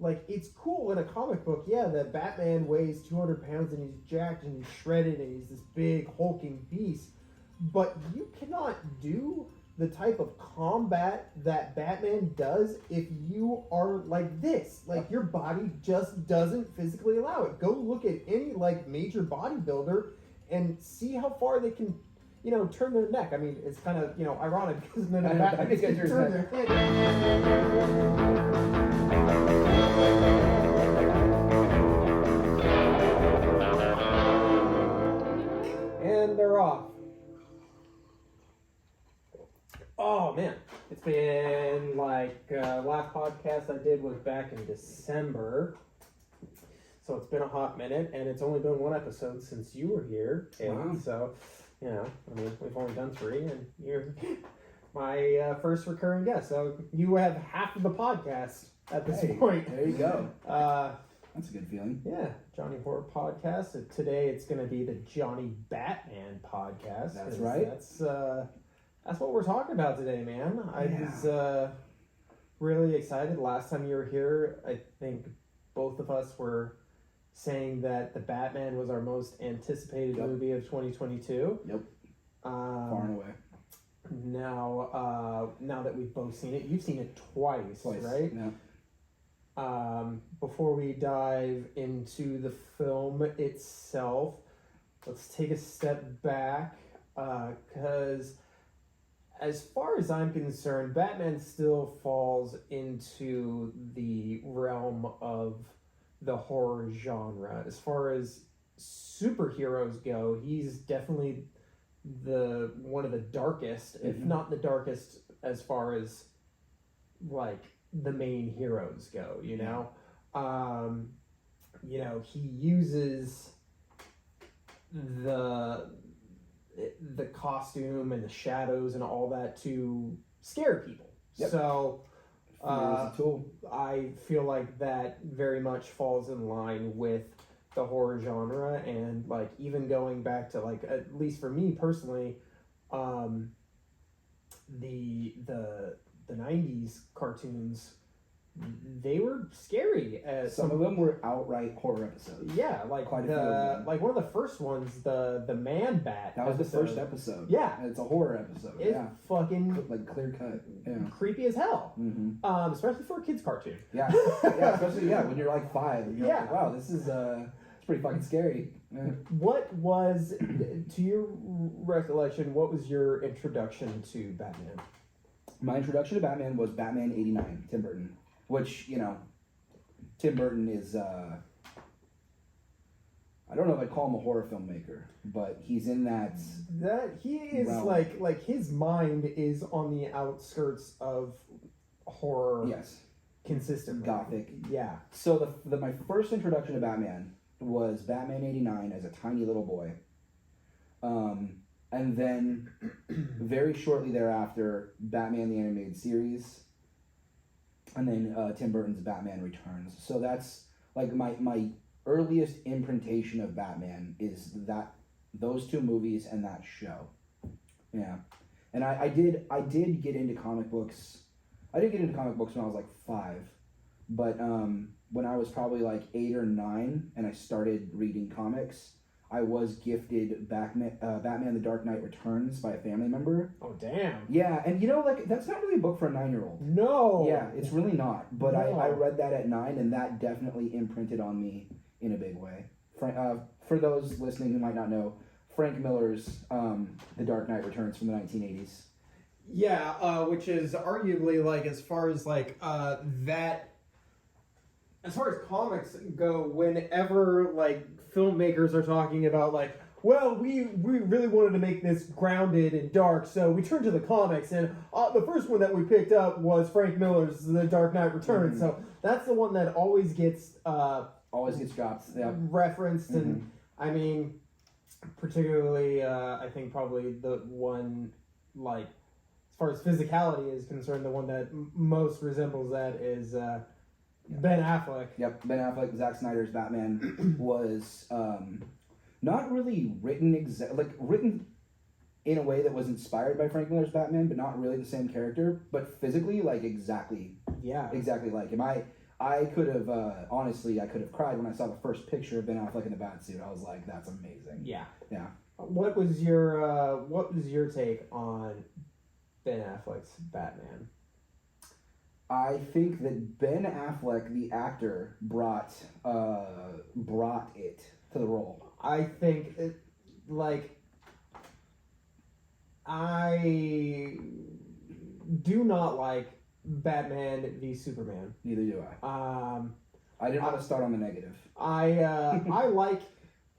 like, it's cool in a comic book, yeah, that Batman weighs 200 pounds and he's jacked and he's shredded and he's this big hulking beast, but you cannot do the type of combat that Batman does if you are like this. Like, your body just doesn't physically allow it. Go look at any, like, major bodybuilder and see how far they can, you know, turn their neck. I mean, it's kind of, you know, ironic because none of Batman can turn their head. And they're off. Oh man, it's been like last podcast I did was back in December, so it's been a hot minute, and it's only been one episode since you were here. Wow. So, you know, I mean, we've only done 3, and you're my first recurring guest. So you have half of the podcast at this point. There you go. That's a good feeling. Yeah, Jony Horror Podcast. Today it's going to be the Jony Batman Podcast. That's right. That's what we're talking about today, man. I was really excited. Last time you were here, I think both of us were saying that The Batman was our most anticipated movie of 2022. Yep. Far and away. Now that we've both seen it, you've seen it twice. Right? Yeah. Before we dive into the film itself, let's take a step back, because as far as I'm concerned, Batman still falls into the realm of the horror genre. As far as superheroes go, he's definitely one of the darkest, if not the darkest, as far as like the main heroes go, you know? You know, he uses the costume and the shadows and all that to scare people. Yep. So I feel like that very much falls in line with the horror genre, and like even going back to, like, at least for me personally, the 90s cartoons, they were scary. Some of them were outright horror episodes. Yeah, like one of the first ones, the Man Bat. That was the first episode. Yeah, and it's a horror episode. It's fucking like clear cut. Yeah. Creepy as hell. Mm-hmm. Especially for a kids cartoon. Yeah, especially when you're like 5. And you're like, wow, this is it's pretty fucking scary. Yeah. What was, to your recollection, what was your introduction to Batman? My introduction to Batman was Batman '89, Tim Burton. Which, you know, Tim Burton is, I don't know if I'd call him a horror filmmaker, but he's in that he is realm. like his mind is on the outskirts of horror. Yes. Consistently. Gothic. Yeah. So my first introduction to Batman was Batman '89 as a tiny little boy. And then very shortly thereafter, Batman the Animated Series. And then Tim Burton's Batman Returns. So that's like my earliest imprintation of Batman is those 2 movies and that show. Yeah, and I did get into comic books. I did get into comic books when I was like 5, but when I was probably like 8 or 9 and I started reading comics, I was gifted Batman The Dark Knight Returns by a family member. Oh, damn. Yeah, and you know, like, that's not really a book for a 9-year-old. No. Yeah, it's really not. But no. I read that at 9, and that definitely imprinted on me in a big way. For those listening who might not know, Frank Miller's The Dark Knight Returns from the 1980s. Yeah, which is arguably, like, as far as comics go, whenever, like, filmmakers are talking about, like, well, we really wanted to make this grounded and dark, so we turned to the comics, and the first one that we picked up was Frank Miller's The Dark Knight Returns. So that's the one that always gets dropped, referenced, and I mean, particularly, I think probably the one, like, as far as physicality is concerned, the one that most resembles that is Ben Affleck. Yep, Ben Affleck, Zack Snyder's Batman was not really written in a way that was inspired by Frank Miller's Batman, but not really the same character, but physically, like, exactly like him. I could have honestly, I could have cried when I saw the first picture of Ben Affleck in the Batsuit. I was like, "That's amazing." Yeah. Yeah. What was your take on Ben Affleck's Batman? I think that Ben Affleck, the actor, brought it to the role. I think I do not like Batman v Superman. Neither do I. I didn't want to start on the negative. I like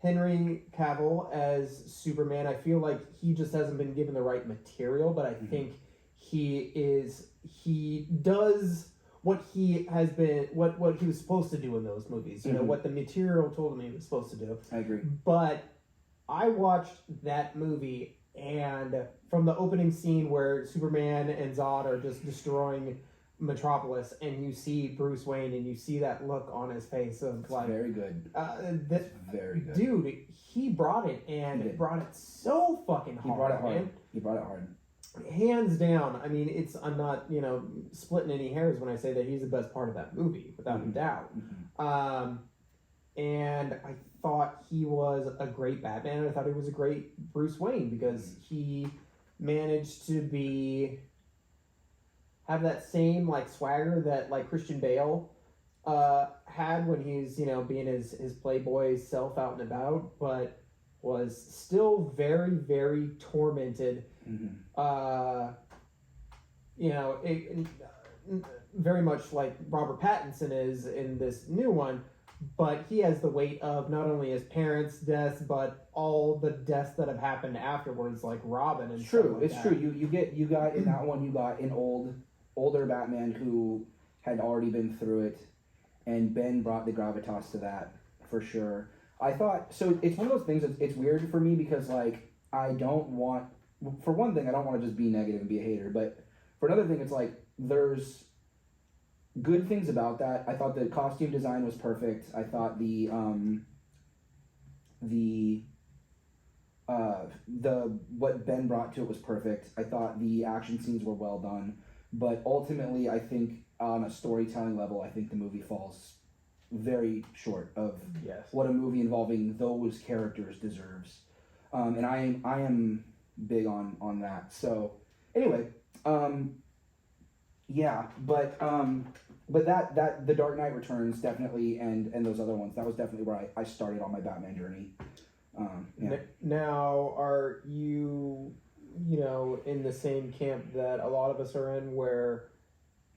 Henry Cavill as Superman. I feel like he just hasn't been given the right material, but I think he does what he has been, what he was supposed to do in those movies. You know, what the material told him he was supposed to do. I agree. But I watched that movie, and from the opening scene where Superman and Zod are just destroying Metropolis, and you see Bruce Wayne, and you see that look on his face of like, very good. Very good. Dude, he brought it, and brought it so fucking hard. He brought it hard. Man. He brought it hard. Hands down. I mean, I'm not, splitting any hairs when I say that he's the best part of that movie, without a doubt. And I thought he was a great Batman, and I thought he was a great Bruce Wayne, because he managed to have that same like swagger that like Christian Bale had when he's being his playboy self out and about, but was still very, very tormented. Very much like Robert Pattinson is in this new one, but he has the weight of not only his parents' deaths, but all the deaths that have happened afterwards, like Robin and stuff like It's that. true. You got in that one. You got an older Batman who had already been through it, and Ben brought the gravitas to that for sure. I thought so. It's one of those things. It's weird for me because like I don't want. For one thing, I don't want to just be negative and be a hater, but for another thing, it's like there's good things about that. I thought the costume design was perfect. I thought the what Ben brought to it was perfect. I thought the action scenes were well done, but ultimately, I think on a storytelling level, I think the movie falls very short of what a movie involving those characters deserves. And I am big on that. So anyway, but that The Dark Knight Returns definitely, and those other ones, that was definitely where I started on my Batman journey. Now, are you in the same camp that a lot of us are in, where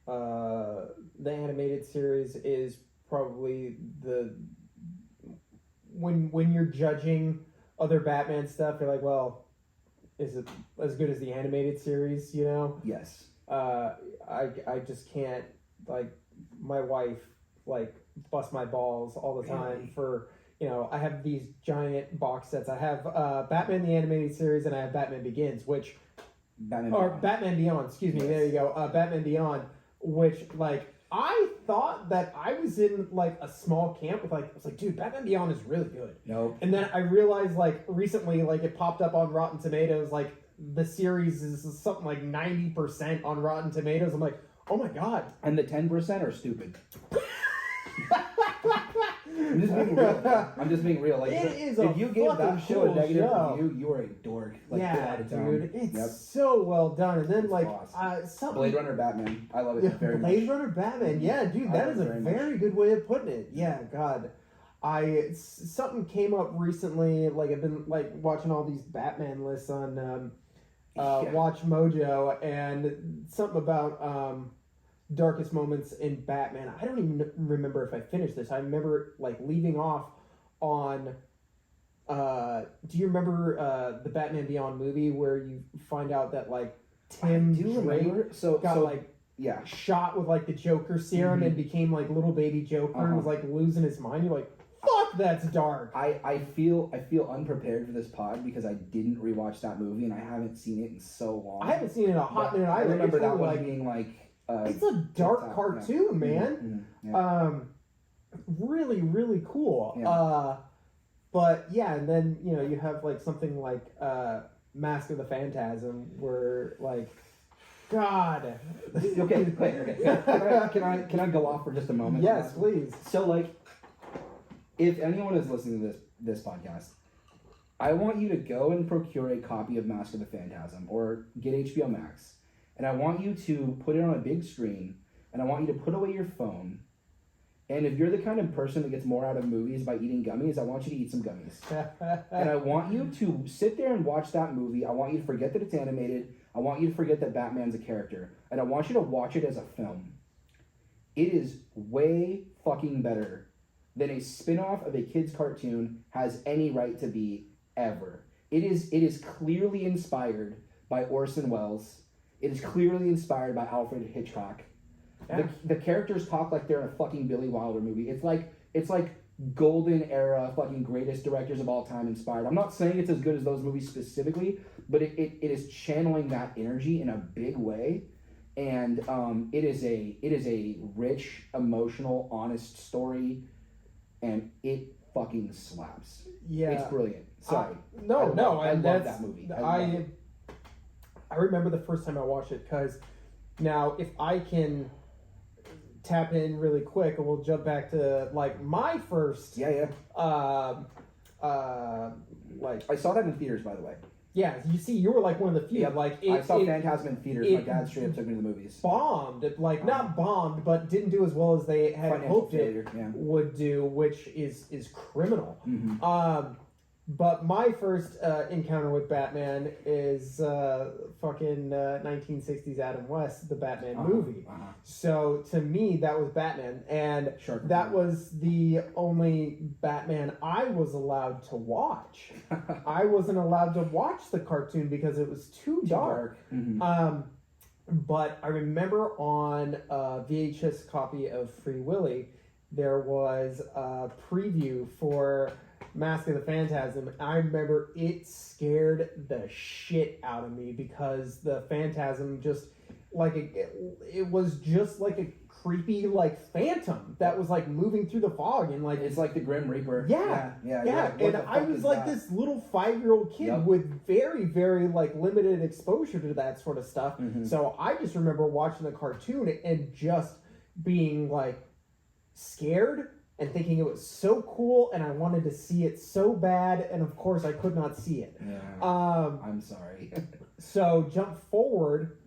the animated series is probably when you're judging other Batman stuff, you're like, well, is it as good as the animated series? Yes. I just can't, like, my wife like busts my balls all the time for I have these giant box sets. I have Batman the Animated Series, and I have Batman Begins, Batman Beyond, excuse me, there you go, Batman Beyond, which, like, I thought that I was in, like, a small camp with, like, I was like, dude, Batman Beyond is really good. Nope. And then I realized, like, recently, like, it popped up on Rotten Tomatoes, like, the series is something like 90% on Rotten Tomatoes. I'm like, oh my god. And the 10% are stupid. I'm just being real. Like, if you give that show a negative review, you are a dork. Like, dude, it's so well done. And then like something Blade Runner Batman, I love it very much. Blade Runner Batman, yeah, dude, that is a very good way of putting it. Yeah, God, something came up recently. Like, I've been like watching all these Batman lists on Watch Mojo, and something about darkest moments in Batman. I don't even remember if I finished this. I remember like leaving off on do you remember the Batman Beyond movie where you find out that like Tim Drake got shot with like the Joker serum and became like little baby Joker and was like losing his mind? You're like, fuck, that's dark. I feel unprepared for this pod because I didn't rewatch that movie and I haven't seen it in so long. I haven't seen it in a hot minute. I remember that one being like it's a dark cartoon, man. Really, really cool. But yeah, and then you have like something like Mask of the Phantasm, where like God. Okay, wait. Can I go off for just a moment? Yes, please. So, like, if anyone is listening to this podcast, I want you to go and procure a copy of Mask of the Phantasm or get HBO Max, and I want you to put it on a big screen, and I want you to put away your phone. And if you're the kind of person that gets more out of movies by eating gummies, I want you to eat some gummies. And I want you to sit there and watch that movie. I want you to forget that it's animated. I want you to forget that Batman's a character. And I want you to watch it as a film. It is way fucking better than a spin-off of a kid's cartoon has any right to be ever. It is clearly inspired by Orson Welles. It is clearly inspired by Alfred Hitchcock. Yeah. The characters talk like they're in a fucking Billy Wilder movie. It's like golden era fucking greatest directors of all time inspired. I'm not saying it's as good as those movies specifically, but it is channeling that energy in a big way. And it is a rich, emotional, honest story, and it fucking slaps. Yeah, it's brilliant. Sorry, I love that movie. I remember the first time I watched it, because now if I can tap in really quick, and we'll jump back to like my first. Yeah. Like I saw that in theaters, by the way. Yeah, you see, you were like one of the few. Yeah, like I saw Phantasm in theaters. My dad straight up took me to the movies. Bombed, like not bombed, but didn't do as well as they had hoped failure, it would do, which is criminal. Mm-hmm. But my first encounter with Batman is fucking 1960s Adam West, the Batman movie. So to me, that was Batman, and that was the only Batman I was allowed to watch. I wasn't allowed to watch the cartoon because it was too dark. Mm-hmm. But I remember on a VHS copy of Free Willy, there was a preview for Mask of the Phantasm. I remember it scared the shit out of me because the Phantasm just like it was just like a creepy like phantom that was like moving through the fog, and like it's like the Grim Reaper. Yeah. And I was like this little 5-year-old kid with very, very like limited exposure to that sort of stuff. Mm-hmm. So I just remember watching the cartoon and just being like scared and thinking it was so cool, and I wanted to see it so bad, and of course I could not see it. Yeah. I'm sorry. So jump forward,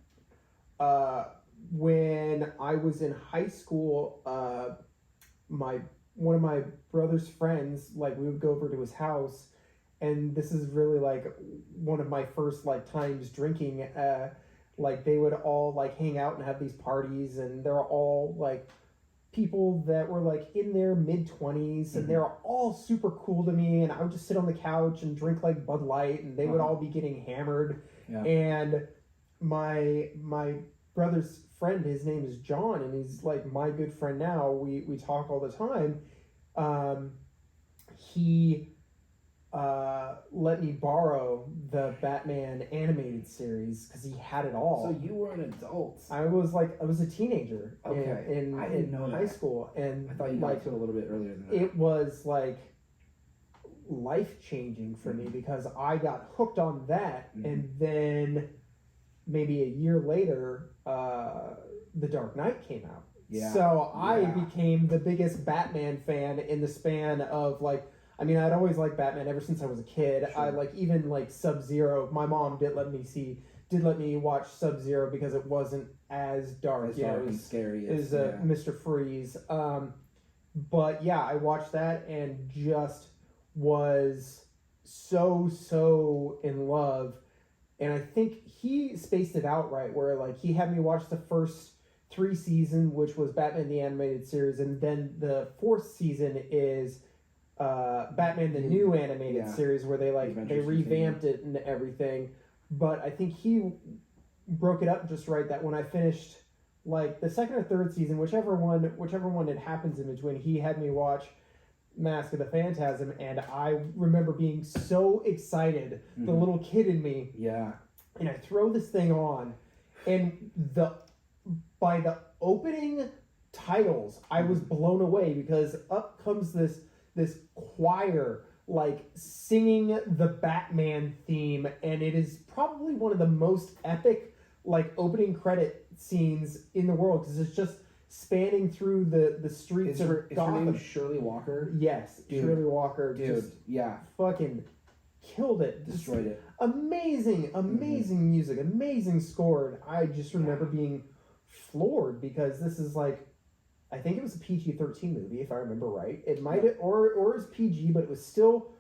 when I was in high school, one of my brother's friends, like we would go over to his house, and this is really like one of my first like times drinking. Like they would all like hang out and have these parties, and they're all like people that were like in their mid-20s, and they were all super cool to me, and I would just sit on the couch and drink like Bud Light, and they would all be getting hammered. And my brother's friend, his name is John, and he's like my good friend now. We talk all the time. He let me borrow the Batman animated series because he had it all. So you were an adult. I was a teenager. Okay. in I didn't know high that. school, and I thought you got to it a little bit earlier than that. it was like life changing for me because I got hooked on that, and then maybe a year later, The Dark Knight came out. Yeah. So I became the biggest Batman fan in the span of like. I mean, I'd always liked Batman ever since I was a kid. Sure. I like even like Sub-Zero. My mom did let me watch Sub-Zero because it wasn't as dark, and scary as Mr. Freeze. But yeah, I watched that and just was so in love. And I think he spaced it out right, where like he had me watch the first 3 seasons, which was Batman the Animated Series, and then the 4th season is Batman the New Animated Series, where they revamped it and everything. But I think he broke it up just right, that when I finished like the 2nd or 3rd season, whichever one it happens in between, he had me watch Mask of the Phantasm, and I remember being so excited, the little kid in me. Yeah. And I throw this thing on, and by the opening titles, I was blown away because up comes this choir like singing the Batman theme, and it is probably one of the most epic like opening credit scenes in the world because it's just spanning through the streets Is of her Gotham. name Shirley Walker? Yes, Dude. Shirley Walker. Dude, just yeah. fucking killed it. Destroyed it. Amazing music, amazing score. And I just remember being floored because this is like, I think it was a PG-13 movie if I remember right. It might have, or it was PG, but it was still.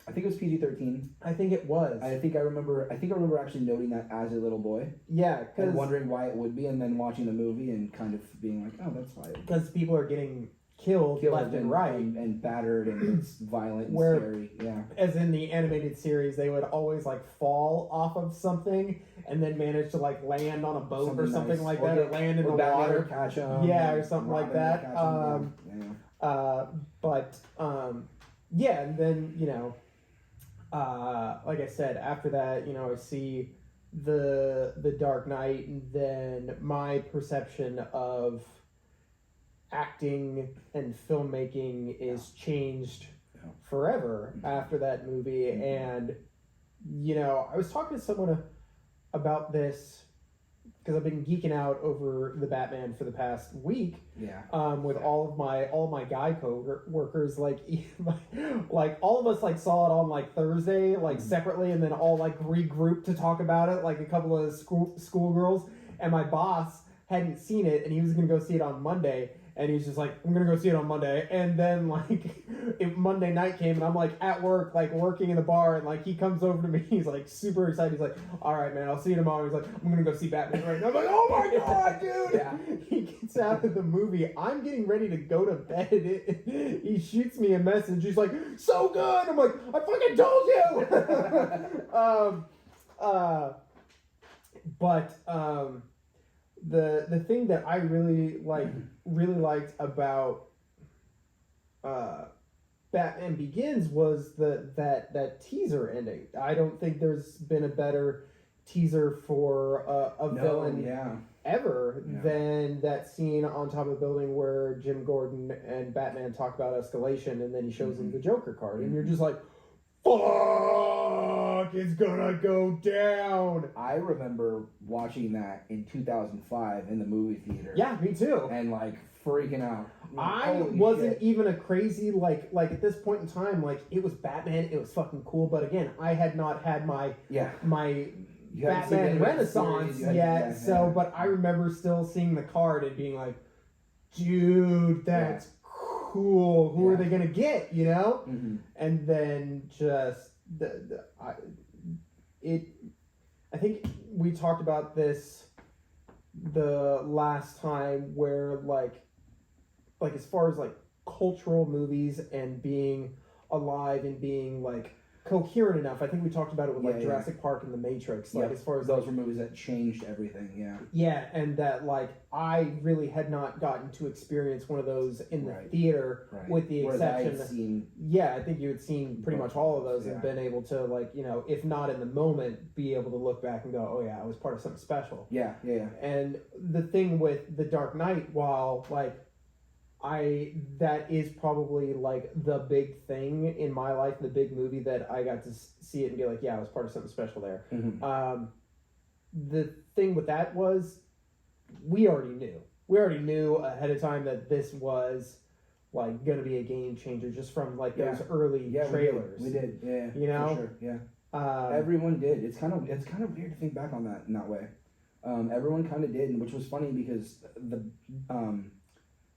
I think it was PG-13. I think it was. I think I remember actually noting that as a little boy. Yeah, and wondering why it would be, and then watching the movie and kind of being like, oh, that's why. Because people are getting killed left and right. And battered, and it's violent and scary. Yeah. As in the animated series, they would always like fall off of something and then manage to like land on a boat or something like that, or land in the water. Catch them, yeah, or something like that. Yeah, and then, you know, like I said, after that, you know, I see the Dark Knight, and then my perception of acting and filmmaking is changed forever after that movie. And, you know, I was talking to someone about this because I've been geeking out over the Batman for the past week. Yeah. With all of my guy co-workers, like all of us like saw it on like Thursday, like separately, and then all like regrouped to talk about it, like a couple of schoolgirls, and my boss hadn't seen it, and he was gonna go see it on Monday. And he's just like, I'm going to go see it on Monday. And then, like, Monday night came, and I'm, like, at work, like, working in the bar. And, like, he comes over to me. He's, like, super excited. He's like, all right, man, I'll see you tomorrow. He's like, I'm going to go see Batman right now. I'm like, oh, my God, dude. Yeah. He gets out of the movie. I'm getting ready to go to bed. He shoots me a message. He's like, so good. I'm like, I fucking told you. The thing that I really liked about Batman Begins was that teaser ending. I don't think there's been a better teaser for a villain ever than that scene on top of the building where Jim Gordon and Batman talk about escalation, and then he shows him the Joker card, and you're just like, fuck, it's gonna go down. I remember watching that in 2005 in the movie theater. Yeah, me too. And like freaking out. I wasn't even a crazy, like at this point in time, like it was Batman, it was fucking cool, but again, I had not had my Batman Renaissance yet, but I remember still seeing the card and being like, dude, that's cool. Who are they gonna get? You know, and then just I think we talked about this the last time, where like as far as like cultural movies and being alive and being like coherent enough. I think we talked about it with Jurassic Park and The Matrix. Like as far as those were movies that changed everything. Yeah. Yeah, and that like I really had not gotten to experience one of those in the theater, with the exception. I think you had seen pretty much all of those and been able to, like, you know, if not in the moment, be able to look back and go, oh yeah, I was part of something special. Yeah. And the thing with The Dark Knight, while like that is probably like the big thing in my life, the big movie that I got to see it and be like, yeah, I was part of something special there. The thing with that was we already knew ahead of time that this was like going to be a game changer just from like those early trailers. We did. Yeah. You know? For sure. Yeah. Everyone did. It's kind of weird to think back on that in that way. Everyone kind of did, which was funny because the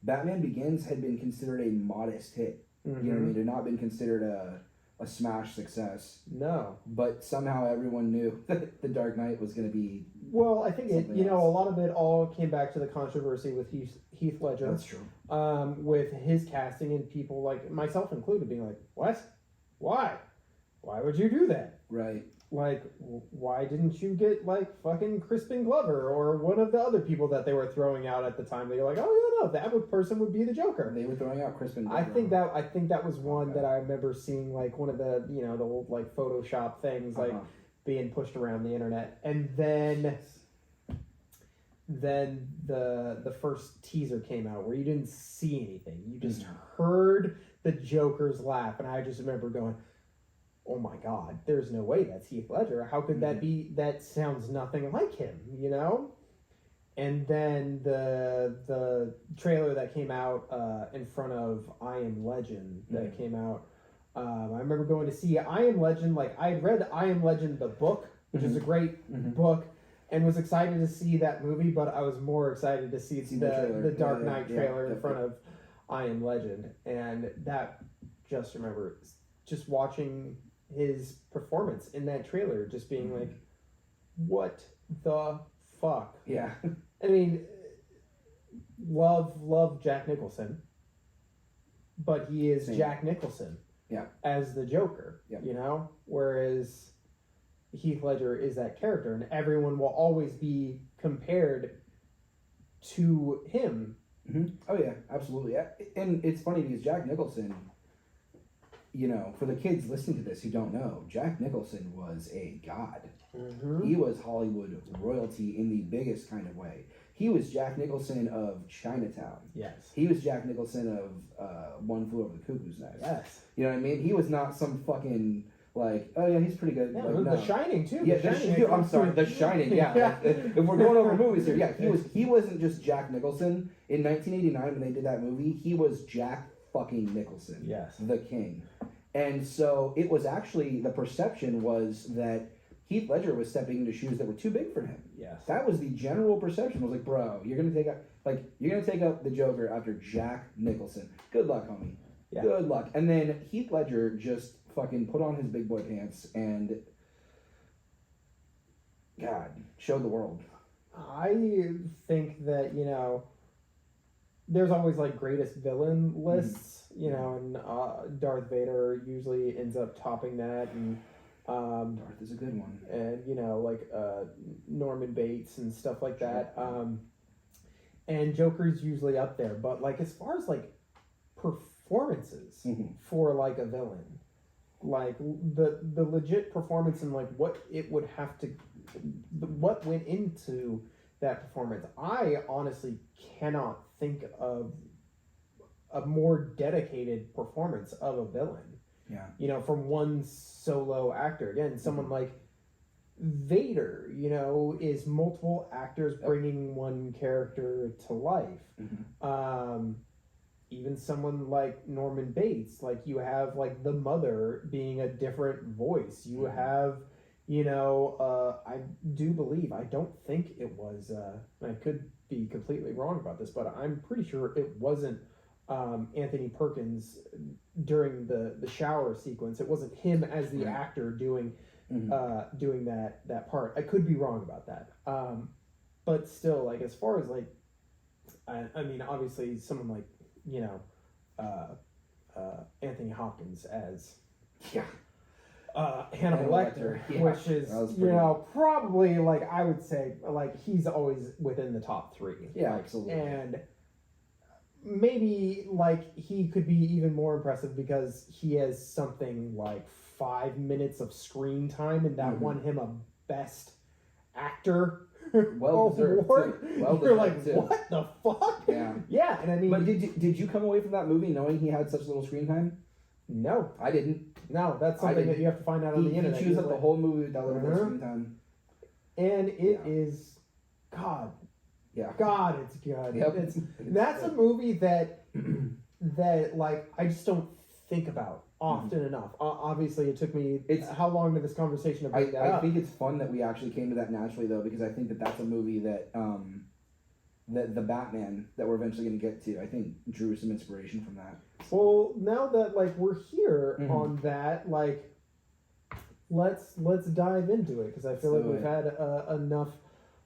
Batman Begins had been considered a modest hit. You know what I mean? It had not been considered a smash success. No. But somehow everyone knew that The Dark Knight was going to be... Well, I think a lot of it all came back to the controversy with Heath Ledger. That's true. With his casting and people, like myself included, being like, what? Why? Why would you do that? Right. Like, why didn't you get, like, fucking Crispin Glover or one of the other people that they were throwing out at the time? They were like, oh, yeah, no, that person would be the Joker. They were throwing out Crispin Glover. I think that was one that I remember seeing, like, one of the, you know, the old, like, Photoshop things, like, being pushed around the internet. And then the first teaser came out where you didn't see anything. You just heard the Joker's laugh. And I just remember going... oh my god, there's no way that's Heath Ledger. How could that be? That sounds nothing like him, you know? And then the trailer that came out in front of I Am Legend that came out, I remember going to see I Am Legend. Like, I had read I Am Legend, the book, which is a great book, and was excited to see that movie, but I was more excited to see the Dark Knight trailer in front of I Am Legend. And that, just remember, just watching his performance in that trailer, just being like, what the fuck? Yeah. I mean, love Jack Nicholson, but he is Jack Nicholson as the Joker, you know? Whereas Heath Ledger is that character, and everyone will always be compared to him. Oh, yeah, absolutely. And it's funny because Jack Nicholson, you know, for the kids listening to this who don't know, Jack Nicholson was a god. He was Hollywood royalty in the biggest kind of way. He was Jack Nicholson of Chinatown. Yes. He was Jack Nicholson of One Flew Over the Cuckoo's Nest. Yes. You know what I mean? He was not some fucking, like, oh yeah, he's pretty good. Yeah, like, The no. Shining too. Yeah, The Shining, The Shining. Yeah. Like, if we're going over movies here, yeah, he wasn't just Jack Nicholson in 1989 when they did that movie. He was Jack fucking Nicholson. Yes. The king. And so it was actually, the perception was that Heath Ledger was stepping into shoes that were too big for him. Yes. That was the general perception. I was like, bro, you're gonna take up the Joker after Jack Nicholson. Good luck, homie. Yeah. Good luck. And then Heath Ledger just fucking put on his big boy pants and, God, showed the world. I think that, you know, there's always like greatest villain lists, you know, and Darth Vader usually ends up topping that, and Darth is a good one. And, you know, like Norman Bates and stuff like that. And Joker's usually up there, but like as far as like performances for like a villain, like the legit performance and like what it would have to, what went into that performance, I honestly cannot think of a more dedicated performance of a villain. Yeah. You know, from one solo actor. Again, someone like Vader, you know, is multiple actors bringing one character to life. Even someone like Norman Bates, like you have like the mother being a different voice. You have, you know, I do believe, I don't think it was, I could be completely wrong about this, but I'm pretty sure it wasn't Anthony Perkins during the shower sequence. It wasn't him as the actor doing doing that part. I could be wrong about that. But still, like as far as like, I mean, obviously someone like, you know, Anthony Hopkins as Hannibal Lecter, which is, you know, probably like I would say like he's always within the top 3. Yeah, like, absolutely. And maybe like he could be even more impressive because he has something like 5 minutes of screen time, and that won him a Best Actor award. You're like, what the fuck? Yeah, and I mean, but did you come away from that movie knowing he had such little screen time? No, I didn't. No, that's something that you have to find out on the internet. He chews up the whole movie with that little bit of screen time, and it is, God. Yeah. God, it's good. Yep. That's a movie that like I just don't think about often enough. Obviously, it took me how long to this conversation to bring that up? I think it's fun that we actually came to that naturally though, because I think that that's a movie that that the Batman that we're eventually going to get to, I think drew some inspiration from that. Well, now that like we're here on that, like let's dive into it because I feel like we've had enough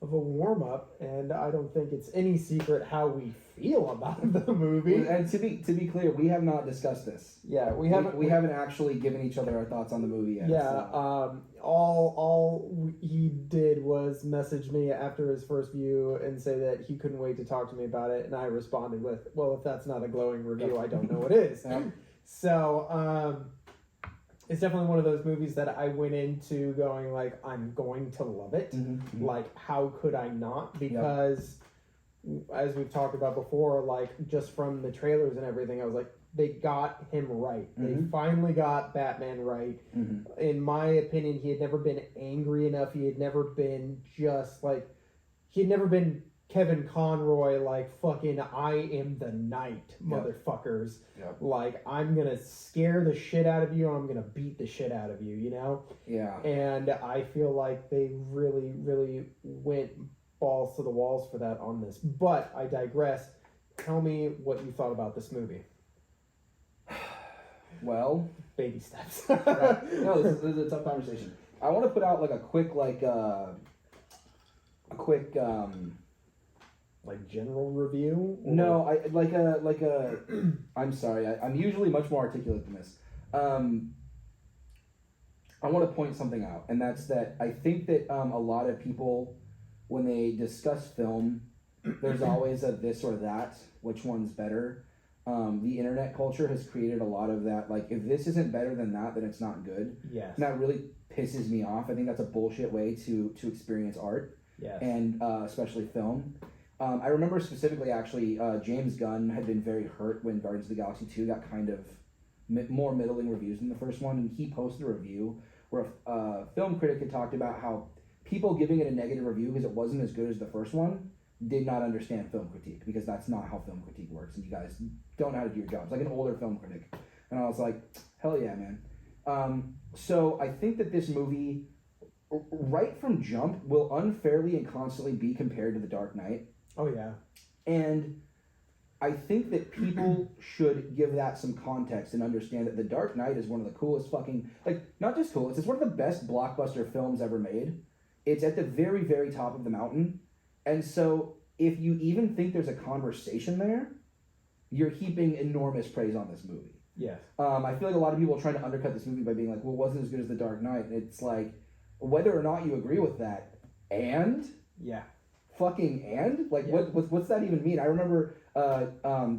of a warm-up, and I don't think it's any secret how we feel about the movie. And to be clear, we have not discussed this. Yeah, we haven't actually given each other our thoughts on the movie yet. Yeah, so. All he did was message me after his first view and say that he couldn't wait to talk to me about it, and I responded with, well, if that's not a glowing review, I don't know what is. So, it's definitely one of those movies that I went into going like, I'm going to love it. Like, how could I not? Because as we've talked about before, like just from the trailers and everything, I was like, they got him right. They Mhm. finally got Batman right. Mm-hmm. In my opinion, he had never been angry enough. He had never been just like, he had never been Kevin Conroy, like, fucking, I am the knight, motherfuckers. Yep. Like, I'm gonna scare the shit out of you, and I'm gonna beat the shit out of you, you know? Yeah. And I feel like they really, really went balls to the walls for that on this. But I digress. Tell me what you thought about this movie. Well, Baby steps. right. No, this is a tough conversation. I want to put out like a quick like general review? Or... No, I like a. I'm sorry. I'm usually much more articulate than this. I want to point something out, and that's that I think that a lot of people, when they discuss film, there's always a this or that. Which one's better? The internet culture has created a lot of that. Like, if this isn't better than that, then it's not good. Yes. And that really pisses me off. I think that's a bullshit way to experience art. Yes. And especially film. I remember specifically, actually, James Gunn had been very hurt when Guardians of the Galaxy 2 got kind of more middling reviews than the first one, and he posted a review where a film critic had talked about how people giving it a negative review because it wasn't as good as the first one did not understand film critique, because that's not how film critique works, and you guys don't know how to do your jobs. Like an older film critic. And I was like, hell yeah, man. So I think that this movie, right from jump, will unfairly and constantly be compared to The Dark Knight. Oh, yeah. And I think that people should give that some context and understand that The Dark Knight is one of the coolest fucking, like, not just coolest, it's one of the best blockbuster films ever made. It's at the very, very top of the mountain. And so if you even think there's a conversation there, you're heaping enormous praise on this movie. Yes. I feel like a lot of people are trying to undercut this movie by being like, well, it wasn't as good as The Dark Knight. And it's like, whether or not you agree with that, and? Yeah. Fucking and? Like, yeah. What's that even mean? I remember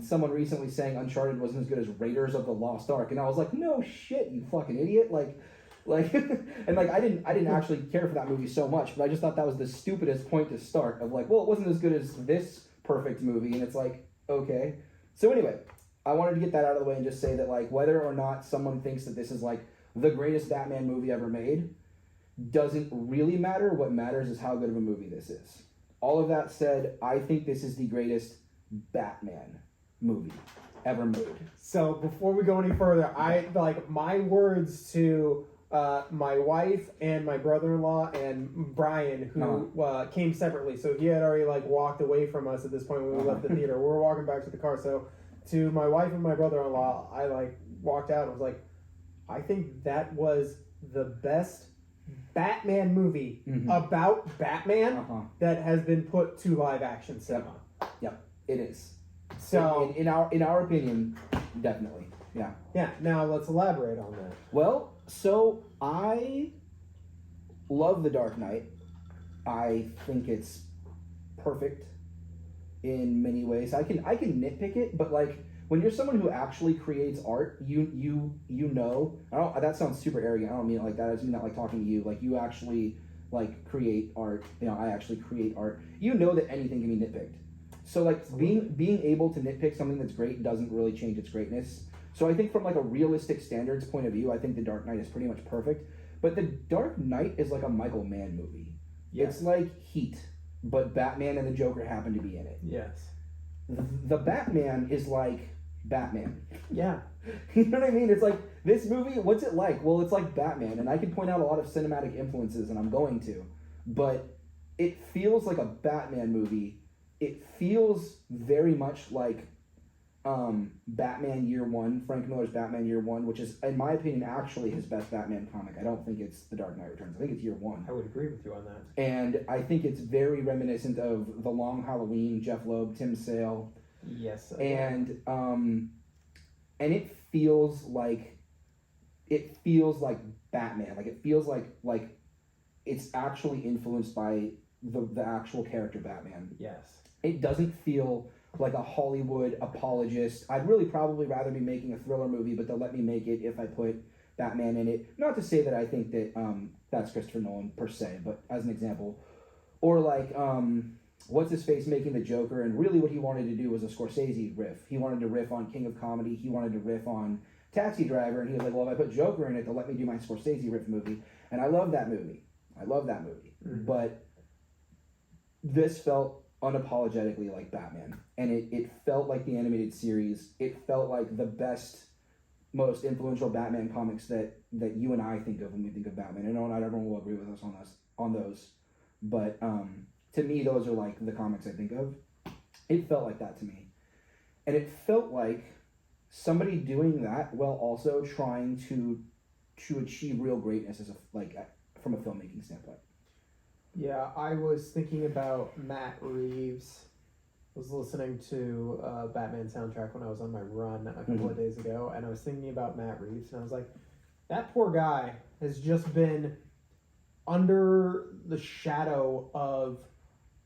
someone recently saying Uncharted wasn't as good as Raiders of the Lost Ark, and I was like, no shit, you fucking idiot. Like, and like I didn't actually care for that movie so much, but I just thought that was the stupidest point to start of like, well, it wasn't as good as this perfect movie, and it's like, okay. So anyway, I wanted to get that out of the way and just say that, like, whether or not someone thinks that this is like the greatest Batman movie ever made doesn't really matter. What matters is how good of a movie this is. All of that said, I think this is the greatest Batman movie ever made. So before we go any further, I like my words to my wife and my brother-in-law and Brian, who came separately. So he had already like walked away from us at this point when we left the theater. We were walking back to the car. So to my wife and my brother-in-law, I like walked out and was like, I think that was the best Batman movie about Batman that has been put to live action cinema. Yep, it is. So in our opinion, definitely. Yeah. Yeah, now let's elaborate on that. Well, so I love The Dark Knight. I think it's perfect in many ways. I can nitpick it, but like when you're someone who actually creates art, you know. That sounds super arrogant. I don't mean it like that. I just mean that like talking to you. Like you actually like create art. You know, I actually create art. You know that anything can be nitpicked. So like being able to nitpick something that's great doesn't really change its greatness. So I think from like a realistic standards point of view, I think The Dark Knight is pretty much perfect. But The Dark Knight is like a Michael Mann movie. Yes. It's like Heat, but Batman and the Joker happen to be in it. Yes. The Batman is like Batman. Yeah. You know what I mean? It's like, this movie, what's it like? Well, it's like Batman, and I can point out a lot of cinematic influences, and I'm going to. But it feels like a Batman movie. It feels very much like Batman Year One, Frank Miller's Batman Year One, which is, in my opinion, actually his best Batman comic. I don't think it's The Dark Knight Returns. I think it's Year One. I would agree with you on that. And I think it's very reminiscent of The Long Halloween, Jeff Loeb, Tim Sale. Yes. And it feels like Batman. Like it feels like it's actually influenced by the actual character Batman. Yes. It doesn't feel like a Hollywood apologist. I'd really probably rather be making a thriller movie, but they'll let me make it if I put Batman in it. Not to say that I think that that's Christopher Nolan per se, but as an example. Or like what's his face making the Joker, and really what he wanted to do was a Scorsese riff. He wanted to riff on King of Comedy. He wanted to riff on Taxi Driver, and he was like, well, if I put Joker in it, they'll let me do my Scorsese riff movie. And I love that movie. Mm-hmm. But this felt unapologetically like Batman. And it felt like the animated series. It felt like the best, most influential Batman comics that you and I think of when we think of Batman. And not everyone will agree with us on those. But to me, those are like the comics I think of. It felt like that to me. And it felt like somebody doing that while also trying to achieve real greatness from a filmmaking standpoint. Yeah, I was thinking about Matt Reeves. I was listening to Batman soundtrack when I was on my run a couple of days ago, and I was thinking about Matt Reeves, and I was like, that poor guy has just been under the shadow of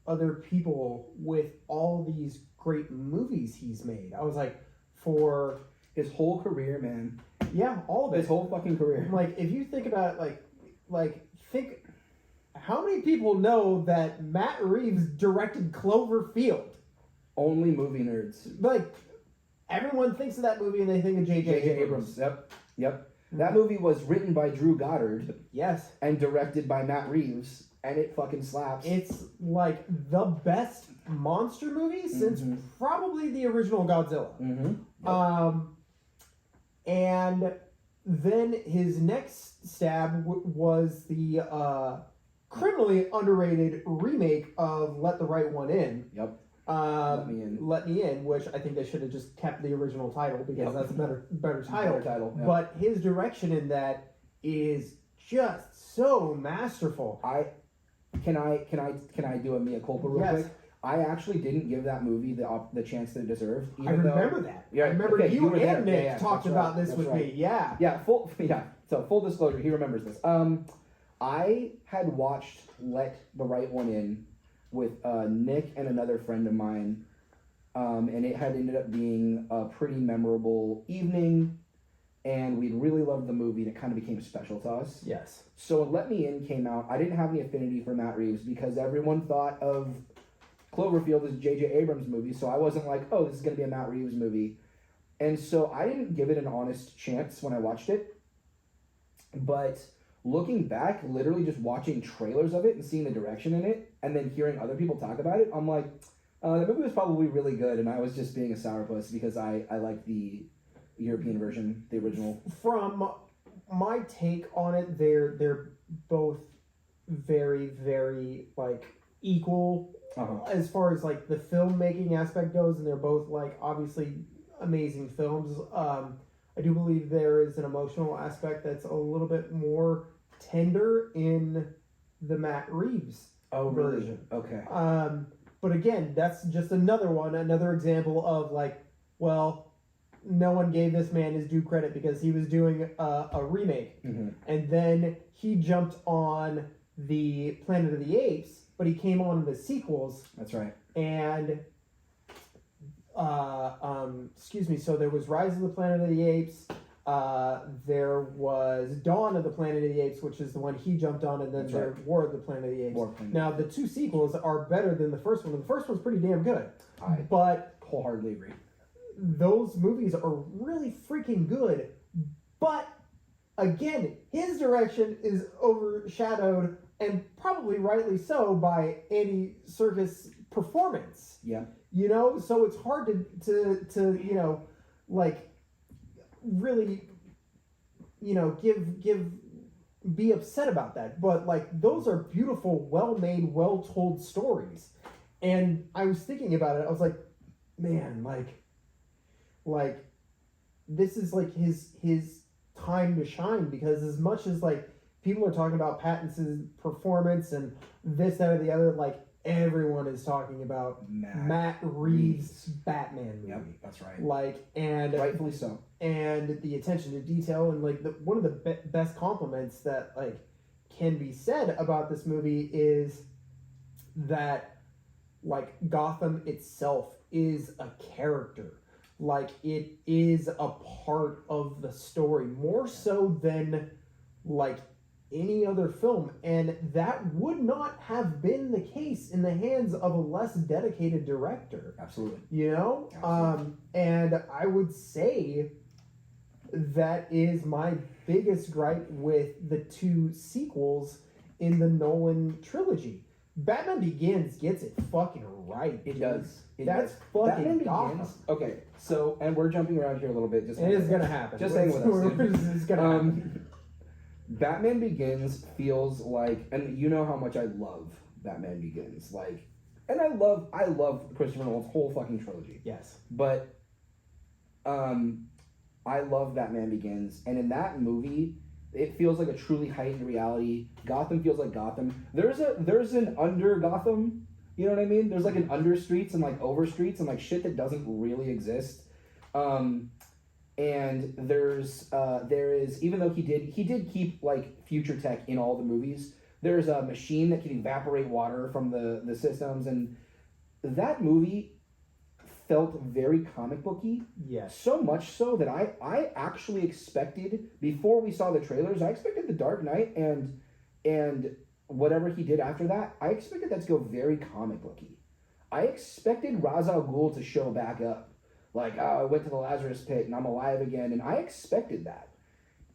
other people with all these great movies he's made. I was like, for his whole career, man. Yeah, all of it. His whole fucking career. Like, if you think about it, think how many people know that Matt Reeves directed Cloverfield? Only movie nerds. Like, everyone thinks of that movie and they think of J.J. Abrams. Yep. Mm-hmm. That movie was written by Drew Goddard. Yes. And directed by Matt Reeves, and it fucking slaps. It's like the best monster movie since probably the original Godzilla. Mm-hmm. Yep. And then his next stab was the criminally underrated remake of Let the Right One In. Yep. Let Me In, which I think they should have just kept the original title because that's a better title. Yep. But his direction in that is just so masterful. Can I do a mea culpa real quick? I actually didn't give that movie the chance that it deserved. I remember that. Yeah, I remember you and Nick talked about this with me. Yeah. Yeah. So full disclosure, he remembers this. I had watched Let the Right One In with Nick and another friend of mine, and it had ended up being a pretty memorable evening, and we really loved the movie, and it kind of became special to us. Yes. So when Let Me In came out, I didn't have any affinity for Matt Reeves because everyone thought of Cloverfield as J.J. Abrams' movie, so I wasn't like, oh, this is going to be a Matt Reeves movie. And so I didn't give it an honest chance when I watched it. But looking back, literally just watching trailers of it and seeing the direction in it, and then hearing other people talk about it, I'm like, the movie was probably really good, and I was just being a sourpuss because I like the European version, the original. From my take on it, they're both very, very, equal as far as, the filmmaking aspect goes, and they're both, obviously amazing films. I do believe there is an emotional aspect that's a little bit more tender in the Matt Reeves version. Okay. But again, that's just another example of no one gave this man his due credit because he was doing a remake. Mm-hmm. And then he jumped on the Planet of the Apes, but he came on the sequels. That's right. And so there was Rise of the Planet of the Apes, there was Dawn of the Planet of the Apes, which is the one he jumped on, and then there's War of the Planet of the Apes. Now, the two sequels are better than the first one, and the first one's pretty damn good. But wholeheartedly agree. Those movies are really freaking good, but again, his direction is overshadowed, and probably rightly so, by Andy Serkis' performance. Yeah. So it's hard to really, be upset about that. But, those are beautiful, well-made, well-told stories. And I was thinking about it, I was like, man, this is, his time to shine, because as much as, people are talking about Pattinson's performance and this, that, or the other, everyone is talking about Matt Reeves' Batman movie. Yep, that's right. And rightfully so. And the attention to detail, and one of the best compliments that can be said about this movie is that Gotham itself is a character. It is a part of the story, more so than any other film, and that would not have been the case in the hands of a less dedicated director. Absolutely. You know? Absolutely. And I would say that is my biggest gripe with the two sequels in the Nolan trilogy. Batman Begins gets it fucking right. It does. That's fucking Batman Gotham. Begins. Okay, so, and we're jumping around here a little bit. Just It is gonna happen. Just hang with us. It's gonna happen. Batman Begins feels like, and you know how much I love Batman Begins, like, and I love Christopher Nolan's whole fucking trilogy. Yes. But, I love Batman Begins, and in that movie, it feels like a truly heightened reality. Gotham feels like Gotham. There's an under Gotham. You know what I mean? There's like an under streets and like over streets and like shit that doesn't really exist. And there is, even though he did keep like future tech in all the movies, there's a machine that can evaporate water from the systems, and that movie felt very comic booky. Yes. So much so that I actually expected, before we saw the trailers, I expected The Dark Knight and whatever he did after that, I expected that to go very comic booky. I expected Ra's al Ghul to show back up. Like, I went to the Lazarus pit and I'm alive again, and I expected that.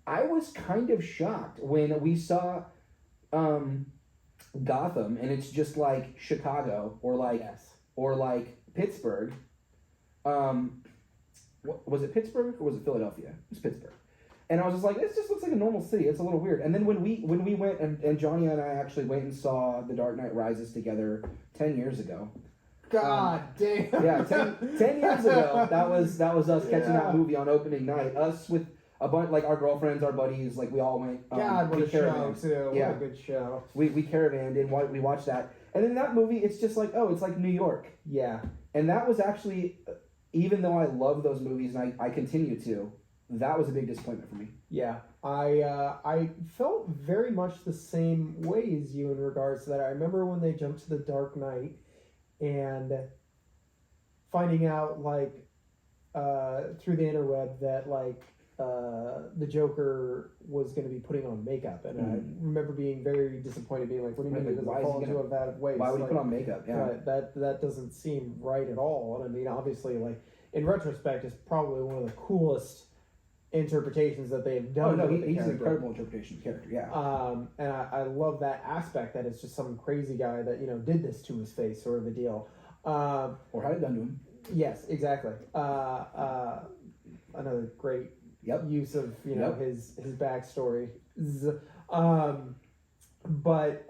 I was kind of shocked when we saw Gotham and it's just like Chicago or like Pittsburgh. Was it Pittsburgh or was it Philadelphia? It was Pittsburgh. And I was just like, this just looks like a normal city. It's a little weird. And then when we went and Jony and I actually went and saw The Dark Knight Rises together 10 years ago. God damn. Yeah, 10 years ago. That was us catching that movie on opening night. Us with a bunch, like our girlfriends, our buddies, like we all went. God, what we a show caravanned. too. Yeah. What a good show. We caravanned and we watched that. And in that movie, it's just like, oh, it's like New York. Yeah. And that was actually, even though I love those movies and I continue to, that was a big disappointment for me. Yeah, I felt very much the same way as you in regards to that. I remember when they jumped to the Dark Knight and finding out like through the interweb that like the Joker was going to be putting on makeup, and I remember being very disappointed, being like, "What do you mean it doesn't fall into a vat of waste? Why would he like, put on makeup? Yeah, that doesn't seem right at all." And I mean, obviously, like in retrospect, it's probably one of the coolest interpretations that they've done. Oh no, he's an incredible interpretation of the character. Yeah. And I love that aspect that it's just some crazy guy that did this to his face, sort of a deal. Or had it done to him. Yes, exactly. Another great use of his backstory. But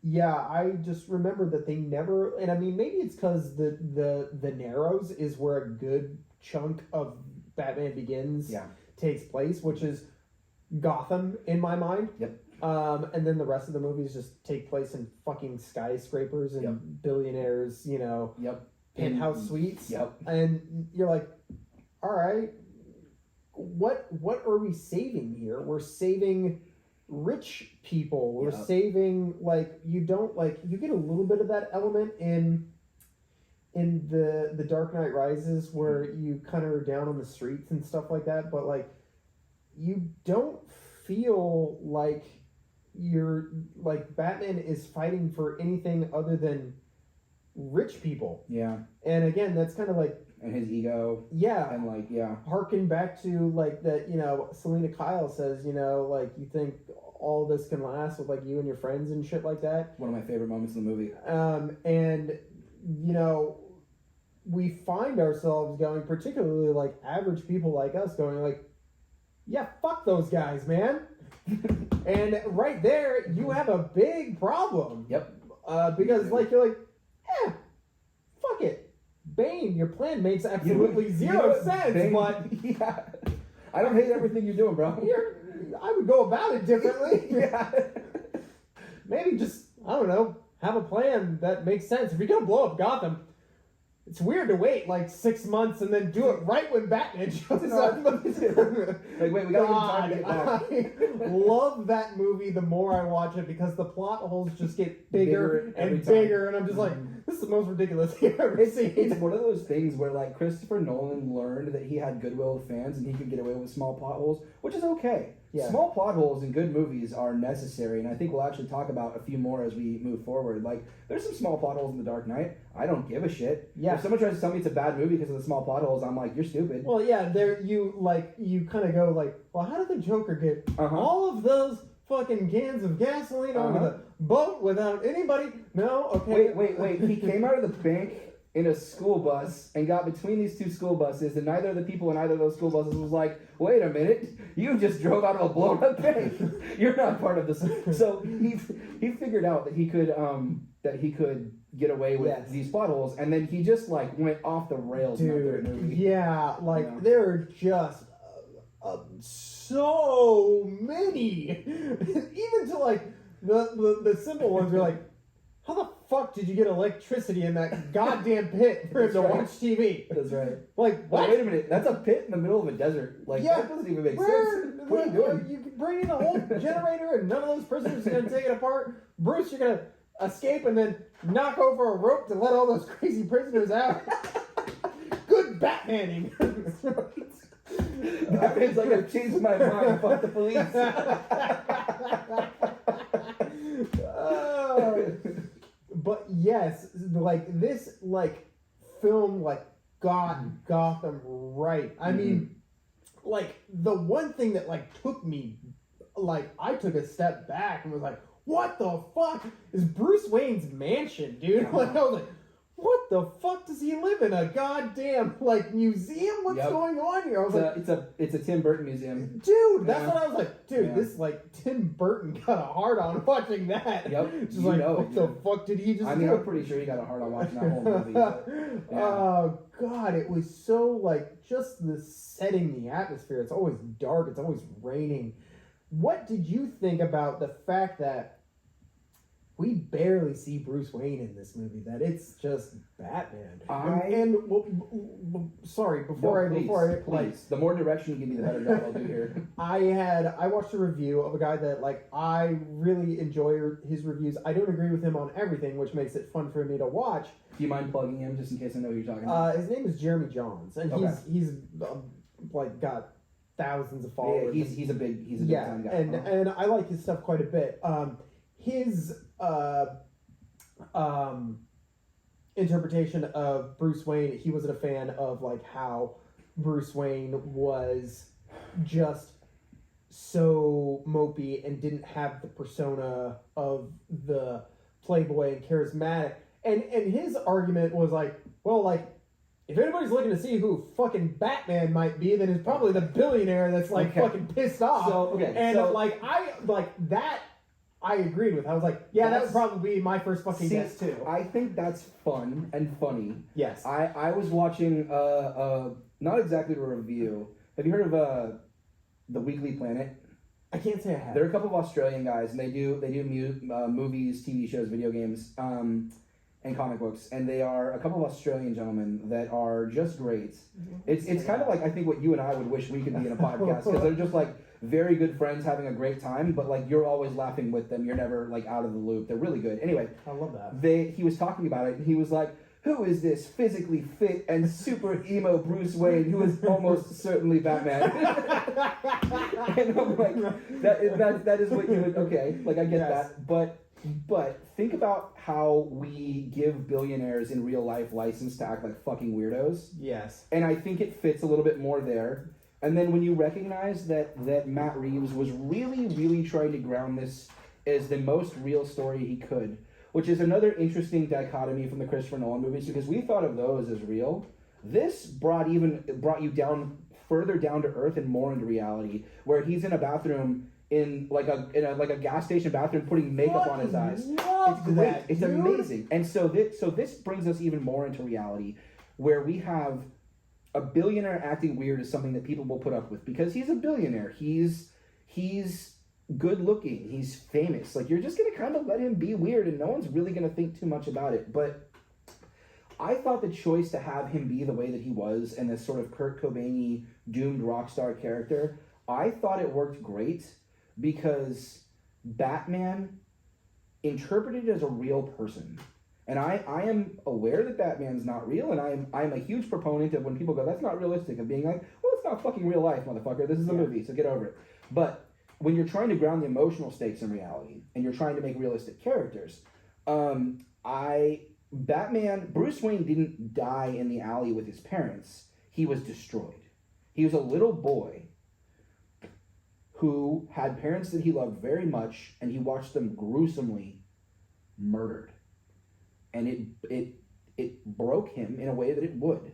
yeah, I just remember that they never, and I mean maybe it's because the Narrows is where a good chunk of Batman Begins takes place, which is Gotham in my mind. Yep. And then the rest of the movies just take place in fucking skyscrapers and billionaires, penthouse suites. Yep. And you're like, all right, what are we saving here? We're saving rich people. We're saving you get a little bit of that element in the Dark Knight Rises where you kind of are down on the streets and stuff like that, but like you don't feel like you're like Batman is fighting for anything other than rich people. Yeah. And again, that's kind of like and his ego. Yeah. And harken back to like that, Selena Kyle says, like you think all this can last with like you and your friends and shit like that. One of my favorite moments in the movie. And we find ourselves going, particularly like average people like us going like, yeah, fuck those guys, man. And right there, you have a big problem. Yep. Because you're like, fuck it. Bane, your plan makes absolutely zero sense, Bane, but yeah. I don't hate everything you're doing, bro. I would go about it differently. Yeah. Maybe just, I don't know, have a plan that makes sense. If you're gonna blow up Gotham, it's weird to wait like 6 months and then do it right when Batman shows up. Like, wait, we gotta give him time to get back. I love that movie the more I watch it because the plot holes just get bigger and time. bigger, and I'm just like, this is the most ridiculous thing I've ever seen. It's one of those things where like Christopher Nolan learned that he had goodwill with fans and he could get away with small plot holes, which is okay. Yeah. Small plot holes in good movies are necessary, and I think we'll actually talk about a few more as we move forward. Like, there's some small plot holes in The Dark Knight. I don't give a shit. Yeah. If someone tries to tell me it's a bad movie because of the small plot holes, I'm like, you're stupid. Well, yeah, you kind of go like, well, how did the Joker get all of those fucking cans of gasoline onto the boat without anybody? No, okay. Wait. He came out of the bank in a school bus and got between these two school buses, and neither of the people in either of those school buses was like, wait a minute, you just drove out of a blown up bank. You're not part of this. So he figured out that he could get away with these plot holes, and then he just like went off the rails in that third movie. Yeah, like there are just so many, even to like the simple ones. You're like, how the fuck did you get electricity in that goddamn pit for him to watch TV? That's right. Like, what? Wait a minute, that's a pit in the middle of a desert. Like, that doesn't even make sense. What are you doing? You bring in a whole generator and none of those prisoners are going to take it apart. Bruce, you're going to escape and then knock over a rope to let all those crazy prisoners out. Good Batmaning. Batman's like, I've changed my mind. Fuck the police. But yes, like this, like film, like got Gotham right. I mean, like the one thing that like took me, like I took a step back and was like, what the fuck is Bruce Wayne's mansion, dude? Like I was like, what the fuck does he live in? A goddamn like museum? What's going on here? I was it's a Tim Burton museum, dude. That's what I was like, dude. This like Tim Burton got a hard on watching that. Just like, what the fuck did he just? I mean, I'm pretty sure he got a hard on watching that whole movie. But, oh god, it was so like just the setting, the atmosphere. It's always dark. It's always raining. What did you think about the fact that we barely see Bruce Wayne in this movie? That it's just Batman. Sorry, before please. The more direction you give me, the better job I'll do here. I watched a review of a guy that like I really enjoy his reviews. I don't agree with him on everything, which makes it fun for me to watch. Do you mind plugging him just in case I know who you're talking about? His name is Jeremy Johns, and he's like got thousands of followers. Yeah, he's a big time guy. And I like his stuff quite a bit. His interpretation of Bruce Wayne, he wasn't a fan of like how Bruce Wayne was just so mopey and didn't have the persona of the playboy and charismatic. And his argument was like, well, like, if anybody's looking to see who fucking Batman might be, then it's probably the billionaire that's like fucking pissed off. I agreed with. I was like, yeah, that would probably be my first fucking guess too. I think that's fun and funny. Yes. I was watching not exactly a review. Have you heard of The Weekly Planet? I can't say I have. They're a couple of Australian guys, and they do movies, TV shows, video games, and comic books, and they are a couple of Australian gentlemen that are just great. It's kind of like I think what you and I would wish we could be in a podcast, because they're just like very good friends having a great time, but like you're always laughing with them. You're never like out of the loop. They're really good. Anyway, I love that. He was talking about it, and he was like, who is this physically fit and super emo Bruce Wayne who is almost certainly Batman? And I'm like, that is what you would, okay, like I get that, but think about how we give billionaires in real life license to act like fucking weirdos. Yes. And I think it fits a little bit more there. And then when you recognize that Matt Reeves was really, really trying to ground this as the most real story he could, which is another interesting dichotomy from the Christopher Nolan movies, because we thought of those as real. This brought you down further down to earth and more into reality, where he's in a bathroom in a gas station bathroom putting makeup on his eyes. It's great. It's amazing. And so this brings us even more into reality, where we have a billionaire acting weird is something that people will put up with because he's a billionaire. He's good looking. He's famous. Like, you're just gonna kind of let him be weird, and no one's really gonna think too much about it. But I thought the choice to have him be the way that he was, and this sort of Kurt Cobain-y doomed rock star character, I thought it worked great because Batman interpreted as a real person. And I am aware that Batman's not real, and I'm a huge proponent of when people go, that's not realistic, of being like, well, it's not fucking real life, motherfucker. This is a movie, so get over it. But when you're trying to ground the emotional stakes in reality and you're trying to make realistic characters, Bruce Wayne didn't die in the alley with his parents. He was destroyed. He was a little boy who had parents that he loved very much, and he watched them gruesomely murdered. And it broke him in a way that it would,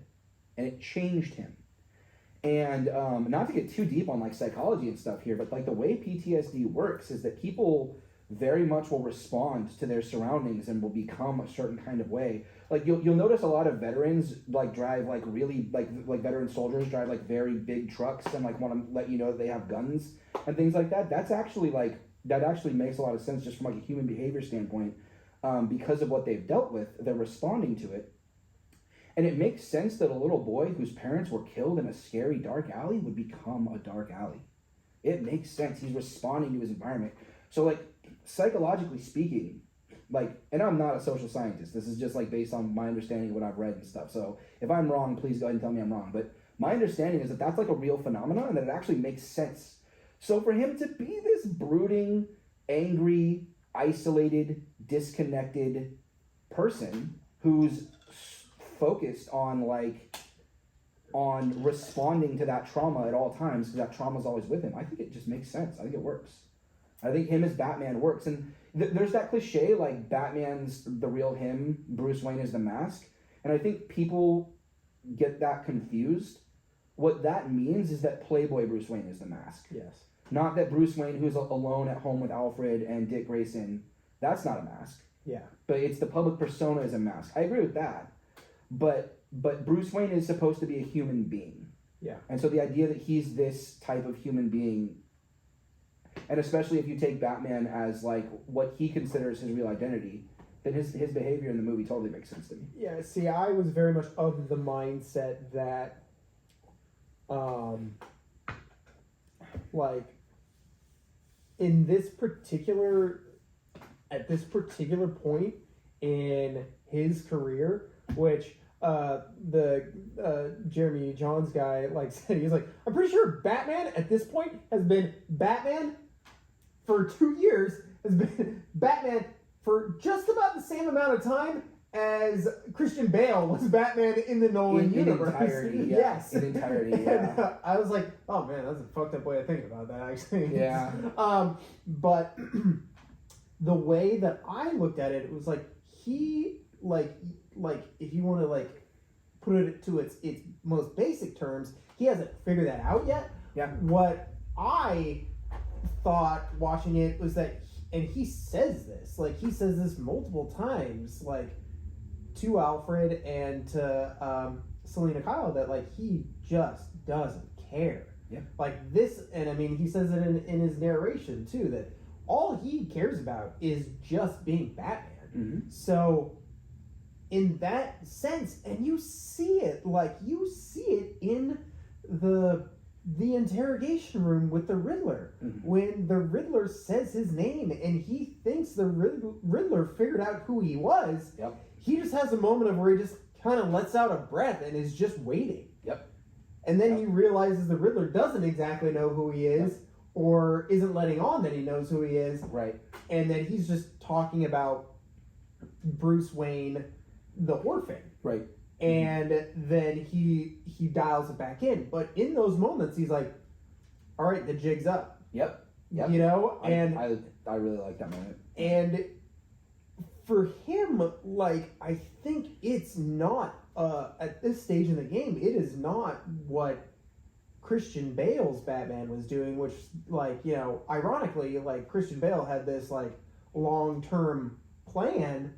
and it changed him. And not to get too deep on like psychology and stuff here, but like the way PTSD works is that people very much will respond to their surroundings and will become a certain kind of way. Like you'll notice a lot of veterans like drive like really like veteran soldiers drive like very big trucks and like want to let you know that they have guns and things like that. That actually makes a lot of sense just from like a human behavior standpoint, because of what they've dealt with. They're responding to it. And it makes sense that a little boy whose parents were killed in a scary dark alley would become a dark alley. It makes sense. He's responding to his environment. So like psychologically speaking, like, and I'm not a social scientist. This is just like based on my understanding of what I've read and stuff. So if I'm wrong, please go ahead and tell me I'm wrong. But my understanding is that that's like a real phenomenon and that it actually makes sense. So for him to be this brooding, angry, isolated, disconnected person who's focused on responding to that trauma at all times, because that trauma is always with him, I think it just makes sense. I think it works. I think him as Batman works. And there's that cliche, like, Batman's the real him, Bruce Wayne is the mask. And I think people get that confused. What that means is that Playboy Bruce Wayne is the mask. Yes. Not that Bruce Wayne, who's alone at home with Alfred and Dick Grayson, that's not a mask. Yeah. But it's the public persona as a mask. I agree with that. But Bruce Wayne is supposed to be a human being. Yeah. And so the idea that he's this type of human being, and especially if you take Batman as like what he considers his real identity, then his behavior in the movie totally makes sense to me. Yeah, see, I was very much of the mindset that like at this particular point in his career, which the Jeremy Johns guy like said, he's like, I'm pretty sure Batman at this point has been Batman for 2 years, has been Batman for just about the same amount of time as Christian Bale was Batman in the Nolan universe. Entirety, yeah. Yes. In entirety, yeah. And, I was like, oh man, that's a fucked up way of thinking about that, actually. Yeah. But the way that I looked at it, it was like he like if you want to like put it to its most basic terms, he hasn't figured that out yet. Yeah. What I thought watching it was that, and he says this multiple times, like to Alfred and to Selena Kyle, that like he just doesn't care. Yeah. Like this, and I mean he says it in his narration too, that all he cares about is just being Batman. Mm-hmm. So in that sense, and you see it in the interrogation room with the Riddler, mm-hmm. when the Riddler says his name and he thinks the Riddler figured out who he was. Yep. He just has a moment of where he just kind of lets out a breath and is just waiting. Yep. And then he realizes the Riddler doesn't exactly know who he is, or isn't letting on that he knows who he is. Right. And then he's just talking about Bruce Wayne, the orphan. Right. And then he dials it back in. But in those moments, he's like, all right, the jig's up. Yep. Yep. You know? And I really like that moment. And for him, like, I think it's not, at this stage in the game, it is not what Christian Bale's Batman was doing, which, like, you know, ironically, like, Christian Bale had this, like, long-term plan.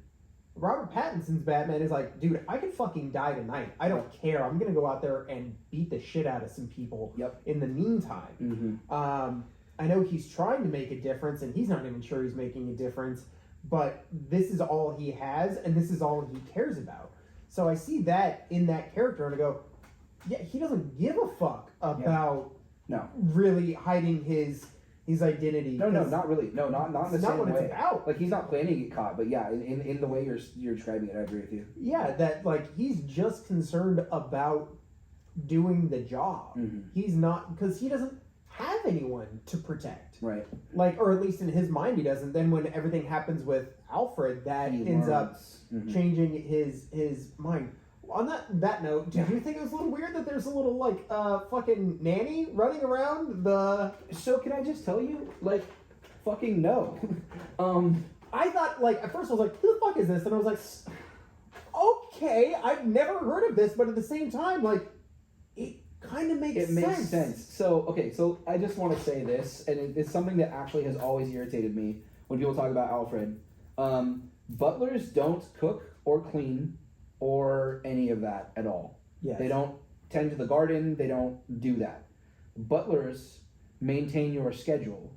Robert Pattinson's Batman is like, dude, I could fucking die tonight. I don't care. I'm gonna go out there and beat the shit out of some people. Yep. In the meantime. Mm-hmm. I know he's trying to make a difference, and he's not even sure he's making a difference, but this is all he has, and this is all he cares about. So I see that in that character, and I go, yeah, he doesn't give a fuck about really hiding his identity. No, not really. No, not in the same way. Not what it's about. Like, he's not planning to get caught, but yeah, in the way you're describing it, I agree with you. Yeah, that, like, he's just concerned about doing the job. Mm-hmm. He's not, because he doesn't have anyone to protect. Right. Like, or at least in his mind he doesn't. Then when everything happens with Alfred, that ends up changing his mind. On that note, did you think it was a little weird that there's a little, like, fucking nanny running around the... So can I just tell you, like, fucking no. I thought, like, at first I was like, who the fuck is this? And I was like, okay, I've never heard of this, but at the same time, like, it kind of makes sense. It makes sense. So, okay, so I just want to say this, and it's something that actually has always irritated me when people talk about Alfred. Butlers don't cook or clean or any of that at all. Yes. They don't tend to the garden. They don't do that. Butlers maintain your schedule.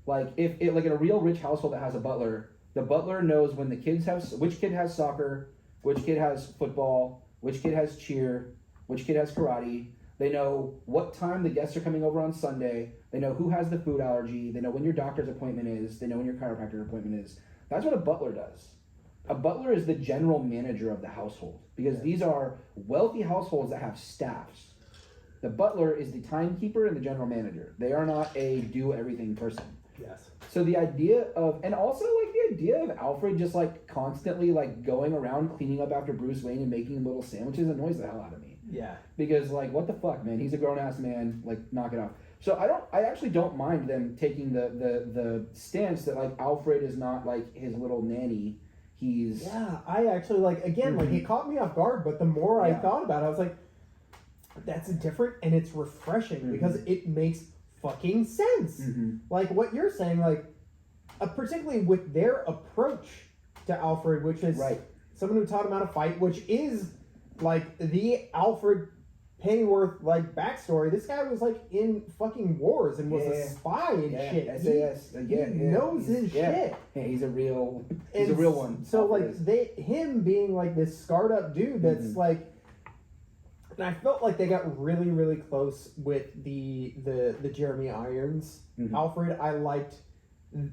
Like, if it, like in a real rich household that has a butler, the butler knows when the kids have, which kid has soccer, which kid has football, which kid has cheer, which kid has karate. They know what time the guests are coming over on Sunday. They know who has the food allergy. They know when your doctor's appointment is. They know when your chiropractor appointment is. That's what a butler does. A butler is the general manager of the household, because these are wealthy households that have staffs. The butler is the timekeeper and the general manager. They are not a do-everything person. Yes. So the idea of, and also like the idea of Alfred just like constantly like going around cleaning up after Bruce Wayne and making little sandwiches annoys the hell out of me. Yeah. Because like, what the fuck, man? He's a grown-ass man. Like, knock it off. So I actually don't mind them taking the stance that like Alfred is not like his little nanny. He's... Yeah, I actually, like, again, like, it caught me off guard, but the more I thought about it, I was like, that's different, and it's refreshing, because it makes fucking sense. Like, what you're saying, like, particularly with their approach to Alfred, which is someone who taught him how to fight, which is, like, the Alfred Pennyworth, like, backstory. This guy was, like, in fucking wars and was a spy and shit. SAS. He knows his shit. Yeah, he's a real one. So, like, him being, like, this scarred up dude that's, like... And I felt like they got really, really close with the Jeremy Irons Alfred. I liked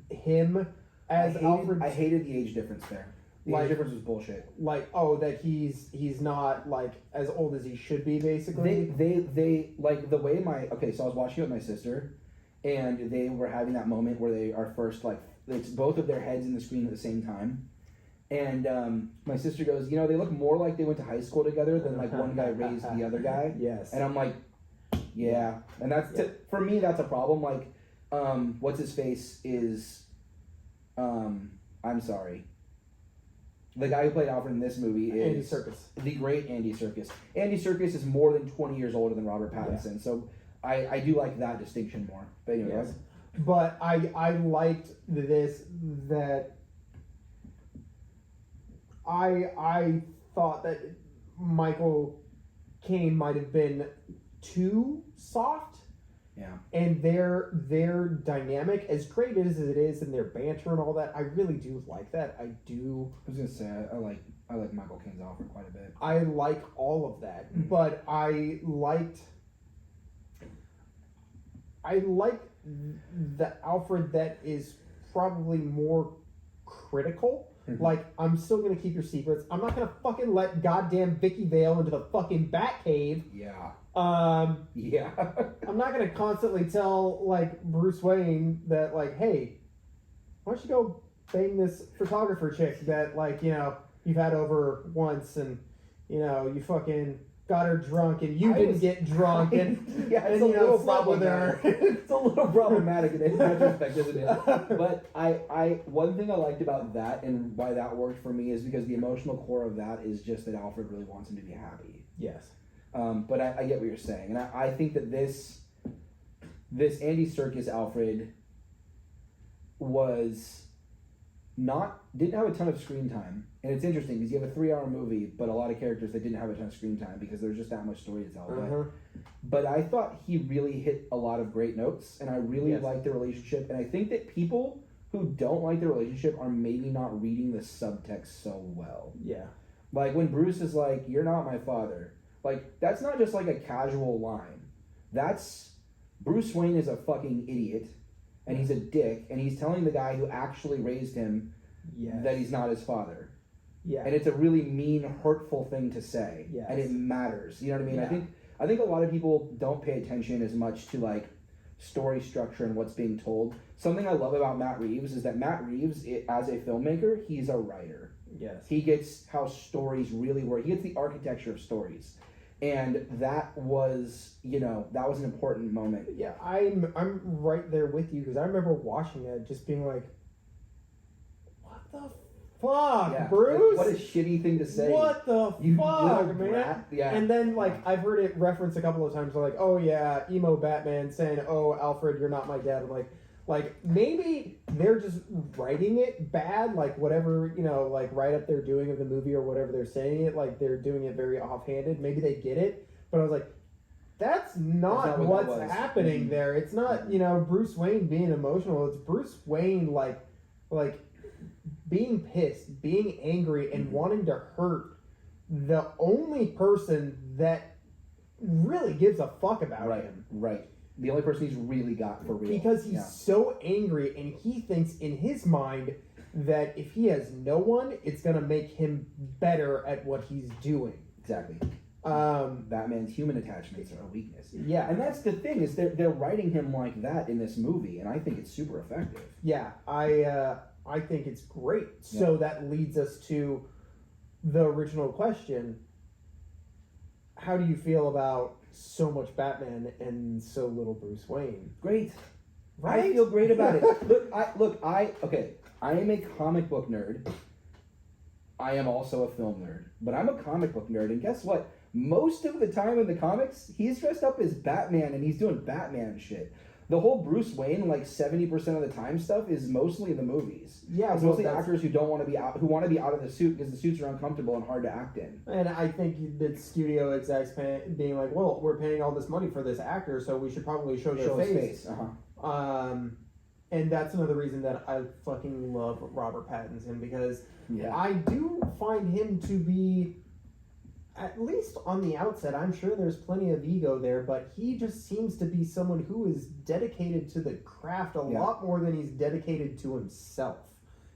him as Alfred. I hated the age difference there. The age difference was bullshit. Like, oh, that he's not, like, as old as he should be, basically. They like, the way so I was watching it with my sister, and they were having that moment where they are first, like, it's both of their heads in the screen at the same time. And my sister goes, you know, they look more like they went to high school together than, like, one guy raised the other guy. Yes. And I'm like, yeah. And that's, for me, that's a problem. Like, what's his face is, I'm sorry. The guy who played Alfred in this movie is... Andy Serkis. The great Andy Serkis. Andy Serkis is more than 20 years older than Robert Pattinson, so I do like that distinction more. But anyways. Yes. But I liked this, that... I thought that Michael Caine might have been too soft. Yeah. And their dynamic, as great as it is, and their banter and all that, I really do like that. I was gonna say I like Michael Caine's Alfred quite a bit. I like all of that, but I liked the Alfred that is probably more critical. Like, I'm still gonna keep your secrets. I'm not gonna fucking let goddamn Vicky Vale into the fucking Batcave. Yeah. Yeah. I'm not gonna constantly tell, like, Bruce Wayne that, like, hey, why don't you go bang this photographer chick that, like, you know, you've had over once, and, you know, you fucking got her drunk and you didn't get drunk, and yeah, it's and, a little slept with her. It's a little problematic in retrospect, isn't it? But I one thing I liked about that, and why that worked for me, is because the emotional core of that is just that Alfred really wants him to be happy. Yes. But I get what you're saying, and I think that this Andy Serkis Alfred didn't have a ton of screen time. And it's interesting because you have a 3-hour movie, but a lot of characters that didn't have a ton of screen time because there's just that much story to tell. But I thought he really hit a lot of great notes, and I really liked the relationship. And I think that people who don't like the relationship are maybe not reading the subtext so well. Yeah. Like when Bruce is like, "You're not my father." Like, that's not just like a casual line. That's Bruce Wayne is a fucking idiot, and he's a dick, and he's telling the guy who actually raised him that he's not his father. Yeah. And it's a really mean, hurtful thing to say. And it matters. You know what I mean? Yeah. I think a lot of people don't pay attention as much to, like, story structure and what's being told. Something I love about Matt Reeves is that Matt Reeves, as a filmmaker, he's a writer. Yes. He gets how stories really work. He gets the architecture of stories. And that was, that was an important moment. Yeah, I'm right there with you, because I remember watching it just being like, what the fuck, Bruce? What a shitty thing to say. What the fuck, man? Brat. Yeah. And then, I've heard it referenced a couple of times, like, oh yeah, emo Batman saying, oh, Alfred, you're not my dad. I'm like, maybe they're just writing it bad, whatever, write-up they're doing of the movie or whatever they're saying it, they're doing it very offhanded. Maybe they get it, but I was like, that's not what's happening there. It's not, Bruce Wayne being emotional. It's Bruce Wayne, like being pissed, being angry, and wanting to hurt the only person that really gives a fuck about him. Right. The only person he's really got for real. Because he's so angry, and he thinks in his mind that if he has no one, it's going to make him better at what he's doing. Exactly. Batman's human attachments are a weakness. Yeah. And that's the thing, is they're writing him like that in this movie, and I think it's super effective. Yeah, I think it's great. Yeah. So that leads us to the original question. How do you feel about so much Batman and so little Bruce Wayne? Great. Right? I feel great about it. I am a comic book nerd. I am also a film nerd. But I'm a comic book nerd, and guess what? Most of the time in the comics, he's dressed up as Batman, and he's doing Batman shit. The whole Bruce Wayne, 70% of the time stuff is mostly in the movies. Yeah, it's mostly actors who don't want to be out, who want to be out of the suit because the suits are uncomfortable and hard to act in. And I think the studio execs being like, well, we're paying all this money for this actor, so we should probably show their face. And that's another reason that I fucking love Robert Pattinson, because I do find him to be, at least on the outset, I'm sure there's plenty of ego there, but he just seems to be someone who is dedicated to the craft a lot more than he's dedicated to himself,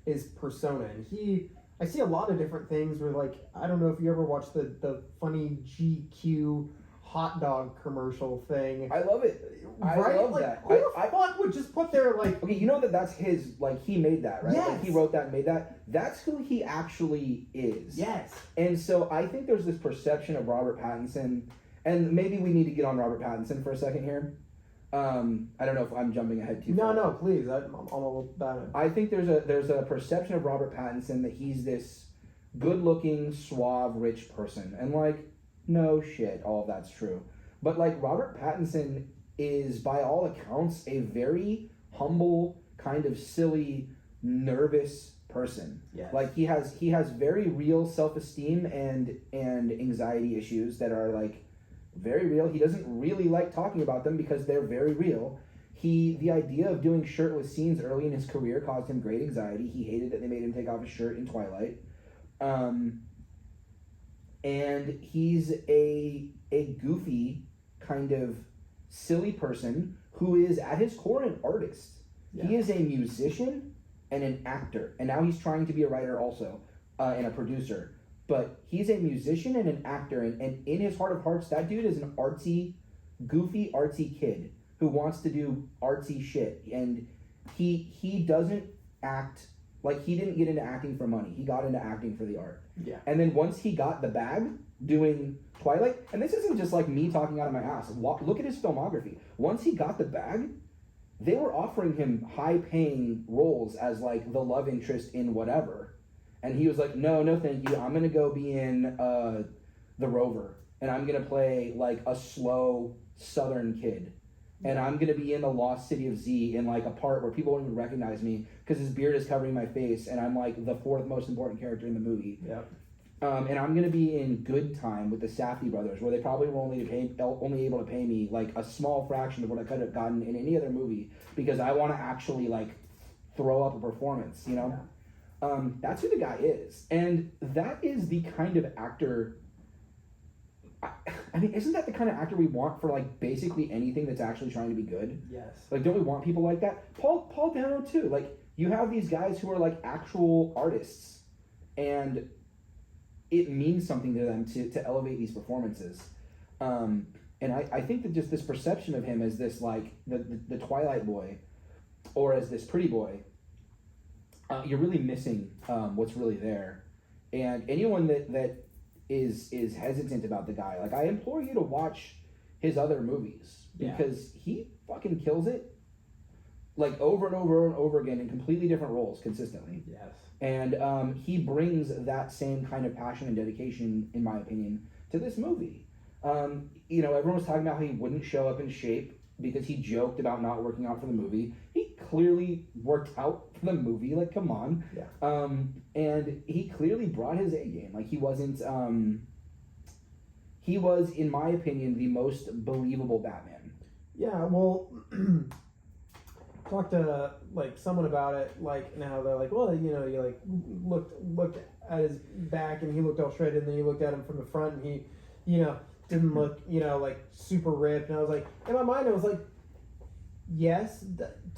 his persona. And I see a lot of different things where, I don't know if you ever watched the funny GQ hot dog commercial thing. I love it. I love that. Who the fuck would just put their, Okay, you know that's his, he made that, right? Yes. He wrote that and made that. That's who he actually is. Yes. And so I think there's this perception of Robert Pattinson, and maybe we need to get on Robert Pattinson for a second here. I don't know if I'm jumping ahead too far. No, please. I'm all about it. I think there's a perception of Robert Pattinson that he's this good-looking, suave, rich person. And, no shit, all of that's true. But, Robert Pattinson is, by all accounts, a very humble, kind of silly, nervous person. Yes. He has very real self-esteem and anxiety issues that are, very real. He doesn't really like talking about them because they're very real. The idea of doing shirtless scenes early in his career caused him great anxiety. He hated that they made him take off his shirt in Twilight. And he's a goofy, kind of silly person who is, at his core, an artist. Yeah. He is a musician and an actor. And now he's trying to be a writer also, and a producer. But he's a musician and an actor. And in his heart of hearts, that dude is an goofy, artsy kid who wants to do artsy shit. And he doesn't act... he didn't get into acting for money. He got into acting for the art. Yeah. And then once he got the bag doing Twilight, and this isn't just me talking out of my ass. Look at his filmography. Once he got the bag, they were offering him high-paying roles as the love interest in whatever. And he was like, no, thank you. I'm going to go be in The Rover. And I'm going to play a slow Southern kid. And I'm going to be in the Lost City of Z in a part where people won't even recognize me because his beard is covering my face and I'm the fourth most important character in the movie. Yeah. And I'm going to be in Good Time with the Safdie brothers, where they probably were only able to pay me a small fraction of what I could have gotten in any other movie because I want to actually throw up a performance, Yeah. That's who the guy is. And that is the kind of actor... I mean, isn't that the kind of actor we want for basically anything that's actually trying to be good? Yes. Don't we want people like that? Paul Dano too. You have these guys who are actual artists, and it means something to them to elevate these performances. And I think that just this perception of him as this, like, the Twilight boy, or as this pretty boy, you're really missing what's really there. And anyone that is hesitant about the guy, like, I implore you to watch his other movies, because he fucking kills it, like, over and over and over again in completely different roles consistently. Yes. And he brings that same kind of passion and dedication, in my opinion, to this movie. You know, everyone was talking about how he wouldn't show up in shape because he joked about not working out for the movie. He clearly worked out for the movie. Like, come on. Yeah. And he clearly brought his A game. Like, he wasn't. He was, in my opinion, the most believable Batman. Yeah. Well, talked to like someone about it. Like, now they're like, well, you know, you like looked at his back and he looked all shredded, and then you looked at him from the front and he, you know, didn't look, you know, like super ripped. And I was like, in my mind, I was like, yes,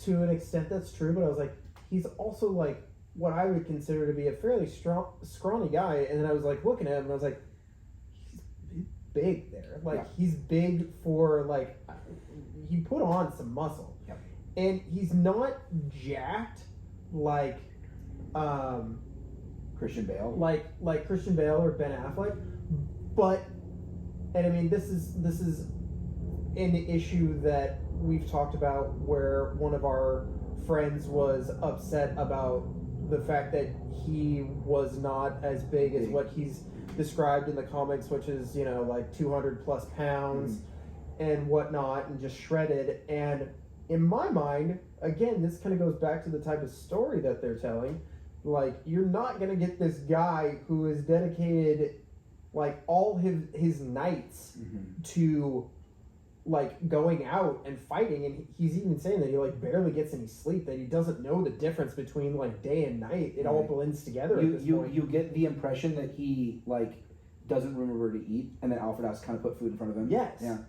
to an extent that's true, but I was like, he's also like what I would consider to be a fairly scrawny guy. And then I was like looking at him and I was like, he's big there. Like, he's big for, like, he put on some muscle. Yep. And he's not jacked like Christian Bale. Like Christian Bale or Ben Affleck, but, and I mean, this is an issue that we've talked about, where one of our friends was upset about the fact that he was not as big as what he's described in the comics, which is, you know, like 200 plus pounds and whatnot, and just shredded. And in my mind, again, this kind of goes back to the type of story that they're telling. Like, you're not going to get this guy who is dedicated, like, all his nights to, like, going out and fighting. And he's even saying that he, like, barely gets any sleep, that he doesn't know the difference between, like, day and night. It all blends together at this point. You get the impression that he, like, doesn't remember to eat, and then Alfred has to kind of put food in front of him. Yes. Yeah.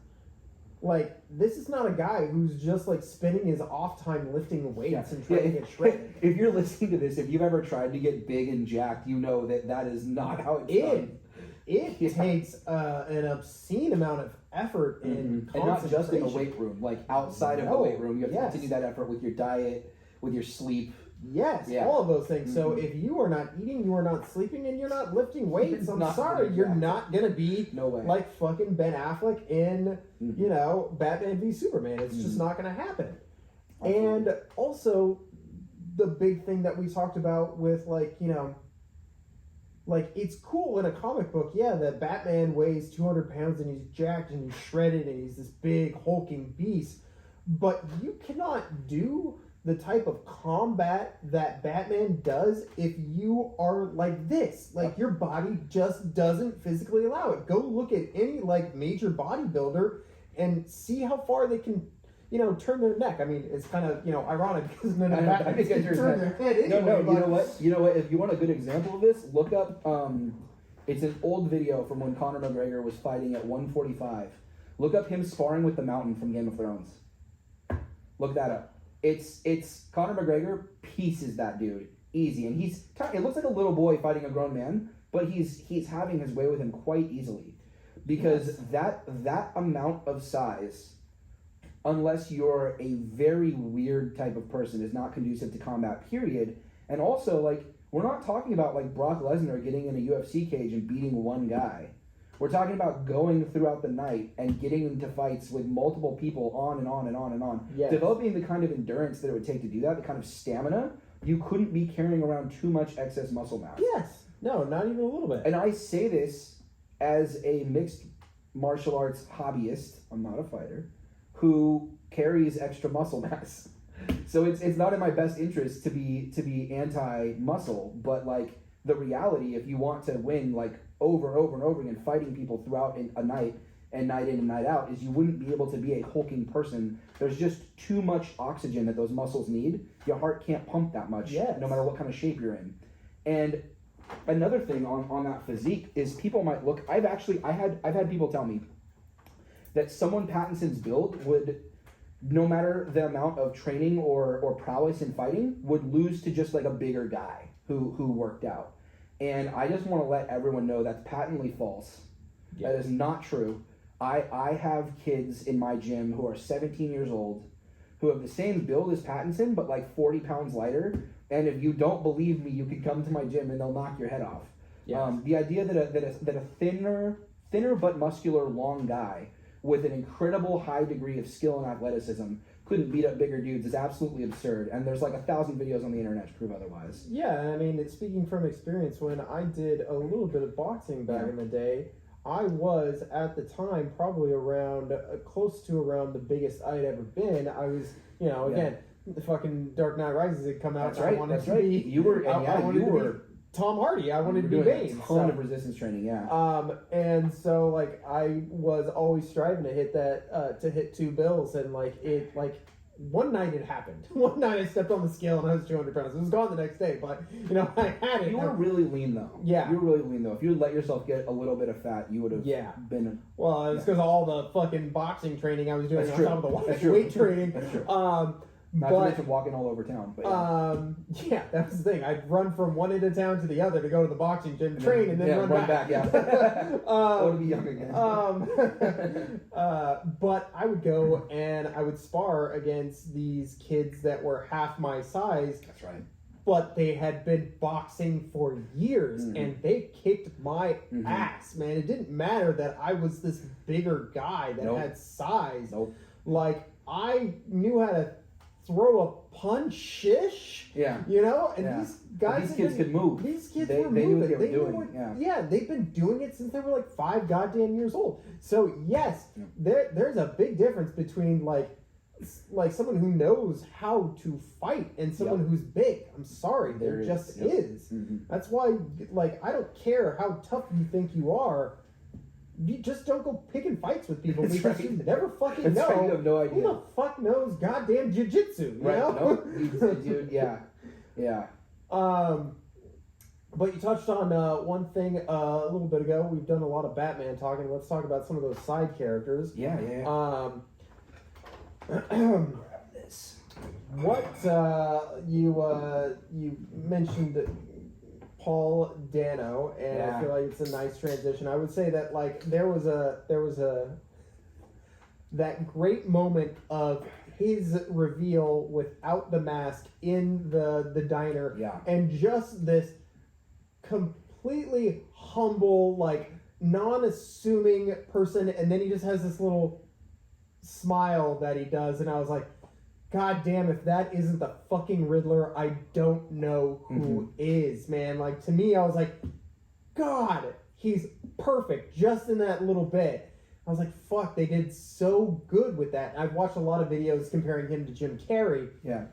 Like, this is not a guy who's just, like, spending his off time lifting weights and trying to get shredded. If you're listening to this, if you've ever tried to get big and jacked, you know that is not how it's done. It takes an obscene amount of effort and not just in a weight room, like outside of the weight room. You have to continue that effort with your diet, with your sleep. Yes, all of those things. So if you are not eating, you are not sleeping, and you're not lifting weights, I'm sorry, you're not going to be like fucking Ben Affleck in, you know, Batman v Superman. It's just not going to happen. And also, the big thing that we talked about with, like, you know, like, it's cool in a comic book, that Batman weighs 200 pounds and he's jacked and he's shredded and he's this big hulking beast, but you cannot do the type of combat that Batman does if you are like this. Like, your body just doesn't physically allow it. Go look at any, like, major bodybuilder and see how far they can, you know, turn their neck. I mean, it's kind of, you know, ironic because none of Batman can turn their head anyway. No, you know what? If you want a good example of this, look up, it's an old video from when Conor McGregor was fighting at 145. Look up him sparring with the Mountain from Game of Thrones. Look that up. It's Conor McGregor pieces that dude easy, and it looks like a little boy fighting a grown man, but he's having his way with him quite easily, because that amount of size, unless you're a very weird type of person, is not conducive to combat, period. And also, like, we're not talking about, like, Brock Lesnar getting in a UFC cage and beating one guy. We're talking about going throughout the night and getting into fights with multiple people on and on and on and on. Yes. Developing the kind of endurance that it would take to do that, the kind of stamina. You couldn't be carrying around too much excess muscle mass. Yes. No, not even a little bit. And I say this as a mixed martial arts hobbyist, I'm not a fighter, who carries extra muscle mass. So it's not in my best interest to be anti-muscle, but, like, the reality, if you want to win, like, over and over and over again, fighting people throughout a night and night in and night out, is you wouldn't be able to be a hulking person. There's just too much oxygen that those muscles need. Your heart can't pump that much, no matter what kind of shape you're in. And another thing on that physique is people might look. I've had people tell me that someone Pattinson's build would, no matter the amount of training or prowess in fighting, would lose to just, like, a bigger guy who worked out. And I just want to let everyone know that's patently false. That is not true. I have kids in my gym who are 17 years old, who have the same build as Pattinson, but like 40 pounds lighter. And if you don't believe me, you can come to my gym and they'll knock your head off. Yes. The idea that a thinner but muscular long guy with an incredible high degree of skill and athleticism couldn't beat up bigger dudes is absolutely absurd. And there's like 1,000 videos on the internet to prove otherwise. Yeah, I mean, speaking from experience, when I did a little bit of boxing back in the day, I was, at the time, probably around, close to around the biggest I'd ever been. I was, again, the fucking Dark Knight Rises had come out. That's right. I wanted That's to right. be, You were, and I wanted you to were be Tom Hardy. I wanted to be doing Bane. a ton of resistance training. Yeah. And so like I was always striving to hit that, to hit 2 bills, and one night it happened. One night I stepped on the scale and I was 200 pounds. It was gone the next day, but I had it. You were really lean though. Yeah. You were really lean though. If you had let yourself get a little bit of fat, you would have been. Well, it's because of all the fucking boxing training I was doing That's on top of the weight training. That's true. Not to mention walking all over town. But that was the thing. I'd run from one end of town to the other to go to the boxing gym, train, and then run back. Yeah. I want to be young again. But I would go and I would spar against these kids that were half my size. That's right. But they had been boxing for years, and they kicked my ass, man. It didn't matter that I was this bigger guy that had size. Like, I knew how to throw a punch-ish, and these guys... These kids could move. These kids they were knew moving. what they were doing. Yeah, they've been doing it since they were like 5 goddamn years old. So, yes, there's a big difference between, like someone who knows how to fight and someone who's big. I'm sorry, there just is. That's why, I don't care how tough you think you are. You just don't go picking fights with people because you never fucking know. Right. You have no idea. Who the fuck knows goddamn jiu-jitsu, you know? No, dude, yeah. But you touched on one thing a little bit ago. We've done a lot of Batman talking. Let's talk about some of those side characters. What you mentioned Paul Dano, and I feel like it's a nice transition. I would say that there was that great moment of his reveal without the mask in the diner, and just this completely humble, non-assuming person, and then he just has this little smile that he does, and I was like, God damn, if that isn't the fucking Riddler, I don't know who is, man. To me, I was like, God, he's perfect just in that little bit. I was like, fuck, they did so good with that. I've watched a lot of videos comparing him to Jim Carrey. Yeah.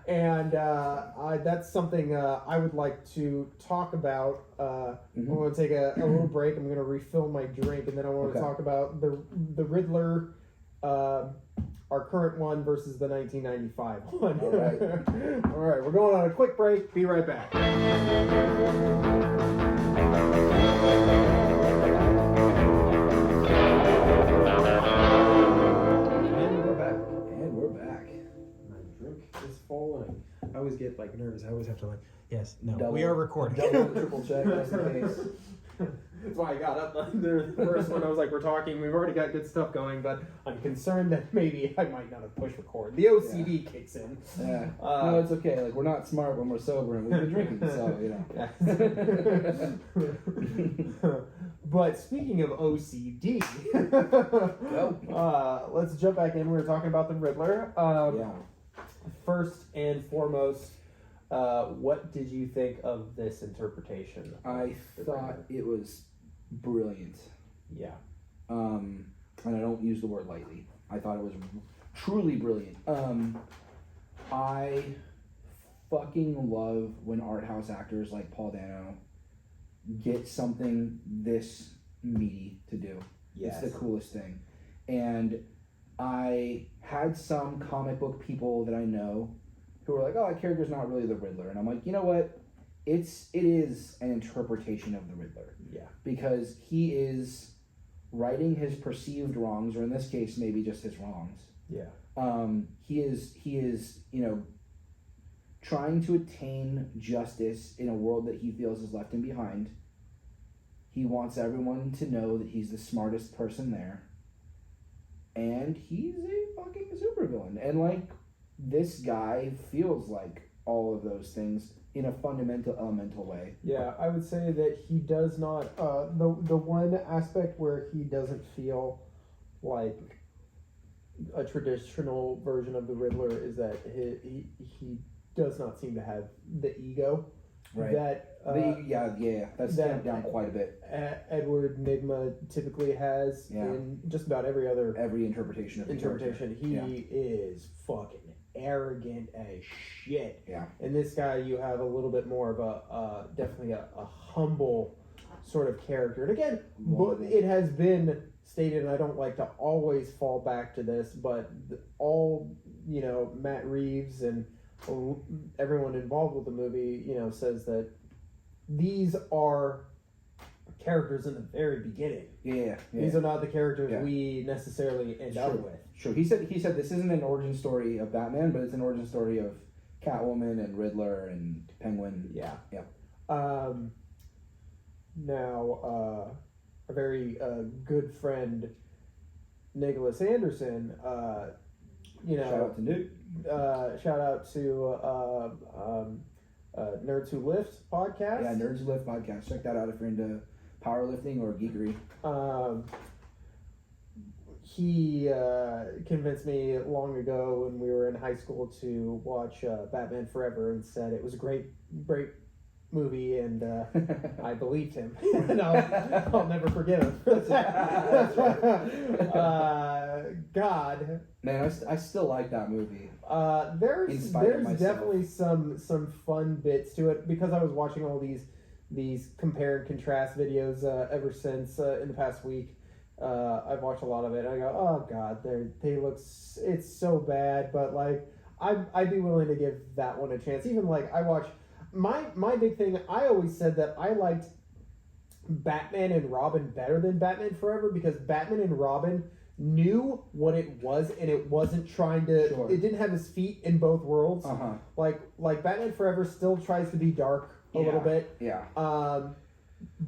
And that's something I would like to talk about. I'm going to take a little break. I'm going to refill my drink, and then I want to talk about the Riddler, our current one versus the 1995 one. All right. All right, we're going on a quick break. Be right back. And we're back. My drink is falling. I always get nervous. I always have to no, Double, we are recording. Double, triple check, just in case. That's why I got up under the first one. I was like, we're talking. We've already got good stuff going, but I'm concerned that maybe I might not have pushed record. The OCD kicks in. Yeah. No, it's okay. We're not smart when we're sober and we've been drinking, so, But speaking of OCD, let's jump back in. We were talking about the Riddler. First and foremost, what did you think of this interpretation? I thought it was brilliant. Yeah. And I don't use the word lightly. I thought it was truly brilliant. I fucking love when art house actors like Paul Dano get something this meaty to do. Yes. It's the coolest thing. And I had some comic book people that I know who were like, oh, that character's not really the Riddler. And I'm like, you know what? It is an interpretation of the Riddler. Yeah. Because he is righting his perceived wrongs, or in this case, maybe just his wrongs. Yeah. He is, trying to attain justice in a world that he feels is left him behind. He wants everyone to know that he's the smartest person there. And he's a fucking supervillain. And, like, this guy feels like all of those things in a fundamental, elemental way. Yeah, I would say that he does not. The one aspect where he doesn't feel like a traditional version of the Riddler is that he does not seem to have the ego Right. that that's stamped down quite a bit. Edward Nygma typically has in just about every interpretation of the interpretation. He is fucking arrogant as shit. Yeah. And this guy, you have a little bit more of a definitely a humble sort of character. And again, it has been stated, and I don't like to always fall back to this, but Matt Reeves and everyone involved with the movie, says that these are characters in the very beginning. Yeah. These are not the characters we necessarily end up with. Sure. He said this isn't an origin story of Batman, but it's an origin story of Catwoman and Riddler and Penguin. Yeah. Yeah. Now, a very good friend, Nicholas Anderson, Shout out to Nick. Shout out to Nerds Who Lift podcast. Yeah, Nerds Who Lift podcast. Check that out if you're into powerlifting or geekery. He convinced me long ago when we were in high school to watch Batman Forever and said it was a great movie, and I believed him. And I'll never forget him for that. God. Man, I still like that movie. There's definitely some fun bits to it, because I was watching all these compare and contrast videos ever since in the past week. I've watched a lot of it, and I go, oh god, it's so bad, but like I'd be willing to give that one a chance. Even like I watch my big thing, I always said that I liked Batman and Robin better than Batman Forever, because Batman and Robin knew what it was, and it wasn't trying to it didn't have his feet in both worlds. Like Batman Forever still tries to be dark a little bit.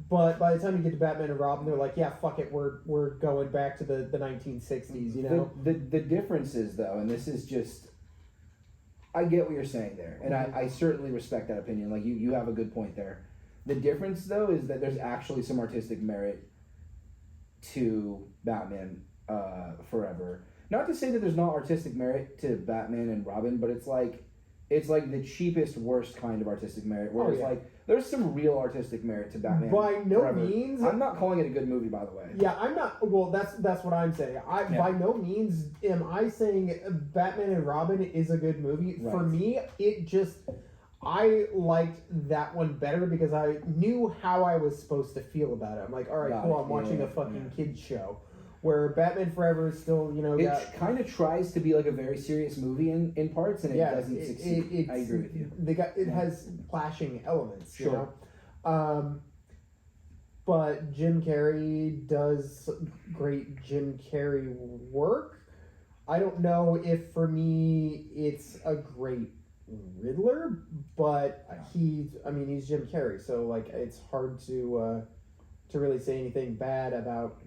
But by the time you get to Batman and Robin, they're like, yeah, fuck it, we're going back to the 1960s, you know? The difference is, though, and this is just, I get what you're saying there, and I certainly respect that opinion. Like, you have a good point there. The difference, though, is that there's actually some artistic merit to Batman Forever. Not to say that there's not artistic merit to Batman and Robin, but it's like the cheapest, worst kind of artistic merit. Whereas, like, there's some real artistic merit to Batman. By no Forever. means. I'm not calling it a good movie, by the way. Yeah, I'm not. Well, that's what I'm saying. By no means am I saying Batman and Robin is a good movie. Right. For me, I liked that one better because I knew how I was supposed to feel about it. I'm like, all right, cool. I'm watching a fucking kids show. Where Batman Forever is still, it kind of tries to be like a very serious movie in parts, and it doesn't succeed. I agree with you. It has clashing elements, you know. But Jim Carrey does great Jim Carrey work. I don't know if for me it's a great Riddler, but he's Jim Carrey, so like it's hard to really say anything bad about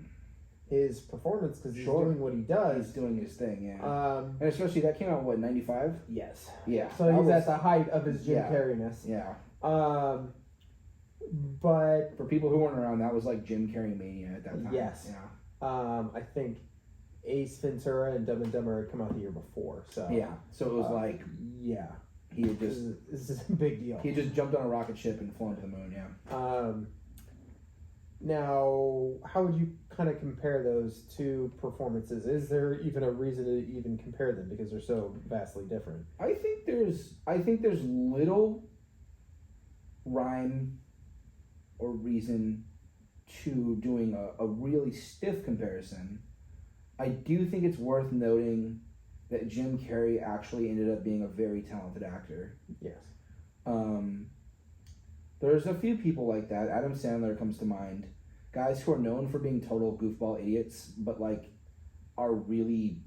his performance, because he's doing what he does. He's doing his thing, yeah. And especially that came out, what, 95? Yes. Yeah. So he's at the height of his Jim Carrey-ness. Yeah. But for people who weren't around, that was like Jim Carrey mania at that time. Yes. Yeah. I think Ace Ventura and Dumb and Dumber had come out the year before. So yeah. So it was like he had just this is a big deal. He just jumped on a rocket ship and flown to the moon. Yeah. Now, how would you kind of compare those two performances? Is there even a reason to even compare them, because they're so vastly different? I think there's little rhyme or reason to doing a really stiff comparison. I do think it's worth noting that Jim Carrey actually ended up being a very talented actor. Yes. There's a few people like that. Adam Sandler comes to mind. Guys who are known for being total goofball idiots, but like are really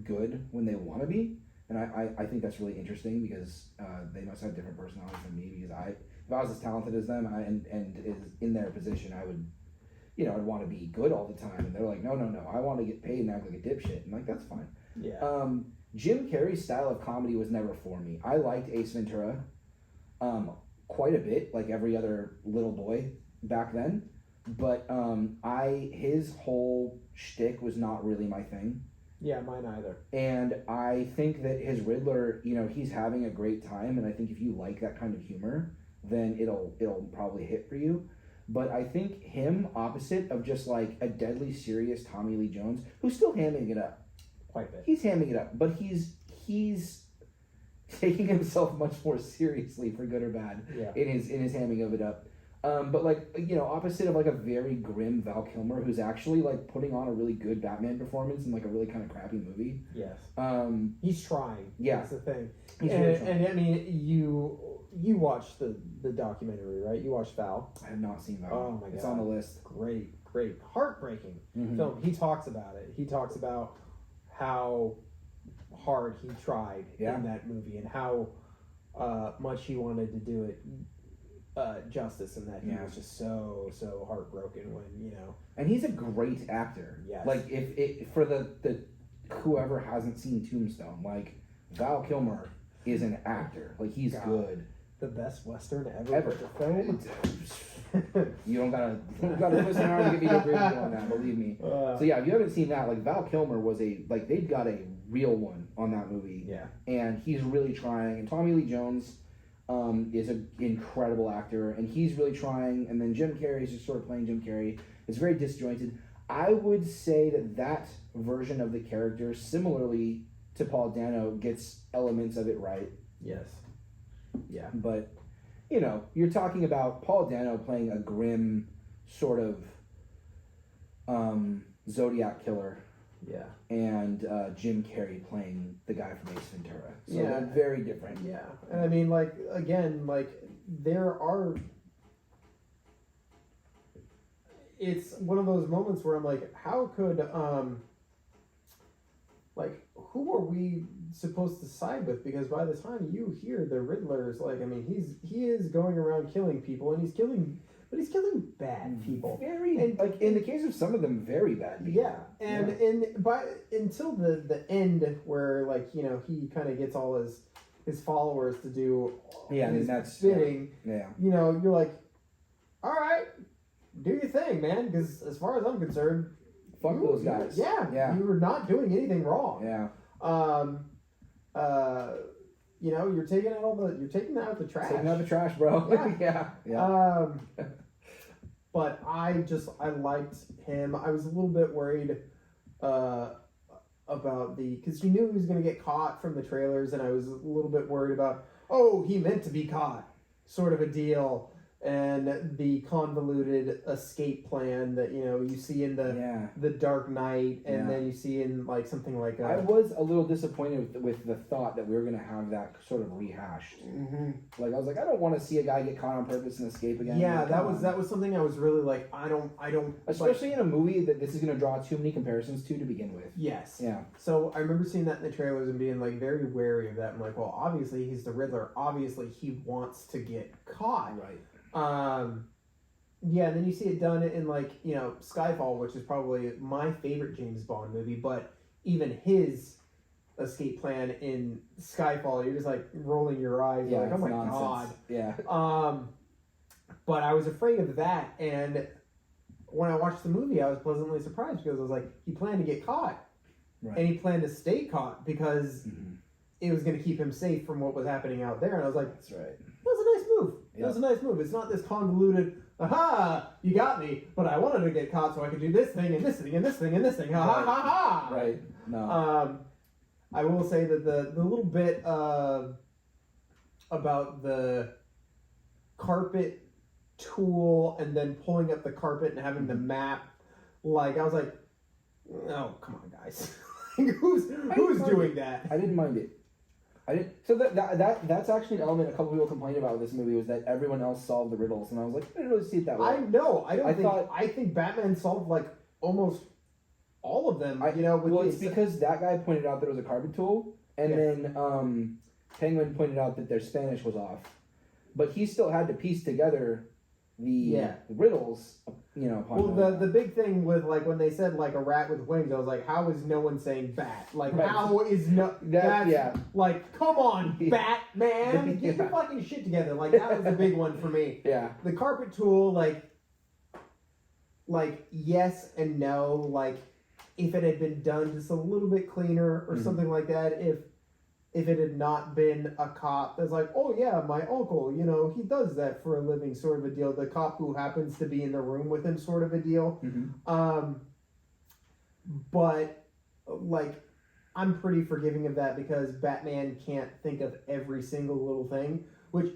good when they want to be. And I think that's really interesting, because they must have different personalities than me, because if I was as talented as them and is in their position, I would I'd want to be good all the time, and they're like, no, I want to get paid and act like a dipshit, and like that's fine. Yeah. Jim Carrey's style of comedy was never for me. I liked Ace Ventura, quite a bit, like every other little boy back then, but his whole shtick was not really my thing. Yeah, mine either. And I think that his Riddler, he's having a great time, and I think if you like that kind of humor, then it'll probably hit for you. But I think him, opposite of just like a deadly serious Tommy Lee Jones, who's still hamming it up. Quite a bit. He's hamming it up, but he's taking himself much more seriously, for good or bad, in his hamming of it up. But like, opposite of like a very grim Val Kilmer, who's actually like putting on a really good Batman performance in like a really kind of crappy movie. Yes. He's trying. Yeah. That's the thing. He's really trying. And I mean, you watched the documentary, right? You watched Val. I have not seen Val. Oh my god. It's on the list. Great. Heartbreaking Mm-hmm. film. He talks about it. He talks about how hard he tried in that movie and how much he wanted to do it justice, and that he was just so heartbroken when And he's a great actor. Yes. Like if for the whoever hasn't seen Tombstone, like Val Kilmer is an actor. Like he's good. The best Western ever. Film. You don't gotta twist an arm to get me to agree with you on that. Believe me. So yeah, if you haven't seen that, like Val Kilmer was they've got a real one on that movie. Yeah. And he's really trying. And Tommy Lee Jones is an incredible actor, and he's really trying. And then Jim Carrey is just sort of playing Jim Carrey. It's very disjointed. I would say that version of the character, similarly to Paul Dano, gets elements of it right. Yes. Yeah. But, you're talking about Paul Dano playing a grim sort of Zodiac killer. Yeah. And Jim Carrey playing the guy from Ace Ventura. So they're very different. Yeah. And I mean, like, again, like, there are... It's one of those moments where I'm like, how could, who are we supposed to side with? Because by the time you hear the Riddler's, like, I mean, he is going around killing people, and he's killing bad people. And like in the case of some of them, very bad people. Yeah, and until the end where, like, he kind of gets all his followers to do his bidding. Yeah. You're like, all right, do your thing, man. Because as far as I'm concerned, fuck those guys. Yeah. You were not doing anything wrong. Yeah. You're taking out the trash. Taking out the trash, bro. Yeah. But I liked him. I was a little bit worried about because you knew he was going to get caught from the trailers, and I was a little bit worried about, he meant to be caught, sort of a deal. And the convoluted escape plan that you see in the Dark Knight, and then you see in like something like I was a little disappointed with the thought that we were going to have that sort of rehashed. Mm-hmm. Like I was like, I don't want to see a guy get caught on purpose and escape again. Yeah, like, that was something I was really like, I don't. Especially in a movie that this is going to draw too many comparisons to begin with. Yes. Yeah. So I remember seeing that in the trailers and being like very wary of that. I'm like, well, obviously he's the Riddler. Obviously he wants to get caught. Right. And then you see it done in like, Skyfall, which is probably my favorite James Bond movie, but even his escape plan in Skyfall, you're just like rolling your eyes, like, oh my god. Yeah. But I was afraid of that, and when I watched the movie, I was pleasantly surprised because I was like, he planned to get caught. Right. And he planned to stay caught because it was going to keep him safe from what was happening out there. And I was like, that's right. That was a nice move. It was a nice move. It's not this convoluted, aha, you got me, but I wanted to get caught so I could do this thing and this thing and this thing and this thing. Ha ha ha ha. Right. No. I will say that the little bit about the carpet tool and then pulling up the carpet and having the map, like, I was like, oh, come on, guys. who's doing that? I didn't mind it. So that's actually an element a couple people complained about with this movie, was that everyone else solved the riddles, and I was like, I didn't really see it that way. I think Batman solved like almost all of them. It's because that guy pointed out that it was a carpet tool, and then Penguin pointed out that their Spanish was off, but he still had to piece together the riddles, you know. Well, the big thing with like when they said like a rat with wings, I was like, how is no one saying bat? Like, right. how is no that's like, come on, Batman, get your fucking shit together. Like that was the big one for me. Yeah. The carpet tool, like yes and no. Like if it had been done just a little bit cleaner or something like that, if it had not been a cop that's like, oh yeah, my uncle, you know, he does that for a living, sort of a deal. The cop who happens to be in the room with him, sort of a deal. But like, I'm pretty forgiving of that because Batman can't think of every single little thing, which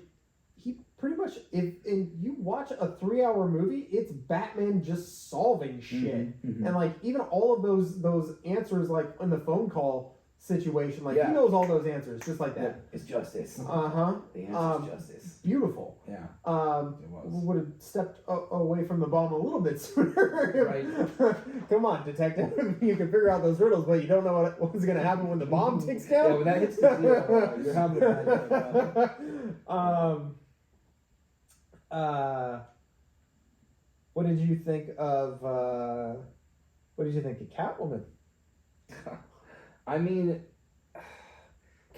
he pretty much, if you watch a 3-hour movie, it's Batman just solving shit. And like, even all of those answers, like in the phone call situation, like he knows all those answers just like that. Yeah, it's justice. The answer is justice. Beautiful. Yeah. It would have stepped away from the bomb a little bit sooner. Right. Come on, detective. You can figure out those riddles, but you don't know what's going to happen when the bomb ticks down. Yeah, when that hits the zero, you're having a bad day. What did you think of Catwoman? I mean,